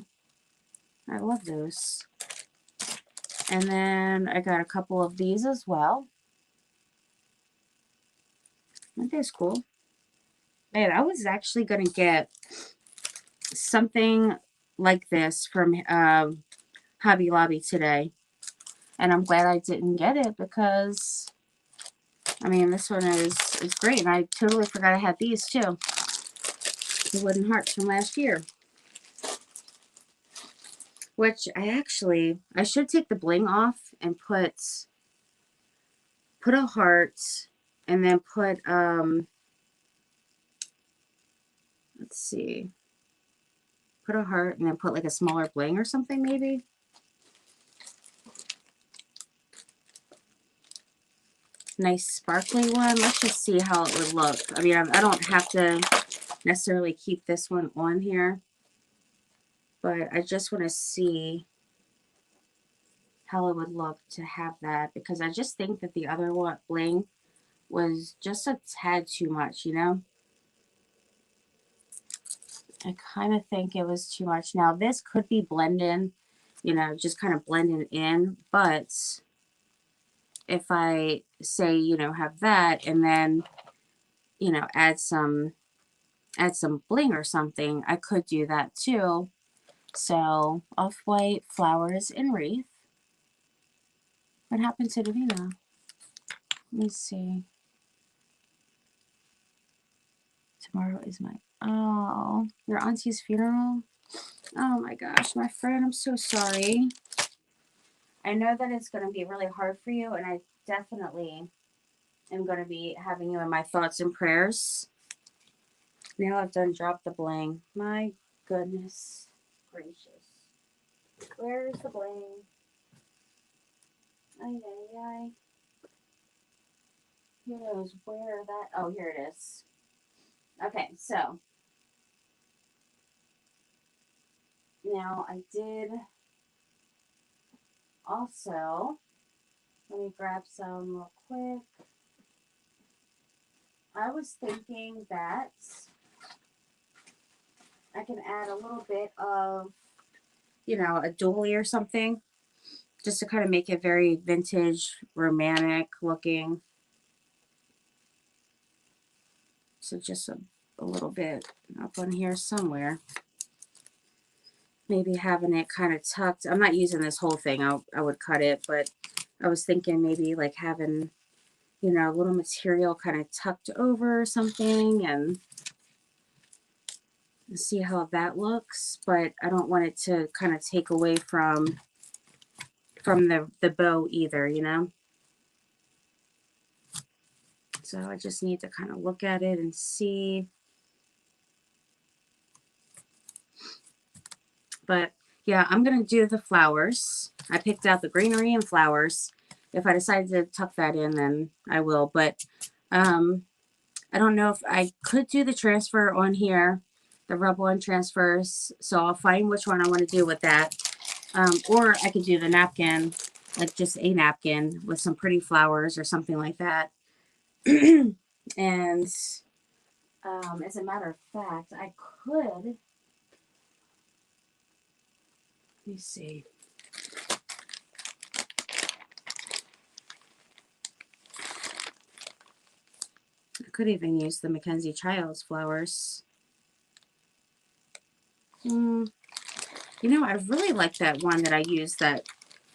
I love those. And then I got a couple of these as well. Aren't those cool? Man, I was actually going to get something like this from Hobby Lobby today. And I'm glad I didn't get it because, I mean, this one is great. And I totally forgot I had these too. The wooden hearts from last year. Which I should take the bling off and put a heart and then put, let's see, put a heart and then put like a smaller bling or something maybe. Nice sparkly one. Let's just see how it would look. I mean, I don't have to necessarily keep this one on here, but I just want to see how it would look to have that, because I just think that the other one bling was just a tad too much, you know. I kind of think it was too much. Now this could be blending, you know, just kind of blending in, but if I say, you know, have that and then, you know, add some bling or something, I could do that too. So off-white flowers and wreath. What happened to Davina? Let me see. Tomorrow is my, oh, your auntie's funeral? Oh my gosh, my friend, I'm so sorry. I know that it's going to be really hard for you, and I definitely am going to be having you in my thoughts and prayers. Now I've done dropped the bling. My goodness gracious. Where's the bling? Ay, ay, ay. Who knows where that... Oh, here it is. Okay, so. Now I did also... Let me grab some real quick. I was thinking that I can add a little bit of, you know, a doily or something, just to kind of make it very vintage, romantic looking. So just a little bit up on here somewhere. Maybe having it kind of tucked. I'm not using this whole thing. I would cut it, but I was thinking maybe like having, you know, a little material kind of tucked over or something, and see how that looks. But I don't want it to kind of take away from the bow either, you know. So I just need to kind of look at it and see. But yeah, I'm going to do the flowers. I picked out the greenery and flowers. If I decide to tuck that in, then I will. But I don't know if I could do the transfer on here, the rub-on transfers. So I'll find which one I want to do with that. Or I could do the napkin, like just a napkin with some pretty flowers or something like that. And as a matter of fact, I could... Let me see. I could even use the Mackenzie Childs flowers. You know, I really like that one that I used, that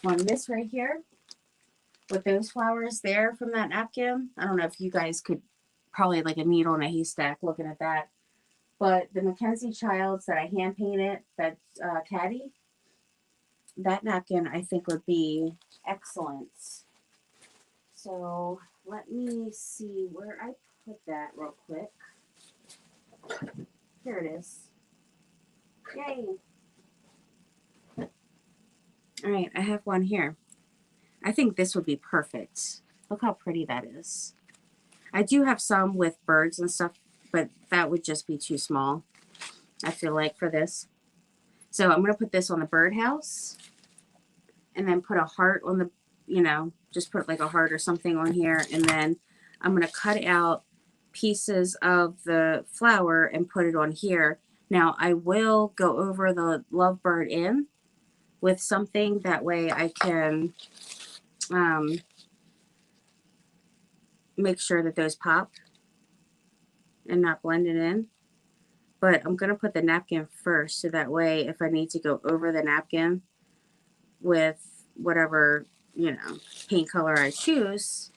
one, this right here, with those flowers there from that napkin. I don't know if you guys could, probably like a needle in a haystack looking at that. But the Mackenzie Childs that I hand painted, that caddy, that napkin I think would be excellent. So let me see where I put that real quick. Here it is. Yay. All right, I have one here. I think this would be perfect. Look how pretty that is. I do have some with birds and stuff, but that would just be too small, I feel like, for this. So I'm going to put this on the birdhouse and then put a heart on the, you know, just put like a heart or something on here. And then I'm going to cut out pieces of the flower and put it on here. Now I will go over the lovebird in with something, that way I can make sure that those pop and not blend it in. But I'm going to put the napkin first, so that way if I need to go over the napkin with whatever, you know, paint color I choose,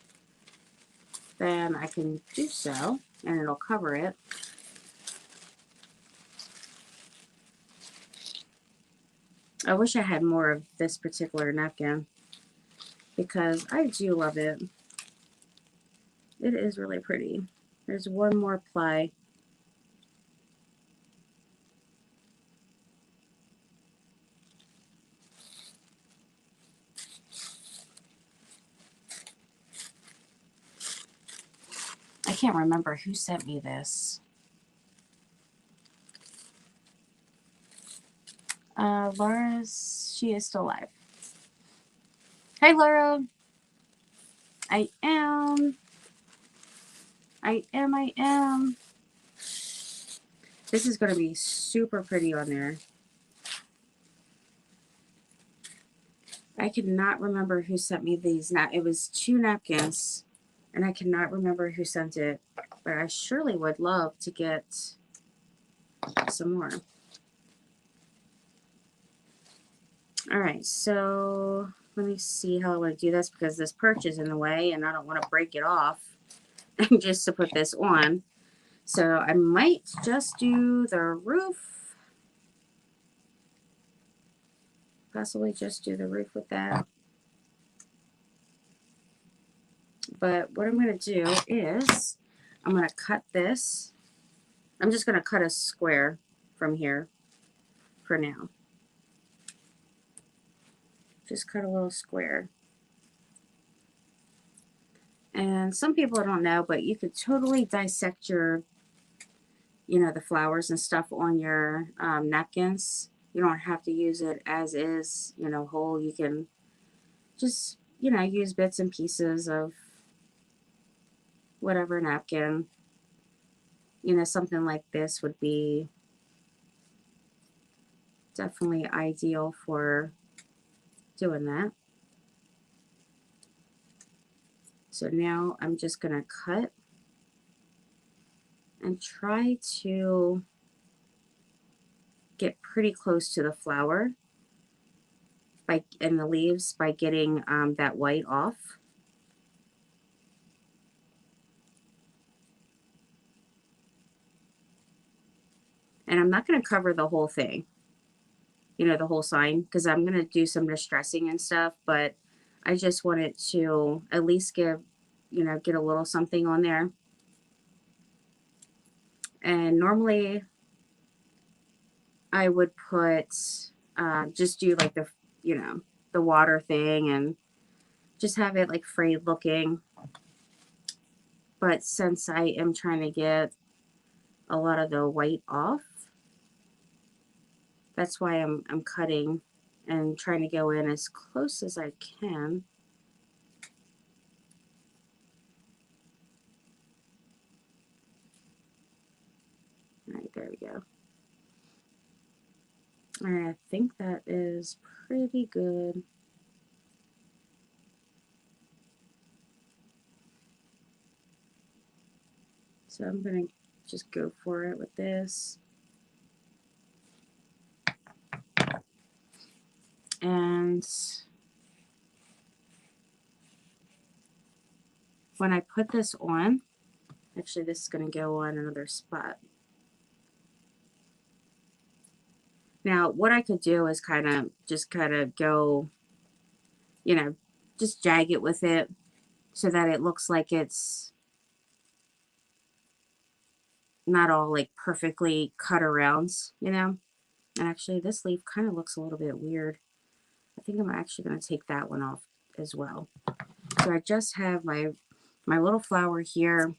then I can do so and it'll cover it. I wish I had more of this particular napkin because I do love it. It is really pretty. There's one more ply. I can't remember who sent me this. Laura's, she is still alive. Hi, Laura. I am. This is going to be super pretty on there. I cannot remember who sent me these. It was 2 napkins, and I cannot remember who sent it, but I surely would love to get some more. All right, so let me see how I want to do this, because this perch is in the way and I don't want to break it off just to put this on. So I might just do the roof. Possibly just do the roof with that. But what I'm going to do is I'm going to cut this. I'm just going to cut a square from here for now. Just cut a little square. And some people don't know, but you could totally dissect your, you know, the flowers and stuff on your napkins. You don't have to use it as is, you know, whole. You can just, you know, use bits and pieces of whatever napkin. You know, something like this would be definitely ideal for doing that. So now I'm just going to cut and try to get pretty close to the flower and the leaves by getting that white off. And I'm not going to cover the whole thing, you know, the whole sign, because I'm going to do some distressing and stuff, but I just want it to at least give, you know, get a little something on there. And normally I would put, just do like the, you know, the water thing and just have it like frayed looking. But since I am trying to get a lot of the white off, that's why I'm cutting and trying to go in as close as I can. All right, there we go. All right, I think that is pretty good. So I'm going to just go for it with this. And when I put this on, actually this is going to go on another spot. Now, what I could do is kind of go, you know, just jag it with it so that it looks like it's not all like perfectly cut arounds, you know. And actually this leaf kind of looks a little bit weird. I think I'm actually going to take that one off as well. So I just have my little flower here,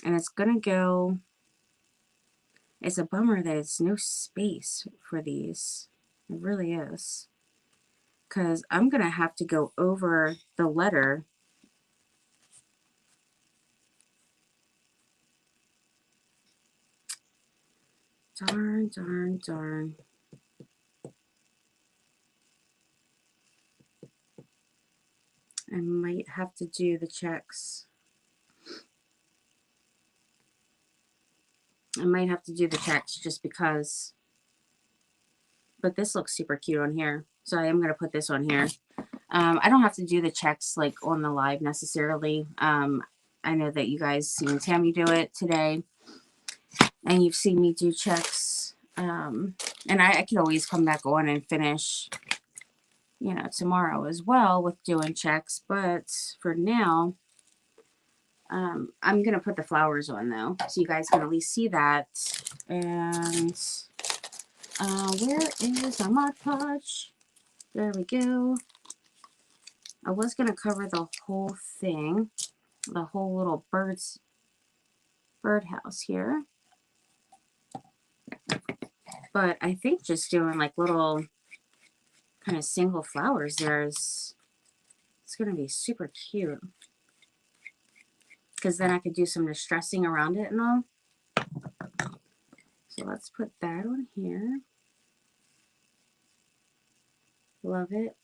and it's going to go. It's a bummer that it's no space for these. It really is. Because I'm going to have to go over the letter. Darn, darn, darn. I might have to do the checks. I might have to do the checks just because. But this looks super cute on here. So I am going to put this on here. I don't have to do the checks like on the live necessarily. I know that you guys seen Tammy do it today. And you've seen me do checks. And I can always come back on and finish, you know, tomorrow as well with doing checks. But for now, I'm going to put the flowers on though. So you guys can at least see that. And where is our Mod Podge? There we go. I was going to cover the whole thing. The whole little birdhouse here. But I think just doing like little kind of single flowers there is, it's going to be super cute. Because then I could do some distressing around it and all. So let's put that on here. Love it.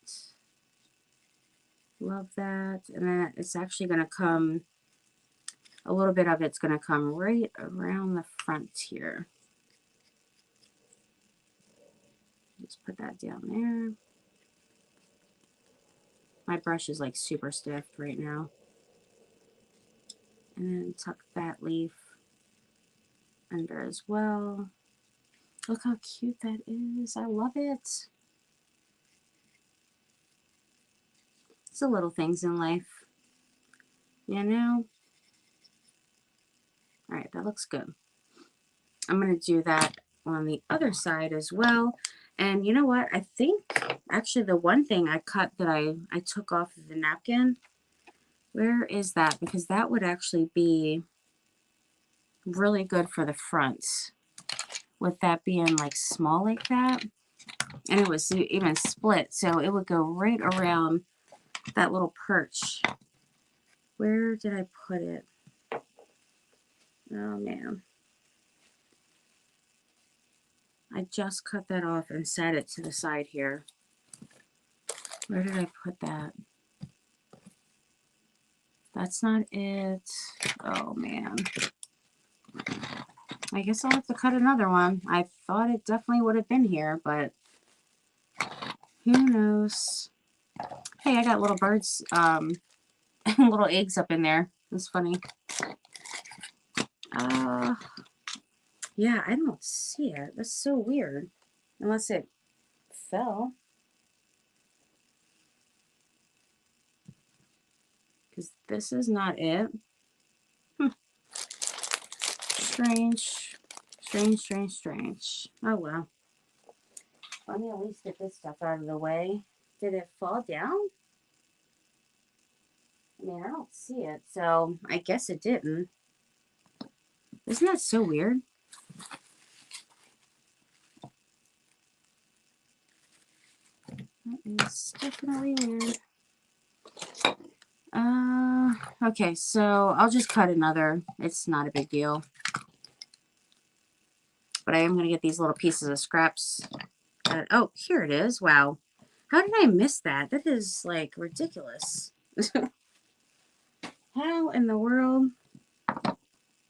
Love that. And then it's actually going to come, a little bit of it's going to come right around the front here. Just put that down there. My brush is like super stiff right now. And then tuck that leaf under as well. Look how cute that is. I love it. It's the little things in life, you know? All right, that looks good. I'm going to do that on the other side as well. And you know what? I think actually the one thing I cut that I took off of the napkin, where is that? Because that would actually be really good for the front with that being like small like that. And it was even split, so it would go right around that little perch. Where did I put it? Oh man. I just cut that off and set it to the side here. Where did I put that? That's not it. Oh man. I guess I'll have to cut another one. I thought it definitely would have been here, but who knows? Hey, I got little birds, little eggs up in there. That's funny. Yeah, I don't see it. That's so weird. Unless it fell. Because this is not it. Strange. Strange, strange, strange. Oh, well. Let me at least get this stuff out of the way. Did it fall down? I mean, I don't see it, so I guess it didn't. Isn't that so weird? That is definitely weird. Okay, so I'll just cut another. It's not a big deal. But I am going to get these little pieces of scraps. Oh, here it is. Wow. How did I miss that? That is, like, ridiculous. How in the world?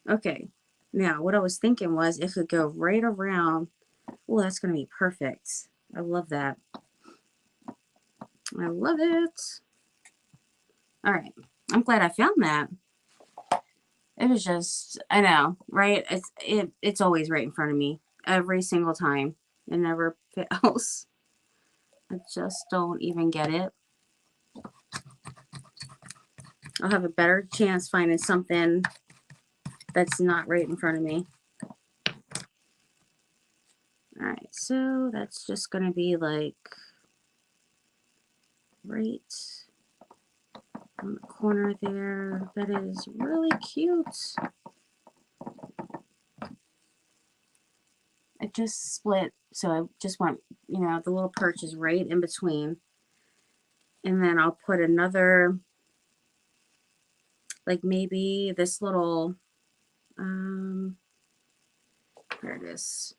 Okay. Now, what I was thinking was it could go right around. Oh, that's going to be perfect. I love that. I love it. All right. I'm glad I found that. It was just, I know, right? It's always right in front of me. Every single time. It never fails. I just don't even get it. I'll have a better chance finding something that's not right in front of me. All right, so that's just going to be like right on the corner there. That is really cute. It just split, so I just want, you know, the little perch is right in between. And then I'll put another, like maybe this little, there it is.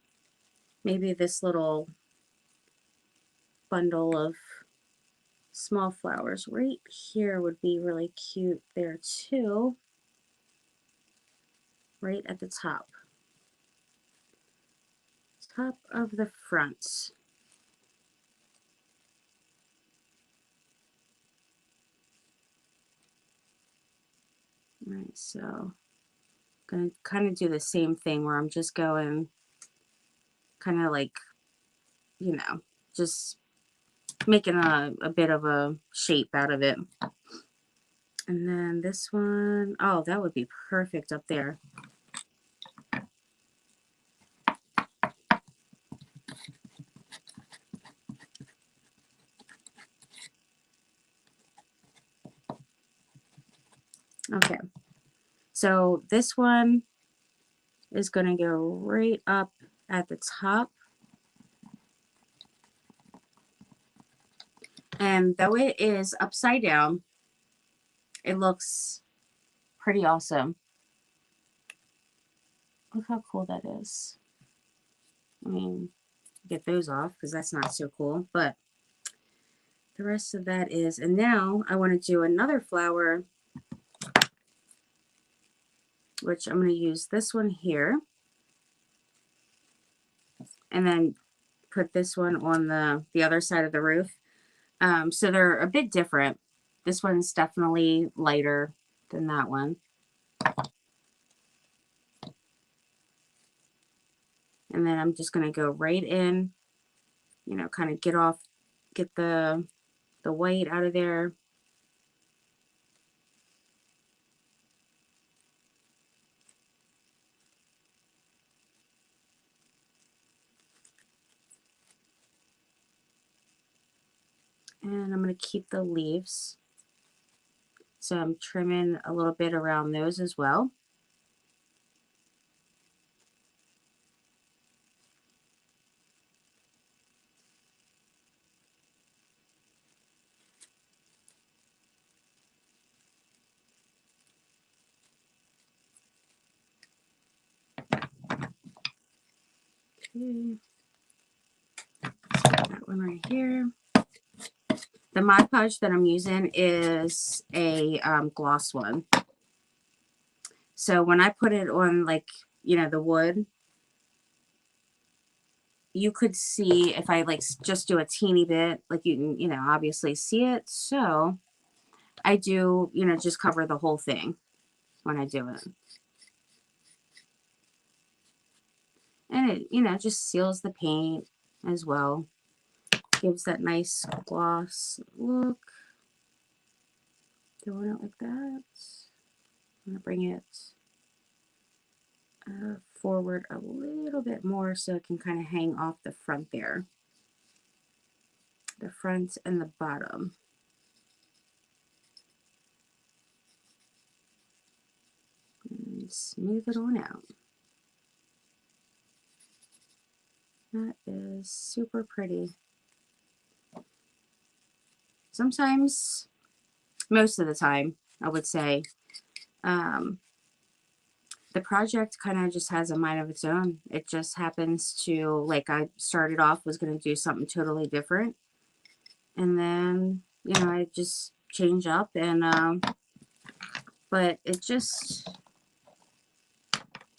Maybe this little bundle of small flowers right here would be really cute there too. Right at the top of the front. All right, so I'm gonna kind of do the same thing where I'm just going kind of like, you know, just making a bit of a shape out of it. And then this one, oh, that would be perfect up there. Okay, so this one is going to go right up at the top. And though it is upside down, it looks pretty awesome. Look how cool that is. I mean, get those off because that's not so cool, but the rest of that is, and now I want to do another flower, which I'm going to use this one here, and then put this one on the other side of the roof. So they're a bit different. This one's definitely lighter than that one. And then I'm just going to go right in, you know, kind of get the white out of there. And I'm going to keep the leaves. So I'm trimming a little bit around those as well. Okay. That one right here. The Mod Podge that I'm using is a gloss one. So when I put it on, like, you know, the wood, you could see if I like just do a teeny bit, like you can, you know, obviously see it. So I do, you know, just cover the whole thing when I do it. And it, you know, just seals the paint as well. Gives that nice gloss look. Doing it like that. I'm going to bring it forward a little bit more so it can kind of hang off the front there. The front and the bottom. And smooth it on out. That is super pretty. Sometimes, most of the time, I would say, the project kind of just has a mind of its own. It just happens to, like, I started off was going to do something totally different. And then, you know, I just change up and, but it just,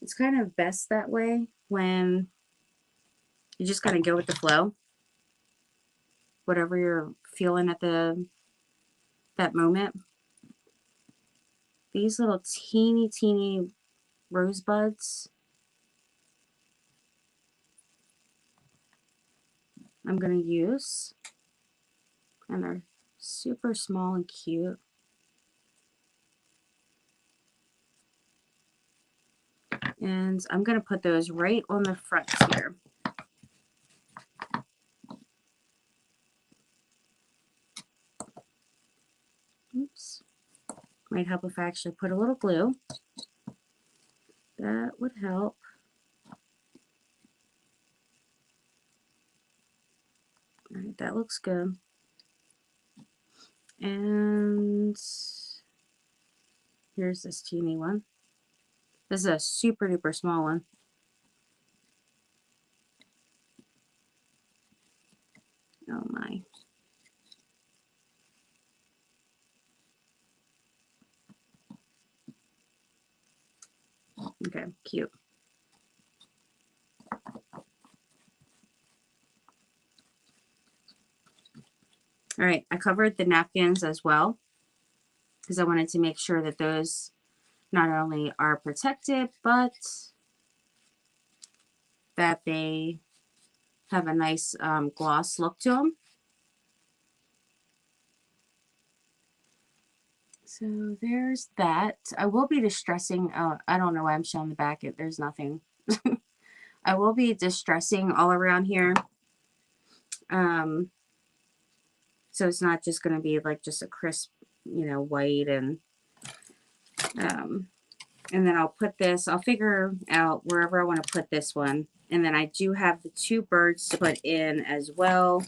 it's kind of best that way when you just kind of go with the flow. Whatever you're feeling at that moment. These little teeny rosebuds, I'm going to use, and they're super small and cute. And I'm going to put those right on the front here. Oops. Might help if I actually put a little glue. That would help. All right, that looks good. And here's this teeny one. This is a super duper small one. Oh my. Okay, cute. All right, I covered the napkins as well because I wanted to make sure that those not only are protected, but that they have a nice gloss look to them. So there's that. I will be distressing. I don't know why I'm showing the back. There's nothing. I will be distressing all around here. So it's not just going to be like just a crisp, you know, white. And then I'll put this, I'll figure out wherever I want to put this one. And then I do have the two birds to put in as well.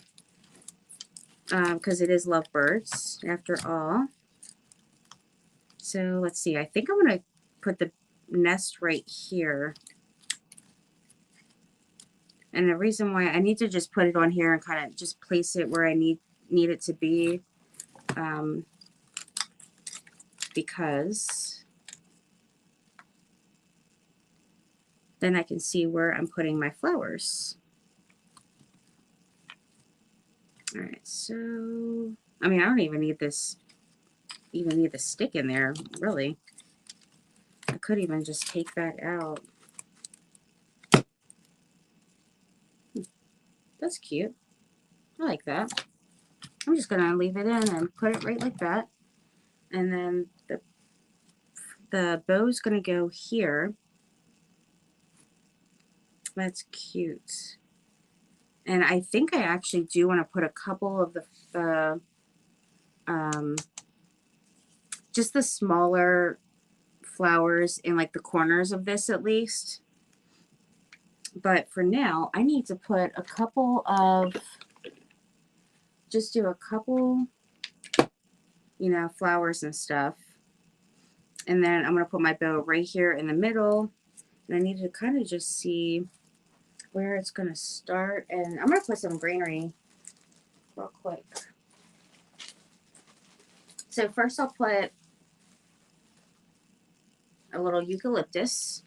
Because it is lovebirds after all. So let's see. I think I'm going to put the nest right here. And the reason why I need to just put it on here and kind of just place it where I need it to be. Because then I can see where I'm putting my flowers. All right, so I mean, I don't even need this, the stick in there, really. I could even just take that out. That's cute. I like that. I'm just gonna leave it in and put it right like that. And then the bow's gonna go here. That's cute. And I think I actually do want to put a couple of the just the smaller flowers in like the corners of this at least. But for now, I need to put a couple of, just do a couple, you know, flowers and stuff. And then I'm going to put my bow right here in the middle. And I need to kind of just see where it's going to start. And I'm going to put some greenery real quick. So first I'll put a little eucalyptus.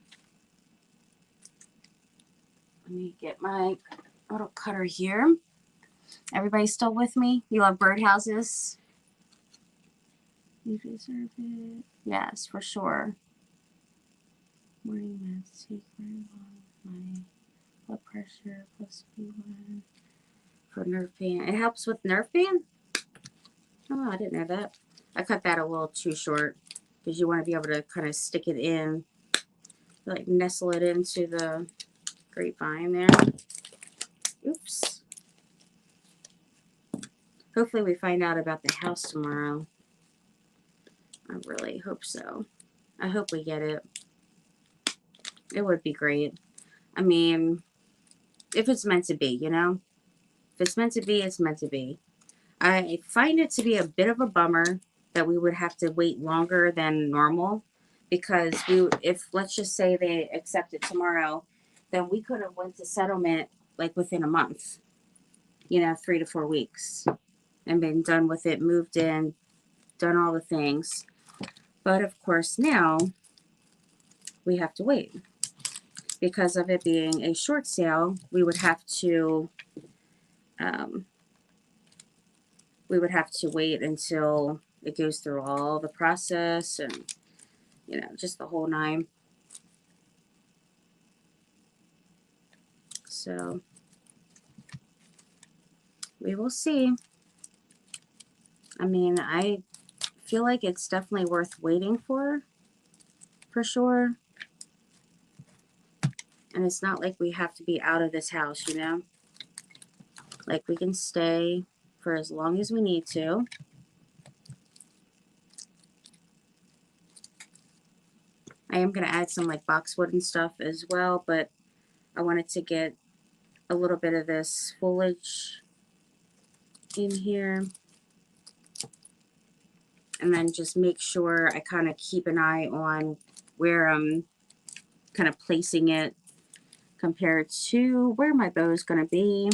Let me get my little cutter here. Everybody still with me? You love birdhouses? You deserve it. Yes, for sure. Morning meds take very long. My blood pressure plus B1 for nerve pain. It helps with nerve pain? Oh, I didn't know that. I cut that a little too short because you want to be able to kind of stick it in, like nestle it into the grapevine there. Oops. Hopefully we find out about the house tomorrow. I really hope so. I hope we get it. It would be great. I mean, if it's meant to be, you know? If it's meant to be, it's meant to be. I find it to be a bit of a bummer that we would have to wait longer than normal because if let's just say they accept it tomorrow, then we could have went to settlement like within a month, you know, 3 to 4 weeks and been done with it, moved in, done all the things. But of course now we have to wait because of it being a short sale. We would have to wait until it goes through all the process and, you know, just the whole nine. So we will see. I mean, I feel like it's definitely worth waiting for sure. And it's not like we have to be out of this house, you know? Like we can stay for as long as we need to. I am going to add some like boxwood and stuff as well, but I wanted to get a little bit of this foliage in here. And then just make sure I kind of keep an eye on where I'm kind of placing it compared to where my bow is going to be.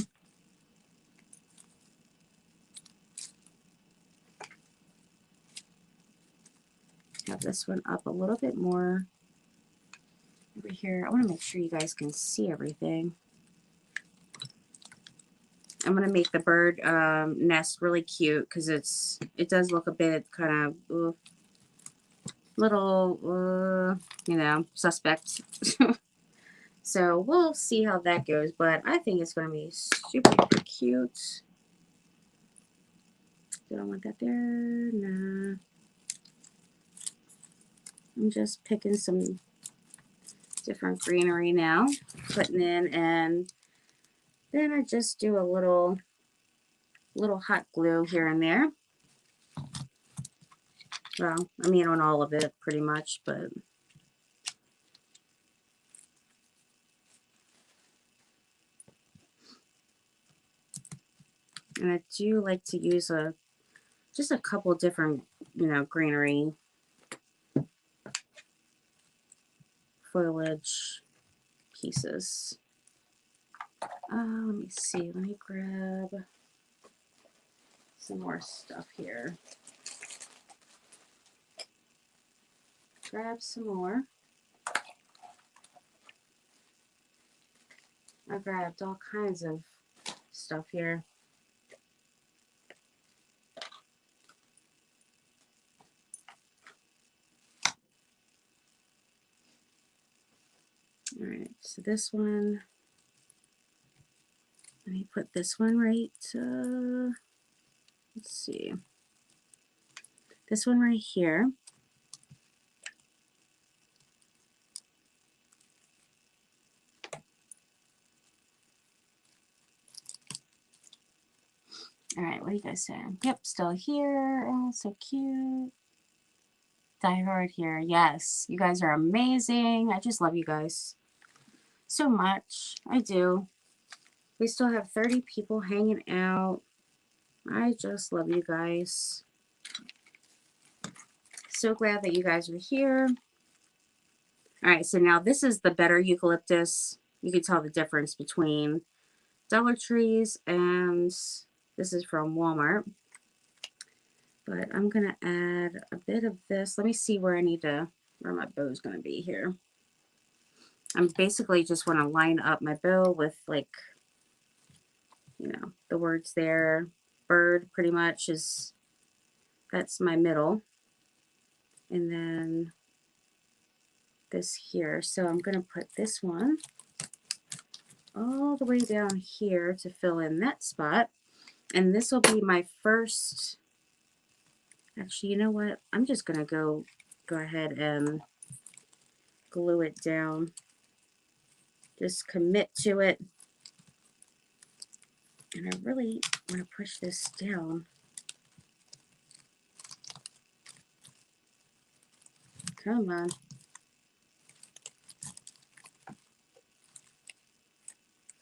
Have this one up a little bit more over here. I want to make sure you guys can see everything. I'm going to make the bird nest really cute because it does look a bit kind of little, you know, suspect. So we'll see how that goes, but I think it's going to be super cute. Do I want that there? Nah. I'm just picking some different greenery now, putting in, and then I just do a little hot glue here and there. Well, I mean on all of it pretty much, but and I do like to use just a couple different, you know, greenery foliage pieces. Let me see. Let me grab some more stuff here. Grab some more. I grabbed all kinds of stuff here. All right, so this one, let me put this one right, let's see, this one right here. All right, what do you guys say? Yep, still here. Oh, so cute. Die Hard here. Yes, you guys are amazing. I just love you guys so much. I do. We still have 30 people hanging out. I just love you guys. So glad that you guys are here. All right, so now this is the better eucalyptus. You can tell the difference between Dollar Trees and this is from Walmart. But I'm going to add a bit of this. Let me see where I need to, where my bow is going to be here. I'm basically just want to line up my bow with, like, you know, the words there. Bird pretty much is, that's my middle. And then this here. So I'm going to put this one all the way down here to fill in that spot. And this will be my first, actually, you know what? I'm just going to go ahead and glue it down. Just commit to it. And I really want to push this down. Come on.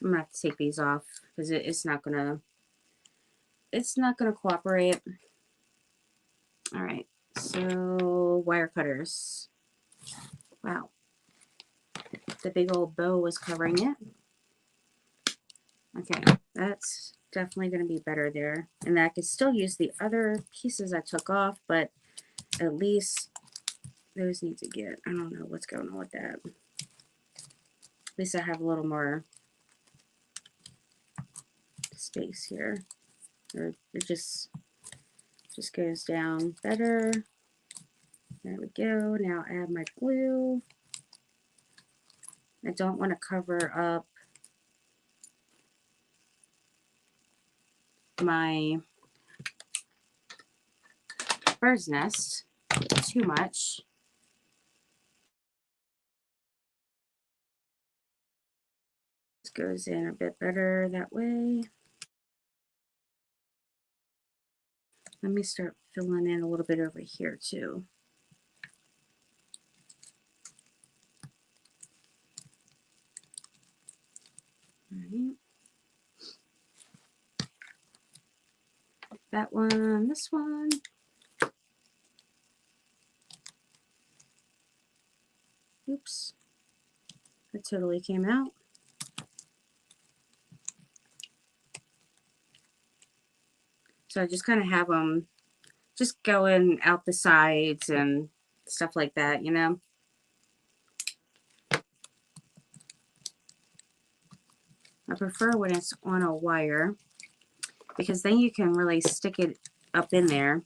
I'm going to have to take these off because it's not going to cooperate. All right. So wire cutters. Wow. The big old bow was covering it. Okay. That's definitely going to be better there. And I could still use the other pieces I took off, but at least those need to get, I don't know what's going on with that. At least I have a little more space here. Or it just goes down better. There we go. Now add my glue. I don't want to cover up my bird's nest too much. goes in a bit better that way. Let me start filling in a little bit over here too. All right. That one, this one. Oops. That totally came out. So I just kind of have them just going out the sides and stuff like that, you know. I prefer when it's on a wire because then you can really stick it up in there.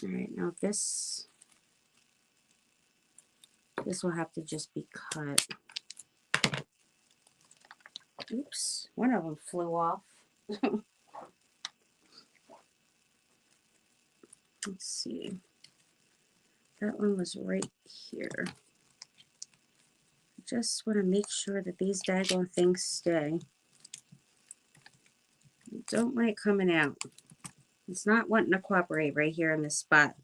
All right, now this will have to just be cut. Oops, one of them flew off. Let's see. That one was right here. Just want to make sure that these daggone things stay. I don't like coming out. It's not wanting to cooperate right here in this spot.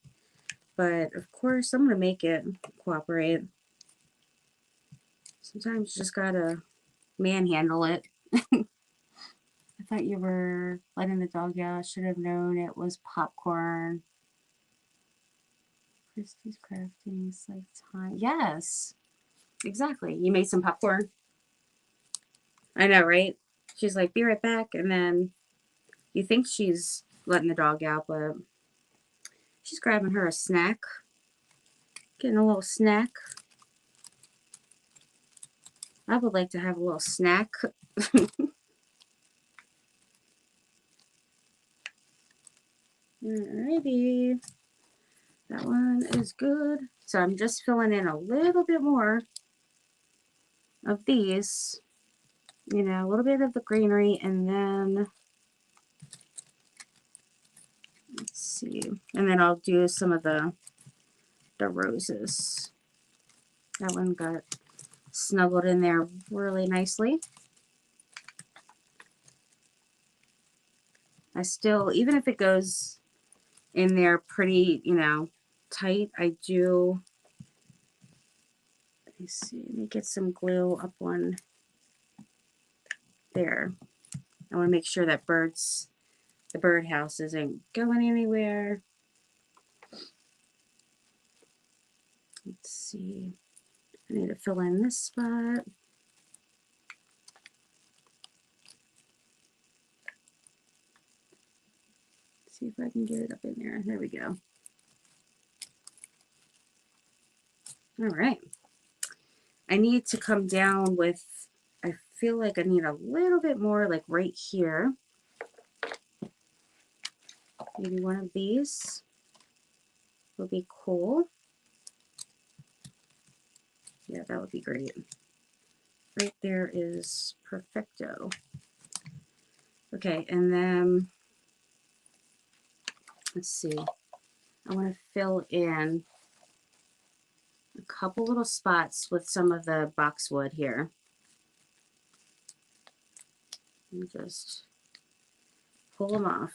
But of course, I'm going to make it cooperate. Sometimes you just got to manhandle it. I thought you were letting the dog out. Should have known it was popcorn. Christy's crafting is like time. Yes, exactly. You made some popcorn. I know, right? She's like, be right back. And then you think she's letting the dog out, but she's grabbing her a snack. Getting a little snack. I would like to have a little snack. Alrighty. That one is good. So I'm just filling in a little bit more of these. You know, a little bit of the greenery, and then let's see. And then I'll do some of the roses. That one got snuggled in there really nicely. I still, even if it goes in there pretty, you know, tight, I do, let me see, let me get some glue up on there. I want to make sure that the birdhouse isn't going anywhere. Let's see. I need to fill in this spot. See if I can get it up in there. There we go. All right. I need to come down with, I feel like I need a little bit more like right here. Maybe one of these will be cool. Yeah, that would be great. Right there is perfecto. Okay, and then let's see. I want to fill in a couple little spots with some of the boxwood here. And just pull them off.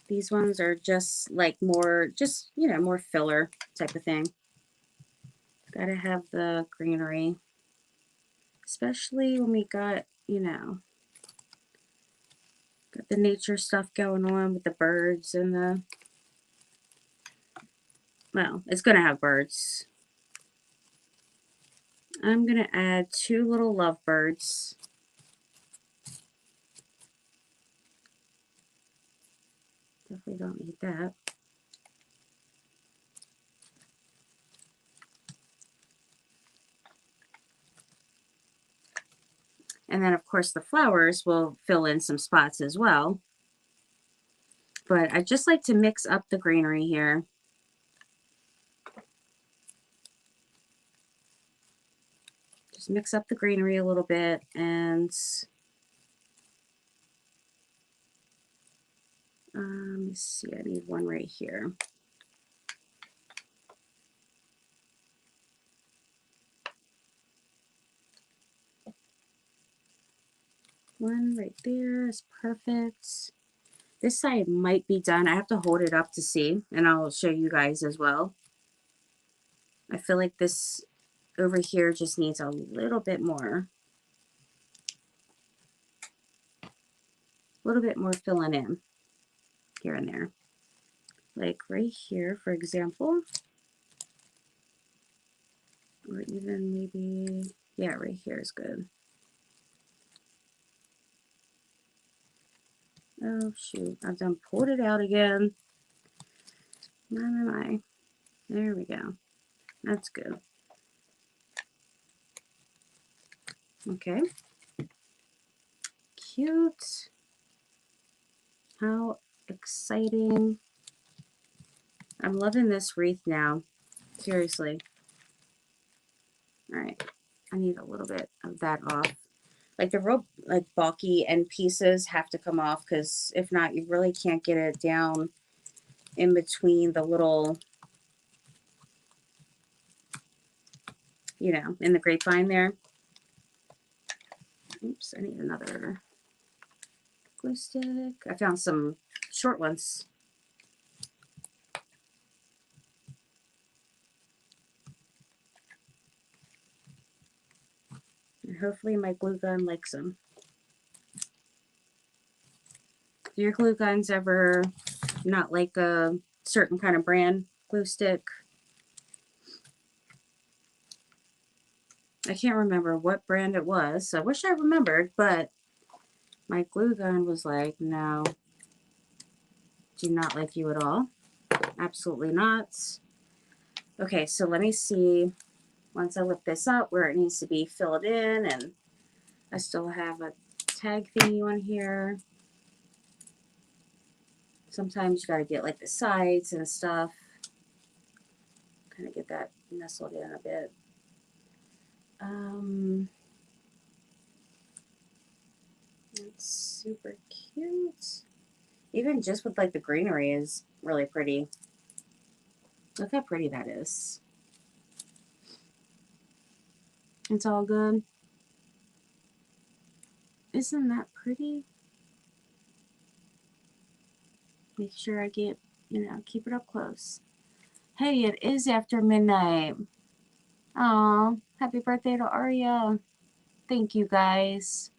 These ones are just like more, just, you know, more filler type of thing. Gotta have the greenery, especially when we got, you know, got the nature stuff going on with the birds and the, well, it's gonna have birds. I'm gonna add 2 little lovebirds. Definitely don't need that. And then, of course, the flowers will fill in some spots as well. But I just like to mix up the greenery here. Just mix up the greenery a little bit, and Let's see, I need one right here. One right there is perfect. This side might be done. I have to hold it up to see, and I'll show you guys as well. I feel like this over here just needs a little bit more. A little bit more filling in here and there. Like right here, for example. Or even maybe, yeah, right here is good. Oh, shoot. I've done pulled it out again. My. There we go. That's good. Okay. Cute. How exciting. I'm loving this wreath now. Seriously. All right. I need a little bit of that off. Like the real like bulky end pieces have to come off, because if not, you really can't get it down in between the little, you know, in the grapevine there. Oops, I need another glue stick. I found some short ones. And hopefully my glue gun likes them. Do your glue guns ever not like a certain kind of brand glue stick? I can't remember what brand it was. I wish I remembered, but my glue gun was like, no, do not like you at all. Absolutely not. Okay, so let me see, once I lift this up, where it needs to be filled in, and I still have a tag thingy on here. Sometimes you got to get like the sides and stuff. Kind of get that nestled in a bit. It's super cute. Even just with like the greenery is really pretty. Look how pretty that is. It's all good. Isn't that pretty? Make sure I get, you know, keep it up close. Hey, it is after midnight. Aw, happy birthday to Aria. Thank you guys.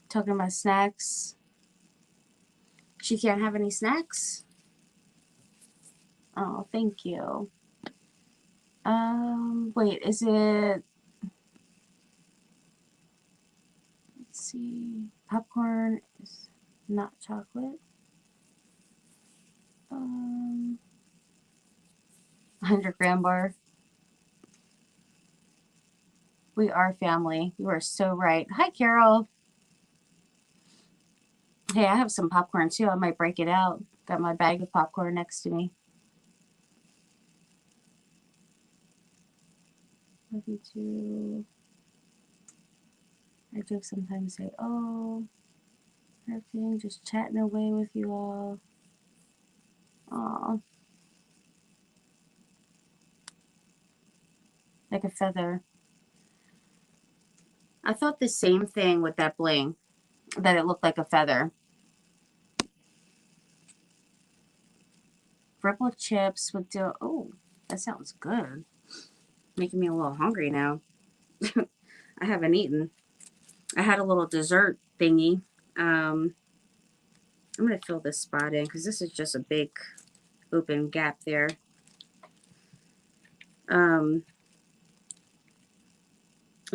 Talking about snacks. She can't have any snacks? Oh, thank you. Wait, is it, let's see, popcorn is not chocolate. 100-gram bar. We are family. You are so right. Hi, Carol. Hey, I have some popcorn too. I might break it out. Got my bag of popcorn next to me. Love you too. I joke sometimes, say, oh, nothing, just chatting away with you all. Aw. Like a feather. I thought the same thing with that bling, that it looked like a feather. Ripple chips would do, oh, that sounds good. Making me a little hungry now. I haven't eaten. I had a little dessert thingy. I'm going to fill this spot in because this is just a big open gap there. It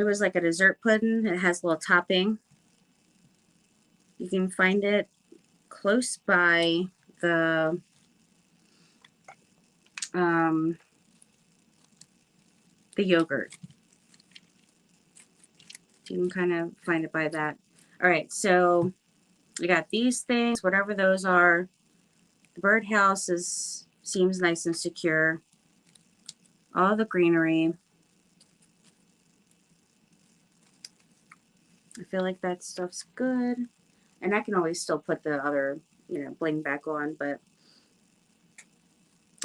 was like a dessert pudding. It has a little topping. You can find it close by the yogurt. You can kind of find it by that. All right, so we got these things, whatever those are. The birdhouse seems nice and secure. All the greenery. I feel like that stuff's good. And I can always still put the other, you know, bling back on, but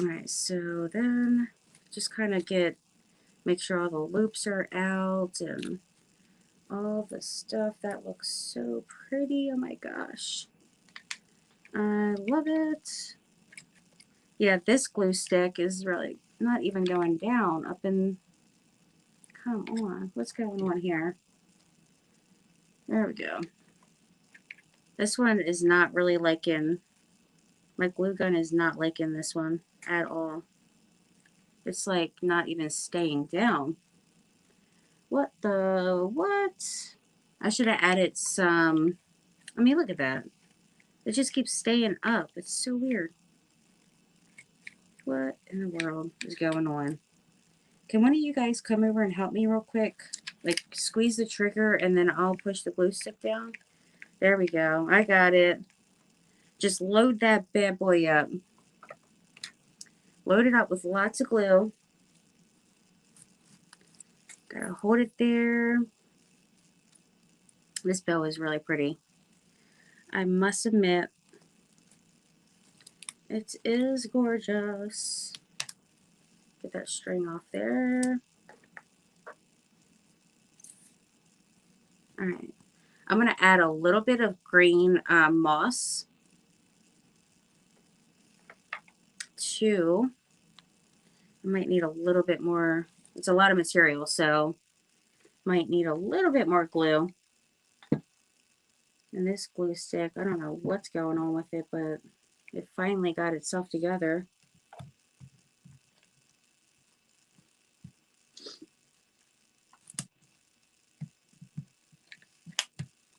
all right, so then just kind of make sure all the loops are out and all the stuff. That looks so pretty. Oh my gosh. I love it. Yeah, this glue stick is really not even going down up in, come on, what's going on here? There we go. This one is not really liking, my glue gun is not liking this one at all. It's like not even staying down. What the, what? I should have added some, I mean, look at that. It just keeps staying up. It's so weird. What in the world is going on? Can one of you guys come over and help me real quick? Like, squeeze the trigger and then I'll push the glue stick down. There we go. I got it. Just load that bad boy up. Load it up with lots of glue. Gotta hold it there. This bow is really pretty. I must admit, it is gorgeous. Get that string off there. All right. I'm going to add a little bit of green moss to, I might need a little bit more. It's a lot of material, so might need a little bit more glue. And this glue stick, I don't know what's going on with it, but it finally got itself together.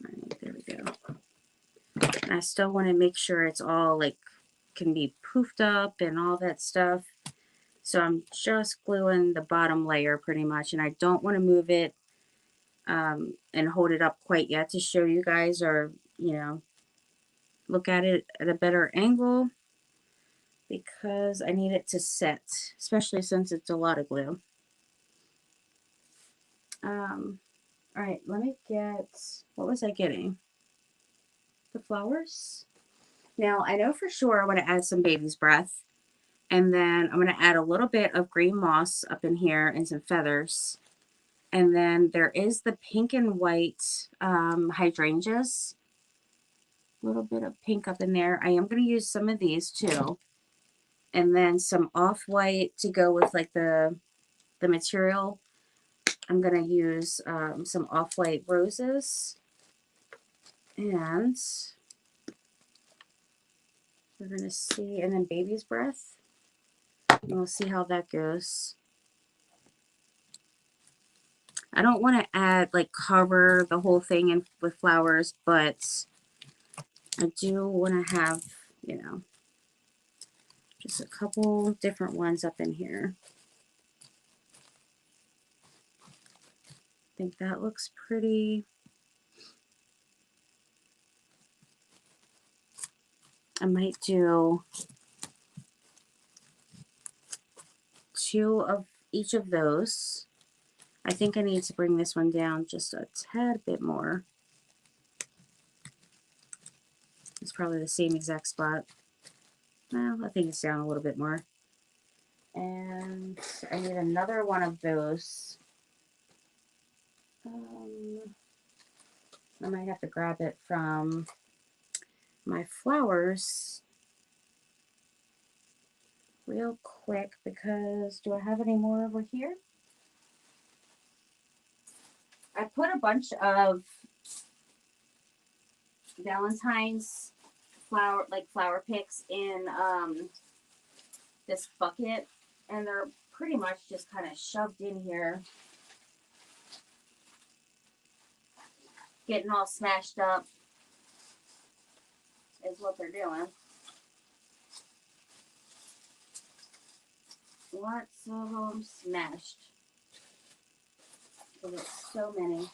All right, there we go. And I still want to make sure it's all like can be poofed up and all that stuff. So I'm just gluing the bottom layer pretty much, and I don't want to move it and hold it up quite yet to show you guys, or, you know, look at it at a better angle, because I need it to set, especially since it's a lot of glue. All right, let me get, what was I getting? The flowers? Now, I know for sure I want to add some baby's breath, and then I'm going to add a little bit of green moss up in here and some feathers. And then there is the pink and white hydrangeas. A little bit of pink up in there. I am going to use some of these too. And then some off-white to go with like the material. I'm going to use some off-white roses. And we're going to see, and then baby's breath. And we'll see how that goes. I don't want to add, like, cover the whole thing in with flowers, but I do want to have, you know, just a couple different ones up in here. I think that looks pretty. I might do 2 of each of those. I think I need to bring this one down just a tad bit more. It's probably the same exact spot. Well, I think it's down a little bit more. And I need another one of those. I might have to grab it from my flowers real quick, because do I have any more over here? I put a bunch of Valentine's flower picks in this bucket, and they're pretty much just kind of shoved in here, getting all smashed up is what they're doing. Lots of them smashed. There's so many.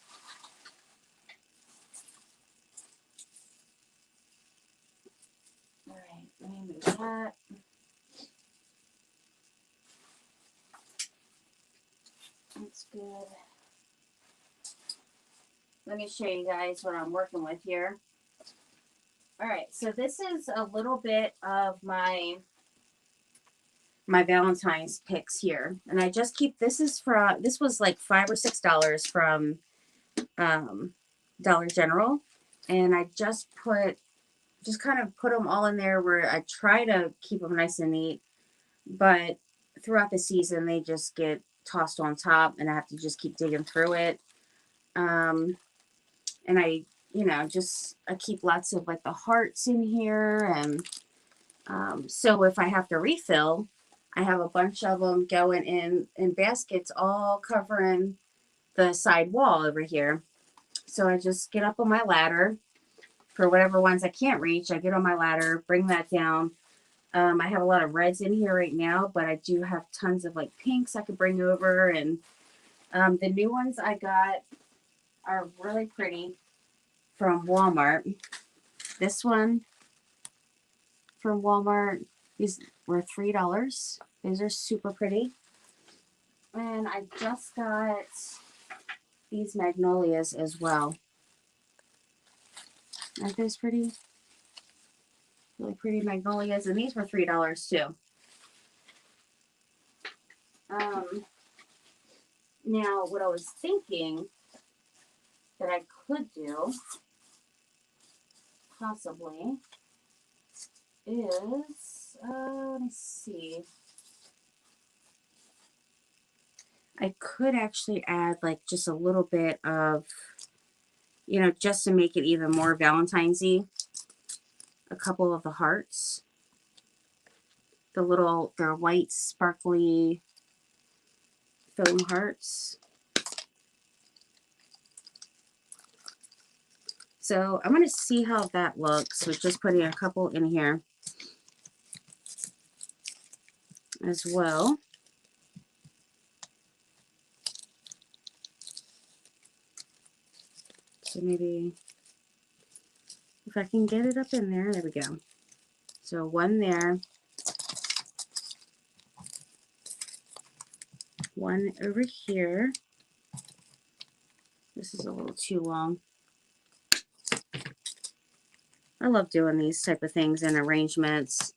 All right, let me move that. That's good. let me show you guys what I'm working with here. All right, so this is a little bit of my Valentine's picks here, and I just keep, this was like $5 or $6 from Dollar General, and I just kind of put them all in there where I try to keep them nice and neat, but throughout the season they just get tossed on top and I have to just keep digging through it. And I, I keep lots of like the hearts in here, and so if I have to refill, I have a bunch of them going in baskets all covering the side wall over here. So I just get up on my ladder for whatever ones I can't reach. I get on my ladder, bring that down. I have a lot of reds in here right now, but I do have tons of like pinks I could bring over. And the new ones I got are really pretty from Walmart. This one from Walmart, these were $3. These are super pretty. And I just got these magnolias as well. Aren't those pretty? Really pretty magnolias. And these were $3 too. Now, what I was thinking that I could do, possibly, is, let me see. I could actually add like just a little bit of, just to make it even more Valentine's-y, a couple of the hearts. They're white, sparkly foam hearts. So I'm going to see how that looks with just putting a couple in here as well. So maybe if I can get it up in there, there we go. So one there, one over here. This is a little too long. I love doing these type of things and arrangements.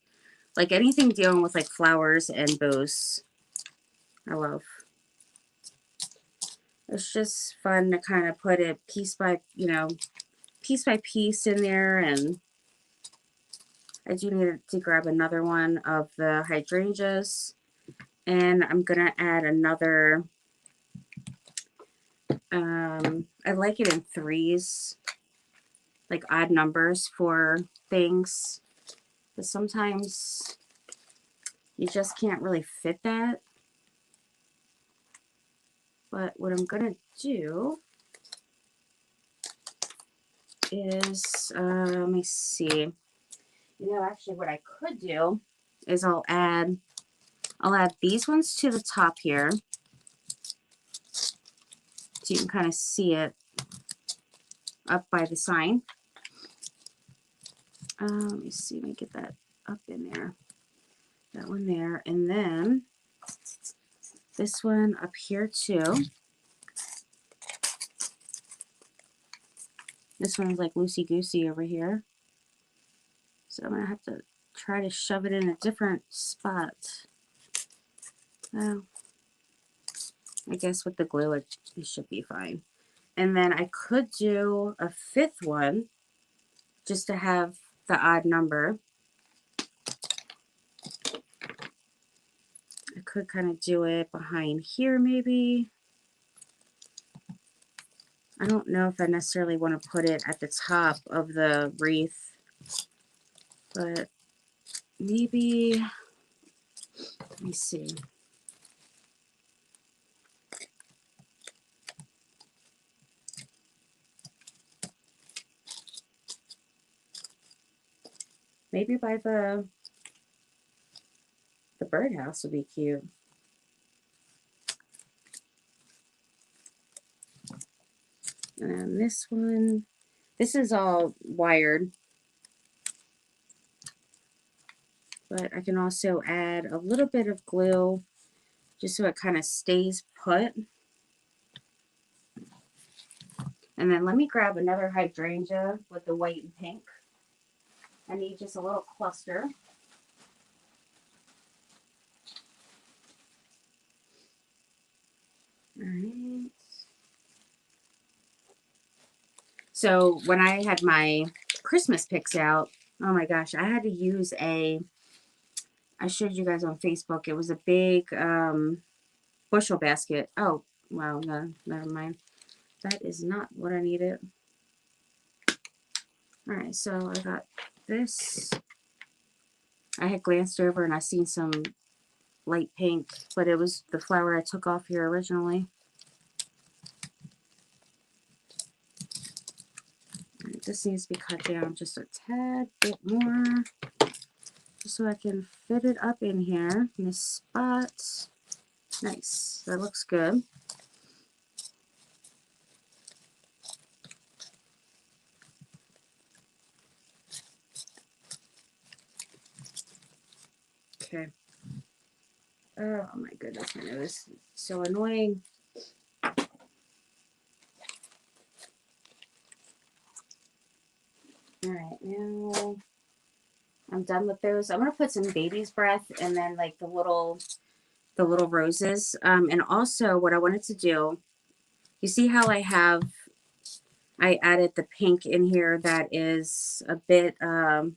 Like anything dealing with like flowers and bows, I love. It's just fun to kind of put it piece by piece in there. And I do need to grab another one of the hydrangeas. And I'm going to add another, I like it in threes, like odd numbers for things. But sometimes you just can't really fit that. But what I'm going to do is, let me see. Actually what I could do is I'll add these ones to the top here. So you can kind of see it up by the sign. Let me see, let me get that up in there. That one there. And then this one up here too. This one's like loosey-goosey over here. So I'm going to have to try to shove it in a different spot. Well, I guess with the glue it should be fine. And then I could do a fifth one just to have the odd number. I could kind of do it behind here maybe. I don't know if I necessarily want to put it at the top of the wreath, but maybe, let me see. Maybe by the birdhouse would be cute. And this one, this is all wired. But I can also add a little bit of glue just so it kind of stays put. And then let me grab another hydrangea with the white and pink. I need just a little cluster. All right. So when I had my Christmas picks out, oh my gosh, I had to use I showed you guys on Facebook. It was a big bushel basket. Oh, wow, no, never mind. That is not what I needed. All right, so I got this. I had glanced over and I seen some light pink, but it was the flower I took off here originally. All right, this needs to be cut down just a tad bit more, just so I can fit it up in here in this spot. Nice, that looks good. Okay. Oh my goodness, I know this is so annoying. All right, now I'm done with those. I'm gonna put some baby's breath and then like the little roses. And also what I wanted to do, you see how I added the pink in here that is a bit of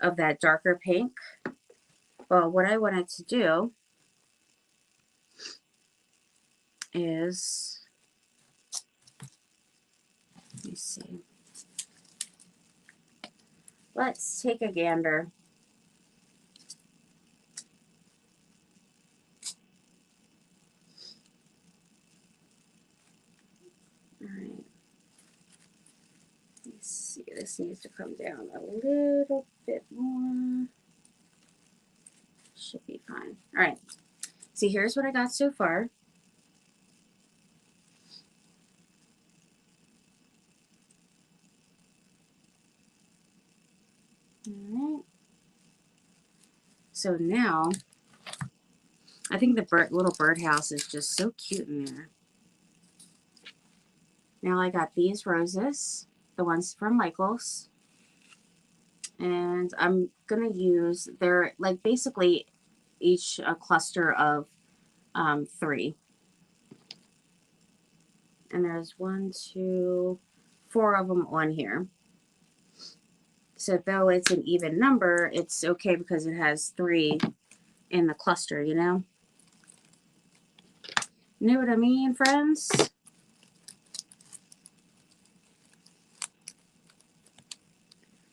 that darker pink. Well, what I wanted to do is, let me see. Let's take a gander. All right. Let's see. This needs to come down a little bit more. Should be fine. All right. See, here's what I got so far. All right. So now, I think the little birdhouse is just so cute in there. Now I got these roses, the ones from Michael's. And I'm going to use, they're like basically each a cluster of 3. And there's 1, 2, 4 of them on here. So though it's an even number, it's okay because it has 3 in the cluster, you know? Know what I mean, friends?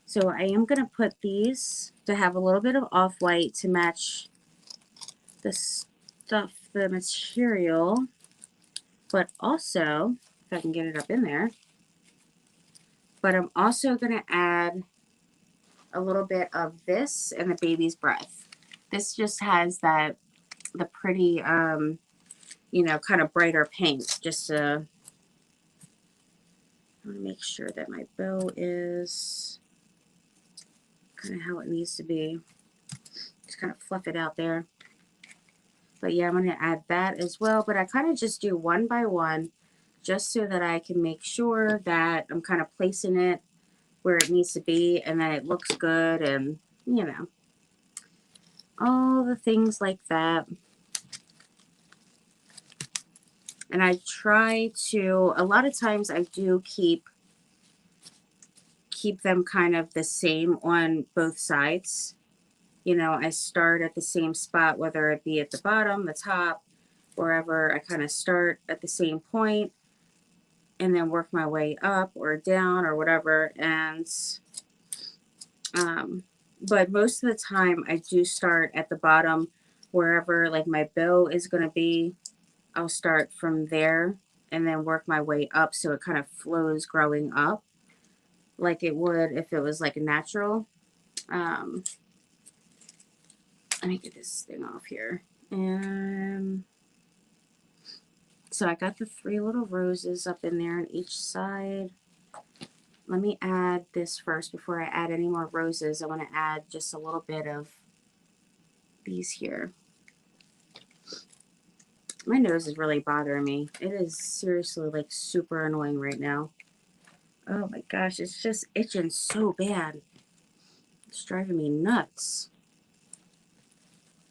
So I am going to put these to have a little bit of off-white to match the stuff, the material. But also, if I can get it up in there, but I'm also going to add a little bit of this and the baby's breath. This just has the pretty, you know, kind of brighter pink. Just to, I want to make sure that my bow is kind of how it needs to be. Just kind of fluff it out there. But yeah, I'm going to add that as well. But I kind of just do one by one, just so that I can make sure that I'm kind of placing it where it needs to be and that it looks good and, you know, all the things like that. And I try to, a lot of times I do keep them kind of the same on both sides. You know, I start at the same spot, whether it be at the bottom, the top, wherever. I kind of start at the same point and then work my way up or down or whatever. And but most of the time I do start at the bottom, wherever like my bow is going to be. I'll start from there and then work my way up so it kind of flows growing up like it would if it was like natural. Let me get this thing off here. And so I got the 3 little roses up in there on each side. Let me add this first before I add any more roses. I want to add just a little bit of these here. My nose is really bothering me. It is seriously like super annoying right now. Oh my gosh, it's just itching so bad. It's driving me nuts.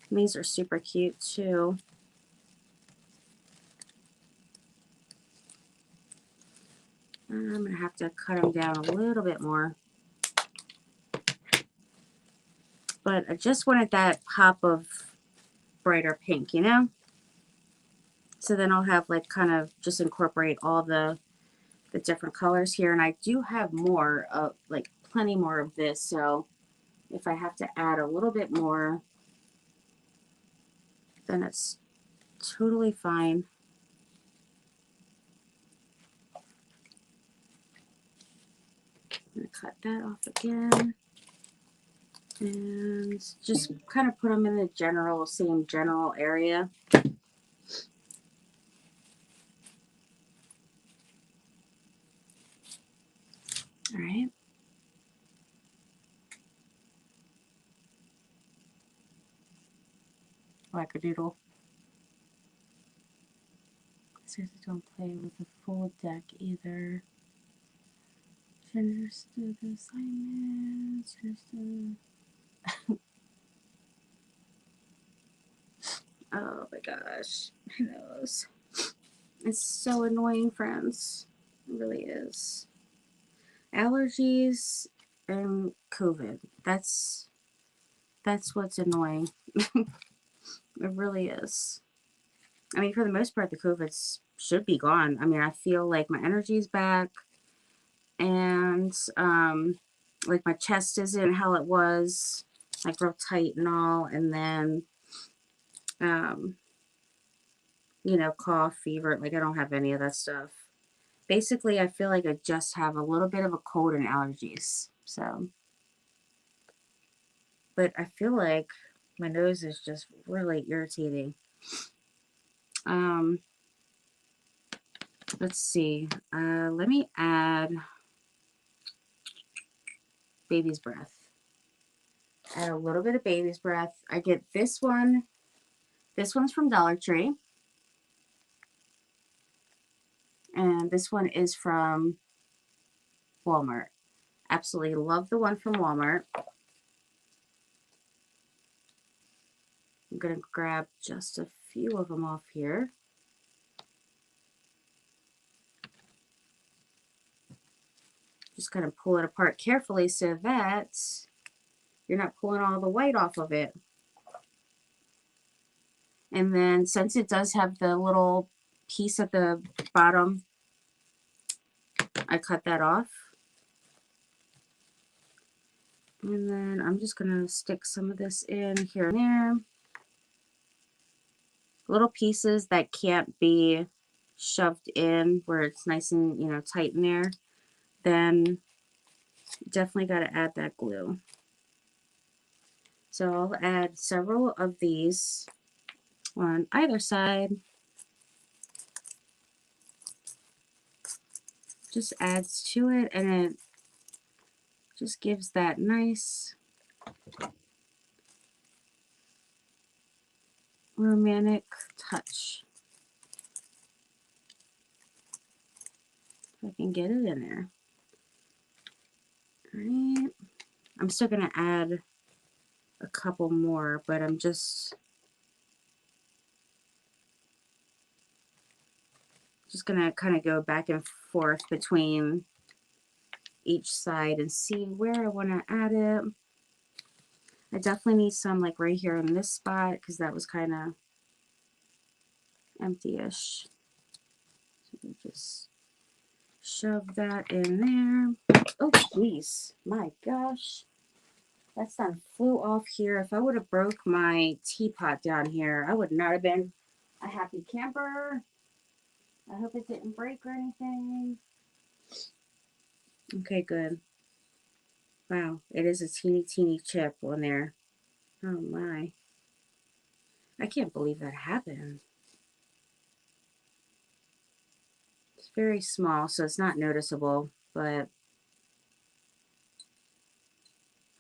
And these are super cute too. I'm going to have to cut them down a little bit more. But I just wanted that pop of brighter pink, you know? So then I'll have like kind of just incorporate all the different colors here. And I do have more of like plenty more of this. So if I have to add a little bit more, then it's totally fine. I'm going to cut that off again. And just kind of put them in the same general area. All right. Wackadoodle. Seriously, don't play with the full deck either. Finish the assignments. Oh my gosh, my nose. It's so annoying, friends. It really is. Allergies and COVID. That's what's annoying. It really is. I mean, for the most part, the COVID should be gone. I mean, I feel like my energy's back, and like my chest isn't how it was, like real tight and all, and then you know, cough, fever, like I don't have any of that stuff. Basically, I feel like I just have a little bit of a cold and allergies. So, but I feel like my nose is just really irritating. Um, let's see. Let me add baby's breath. Add a little bit of baby's breath. I get this one. This one's from Dollar Tree. And this one is from Walmart. Absolutely love the one from Walmart. I'm going to grab just a few of them off here. Just kind of pull it apart carefully so that you're not pulling all the white off of it. And then since it does have the little piece at the bottom, I cut that off. And then I'm just going to stick some of this in here and there. Little pieces that can't be shoved in where it's nice and, you know, tight in there. Then definitely got to add that glue. So I'll add several of these on either side. Just adds to it, and it just gives that nice romantic touch. If I can get it in there. All right. I'm still going to add a couple more, but I'm just going to kind of go back and forth between each side and see where I want to add it. I definitely need some like right here in this spot because that was kind of empty-ish. So just shove that in there. Oh, jeez. My gosh. That sun flew off here. If I would have broke my teapot down here, I would not have been a happy camper. I hope it didn't break or anything. Okay, good. Wow, it is a teeny, teeny chip on there. Oh my. I can't believe that happened. It's very small, so it's not noticeable, but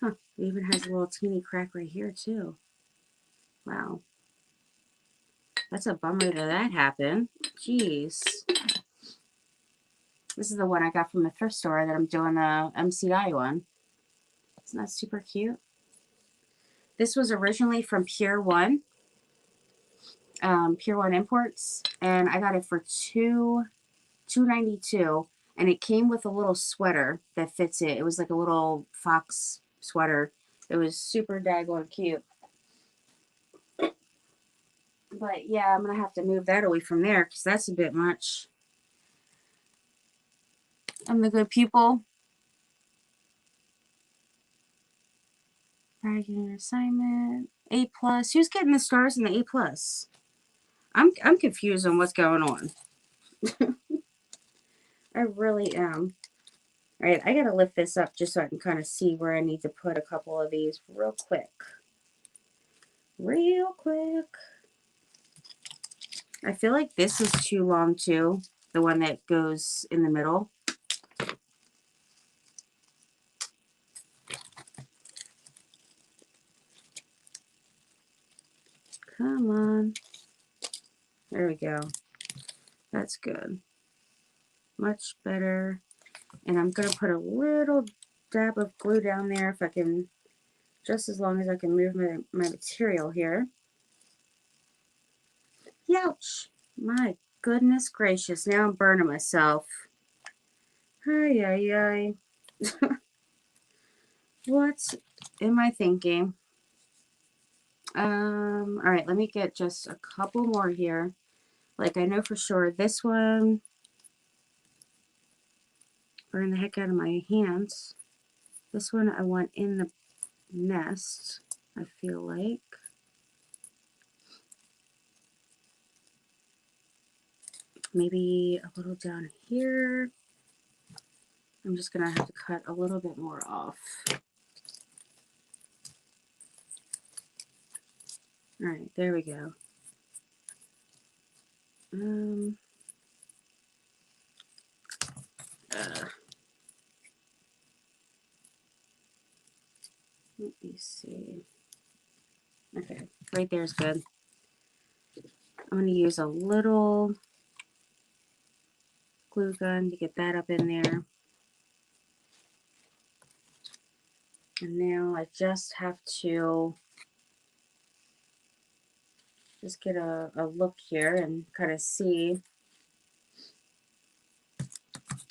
huh, it even has a little teeny crack right here too. Wow. That's a bummer that happened. Jeez. This is the one I got from the thrift store that I'm doing a MCI on. Isn't that super cute? This was originally from Pure One Imports, and I got it for $2.92, and it came with a little sweater that fits it. It was like a little fox sweater. It was super daggone cute. But yeah, I'm gonna have to move that away from there because that's a bit much. I'm the good pupil. Writing assignment. A+. Who's getting the stars in the A+? I'm confused on what's going on. I really am. All right, I gotta lift this up just so I can kind of see where I need to put a couple of these real quick. Real quick. I feel like this is too long too. The one that goes in the middle. Come on. There we go. That's good. Much better. And I'm going to put a little dab of glue down there if I can, just as long as I can move my material here. Youch. My goodness gracious. Now I'm burning myself. Ay, ay, ay. What am I thinking? All right, let me get just a couple more here. Like, I know for sure this one burn the heck out of my hands. This one I want in the nest, I feel like. Maybe a little down here. I'm just going to have to cut a little bit more off. All right, there we go. Let me see. Okay, right there is good. I'm going to use a little glue gun to get that up in there. And now I just have to just get a look here and kind of see.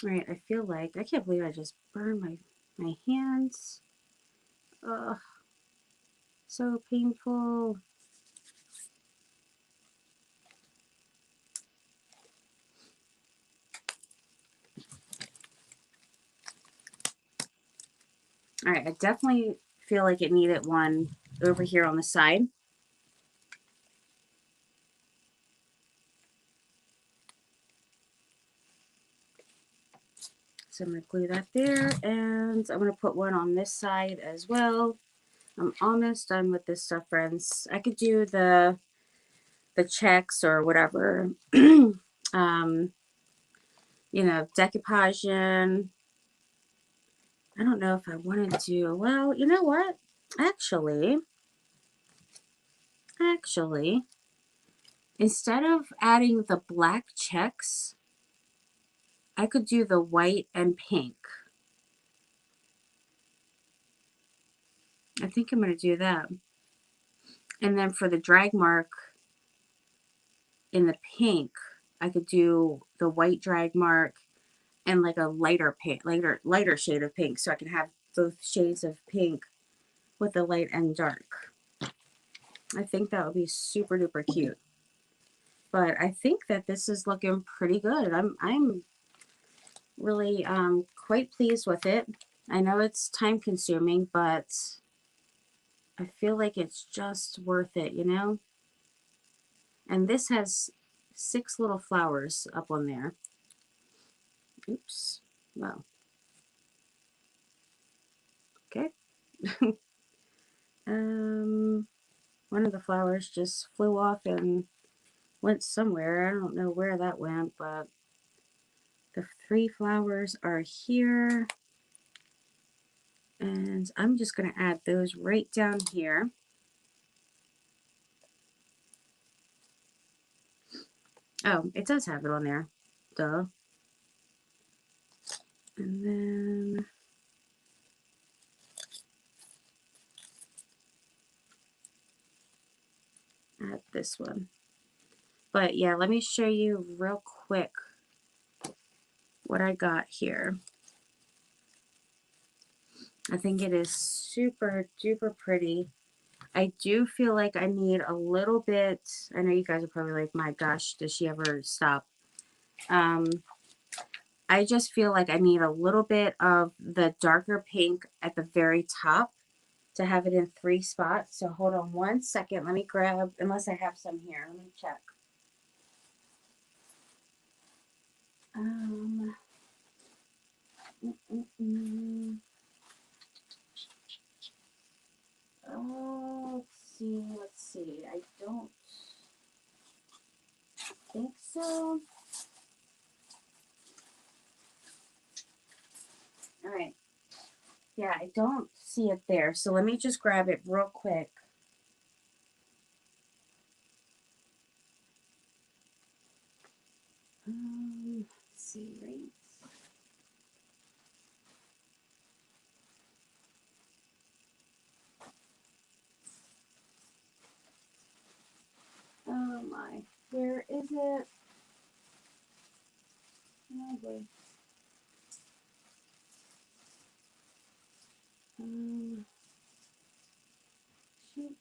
All right, I feel like, I can't believe I just burned my hands. Ugh, so painful. All right, I definitely feel like it needed one over here on the side. So I'm going to glue that there, and I'm going to put one on this side as well. I'm almost done with this stuff, friends. I could do the checks or whatever, you know, decoupage. I don't know if I want to do, well, you know what? Actually, instead of adding the black checks, I could do the white and pink. I think I'm going to do that. And then for the drag mark in the pink, I could do the white drag mark and like a lighter pink, lighter shade of pink, so I can have those shades of pink with the light and dark. I think that would be super duper cute. But I think that this is looking pretty good. I'm really quite pleased with it. I know it's time consuming, but I feel like it's just worth it, you know? And this has 6 little flowers up on there. Oops. Wow. Okay. One of the flowers just flew off and went somewhere. I don't know where that went, but the 3 flowers are here. And I'm just going to add those right down here. Oh, it does have it on there. Duh. And then add this one. But yeah, let me show you real quick what I got here. I think it is super duper pretty. I do feel like I need a little bit. I know you guys are probably like, my gosh, does she ever stop? I just feel like I need a little bit of the darker pink at the very top to have it in 3 spots. So hold on one second. Let me grab, unless I have some here. Let me check. Um, mm, mm, mm. Oh, let's see. I don't think so. All right. Yeah, I don't see it there. So let me just grab it real quick. Let's see, right? Oh my, where is it? Oh boy. Um, shoot.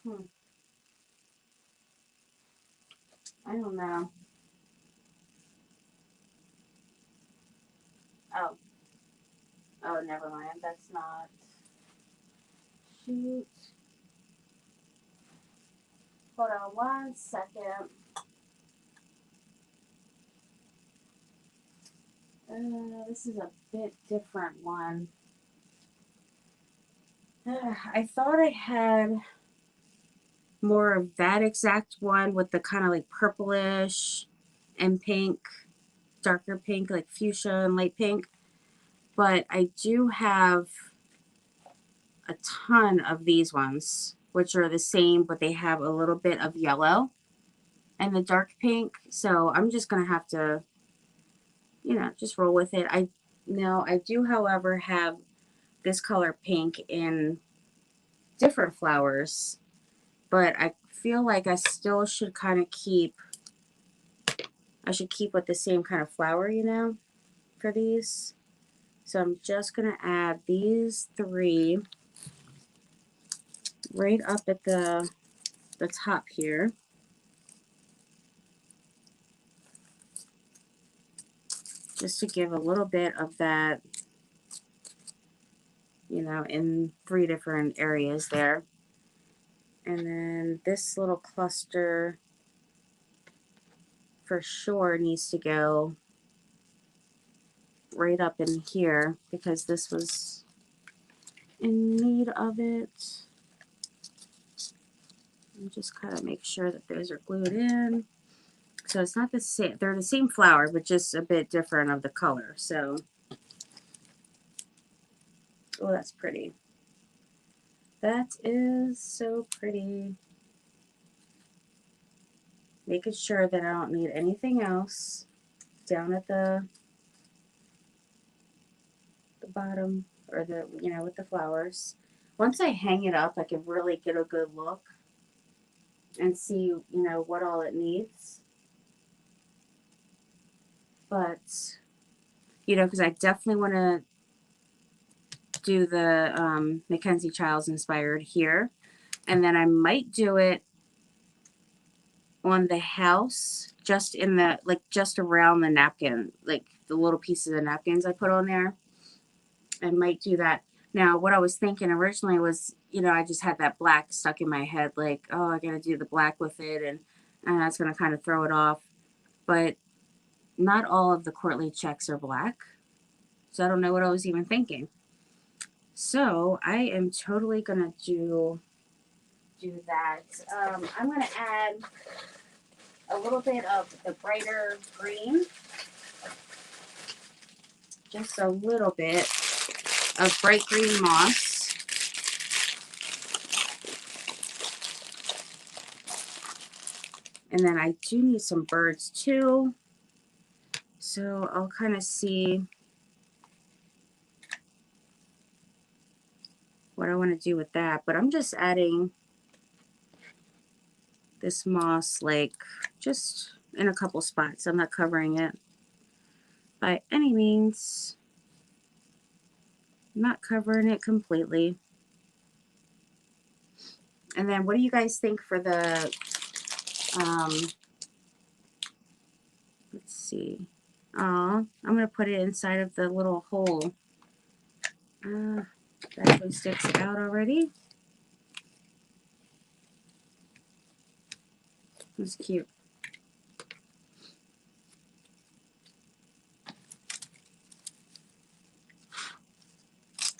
Hmm. I don't know. Oh, oh, never mind. That's not. Shoot. Hold on one second. This is a bit different one. I thought I had more of that exact one with the kind of like purplish and pink, darker pink, like fuchsia and light pink. But I do have a ton of these ones, which are the same, but they have a little bit of yellow and the dark pink. So I'm just going to have to, just roll with it. I do, however, have this color pink in different flowers, but I feel like I still should kind of keep, with the same kind of flower, for these. So I'm just going to add these 3 right up at the top here. Just to give a little bit of that, in 3 different areas there. And then this little cluster for sure needs to go right up in here because this was in need of it. And just kind of make sure that those are glued in. So it's not the same, they're the same flower, but just a bit different of the color. So, oh, that's pretty. That is so pretty. Making sure that I don't need anything else down at the bottom, or with the flowers. Once I hang it up, I can really get a good look and see, what all it needs. But, because I definitely want to do the Mackenzie Childs inspired here. And then I might do it on the house, just in the, just around the napkin, like the little pieces of napkins I put on there. I might do that. Now, what I was thinking originally was, I just had that black stuck in my head, like, oh, I got to do the black with it, and that's going to kind of throw it off. But not all of the Courtly checks are black, so I don't know what I was even thinking. So I am totally going to do that. I'm going to add a little bit of the brighter green, just a little bit of bright green moss. And then I do need some birds too. So I'll kind of see what I want to do with that. But I'm just adding this moss like just in a couple spots. I'm not covering it by any means. I'm not covering it completely. And then what do you guys think for the, let's see. I'm going to put it inside of the little hole. That actually sticks out already. That's cute.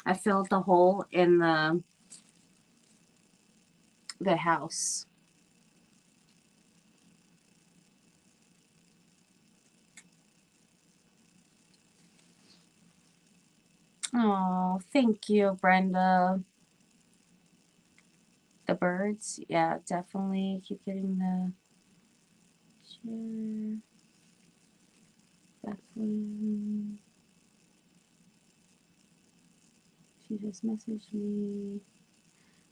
I filled the hole in the house. Oh, thank you, Brenda. The birds, yeah, definitely keep getting the chair. Definitely. She just messaged me.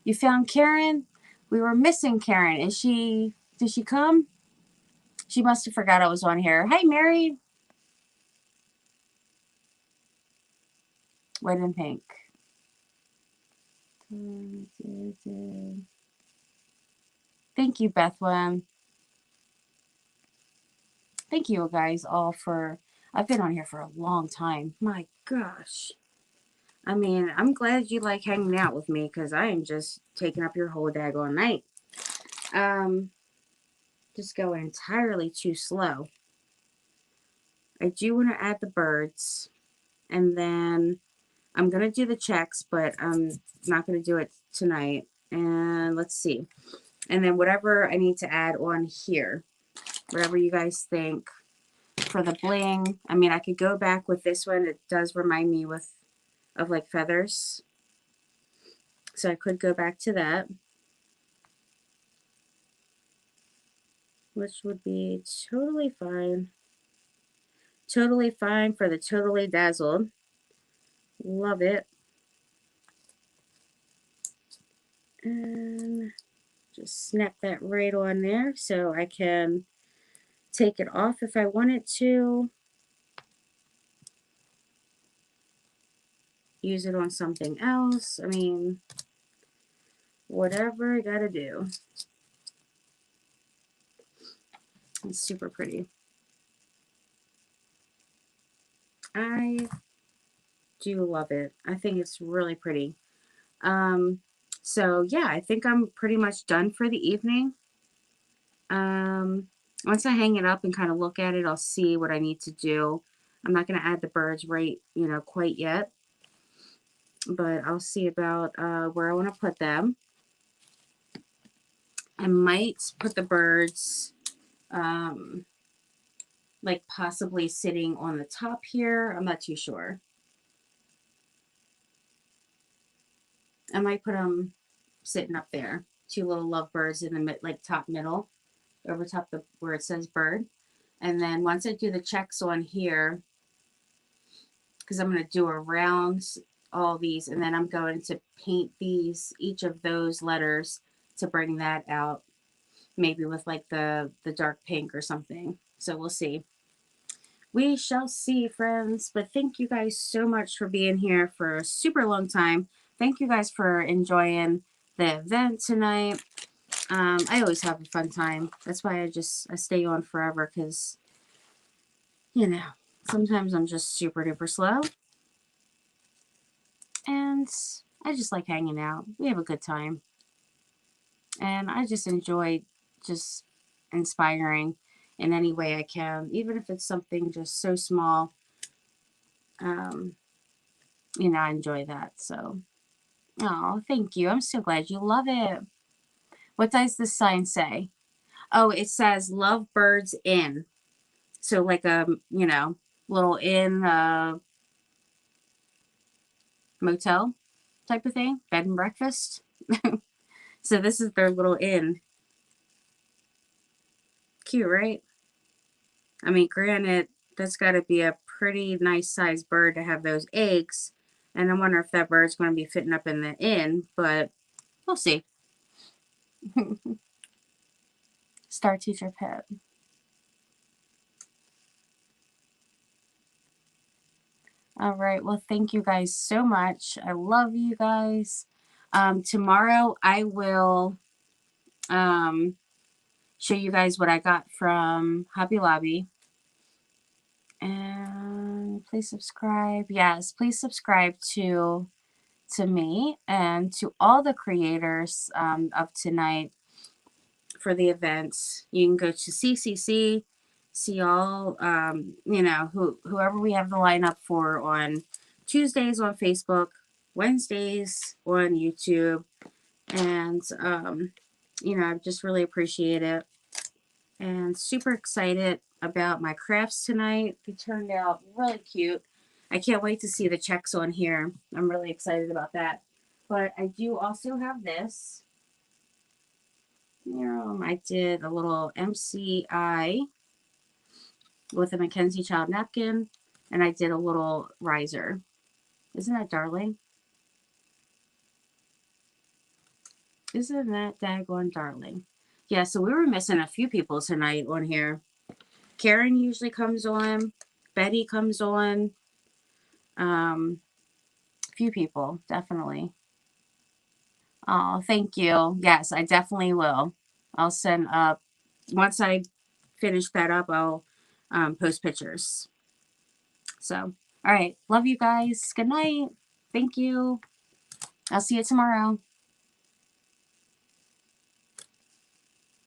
You found Karen? We were missing Karen. Did she come? She must have forgot I was on here. Hi, Mary. White and pink. Thank you, Bethlehem. Thank you guys all for, I've been on here for a long time. My gosh. I mean, I'm glad you like hanging out with me because I am just taking up your whole daggone night. Just going entirely too slow. I do want to add the birds, and then I'm going to do the checks, but I'm not going to do it tonight. And let's see. And then whatever I need to add on here, whatever you guys think for the bling. I mean, I could go back with this one. It does remind me of like feathers. So I could go back to that, which would be totally fine. Totally fine for the totally dazzled. Love it. And just snap that right on there so I can take it off if I wanted to. Use it on something else. I mean, whatever I gotta do. It's super pretty. I do love it. I think it's really pretty. So yeah, I think I'm pretty much done for the evening. Once I hang it up and kind of look at it, I'll see what I need to do. I'm not going to add the birds right, quite yet. But I'll see about where I want to put them. I might put the birds like possibly sitting on the top here. I'm not too sure. I might put them sitting up there. Two little lovebirds in the like top middle, over top the where it says bird. And then once I do the checks on here, because I'm going to do around all these, and then I'm going to paint each of those letters to bring that out, maybe with like the dark pink or something. So we'll see. We shall see, friends. But thank you guys so much for being here for a super long time. Thank you guys for enjoying the event tonight. I always have a fun time. That's why I stay on forever, because, sometimes I'm just super duper slow. And I just like hanging out. We have a good time. And I just enjoy just inspiring in any way I can, even if it's something just so small. I enjoy that. So, oh, thank you. I'm so glad you love it. What does the sign say? Oh, it says Love Birds Inn. So like a, you know, little inn, motel type of thing, bed and breakfast. So this is their little inn. Cute, right? I mean, granted, that's got to be a pretty nice sized bird to have those eggs. And I wonder if that bird's going to be fitting up in the inn, but we'll see. Star Teacher Pet. All right. Well, thank you guys so much. I love you guys. Tomorrow I will show you guys what I got from Hobby Lobby. And please subscribe. Yes, please subscribe to me and to all the creators of tonight for the events. You can go to CCC, see all, you know, whoever we have the lineup for on Tuesdays on Facebook, Wednesdays on YouTube. And, you know, I just really appreciate it. And super excited about my crafts tonight. They turned out really cute. I can't wait to see the checks on here. I'm really excited about that. But I do also have this. I did a little MCI with a Mackenzie Child napkin, and I did a little riser. Isn't that darling? Isn't that daggone darling? Yeah, so we were missing a few people tonight on here. Karen usually comes on. Betty comes on. Few people, definitely. Oh, thank you. Yes, I definitely will. I'll send up, once I finish that up, I'll post pictures. So, all right. Love you guys. Good night. Thank you. I'll see you tomorrow.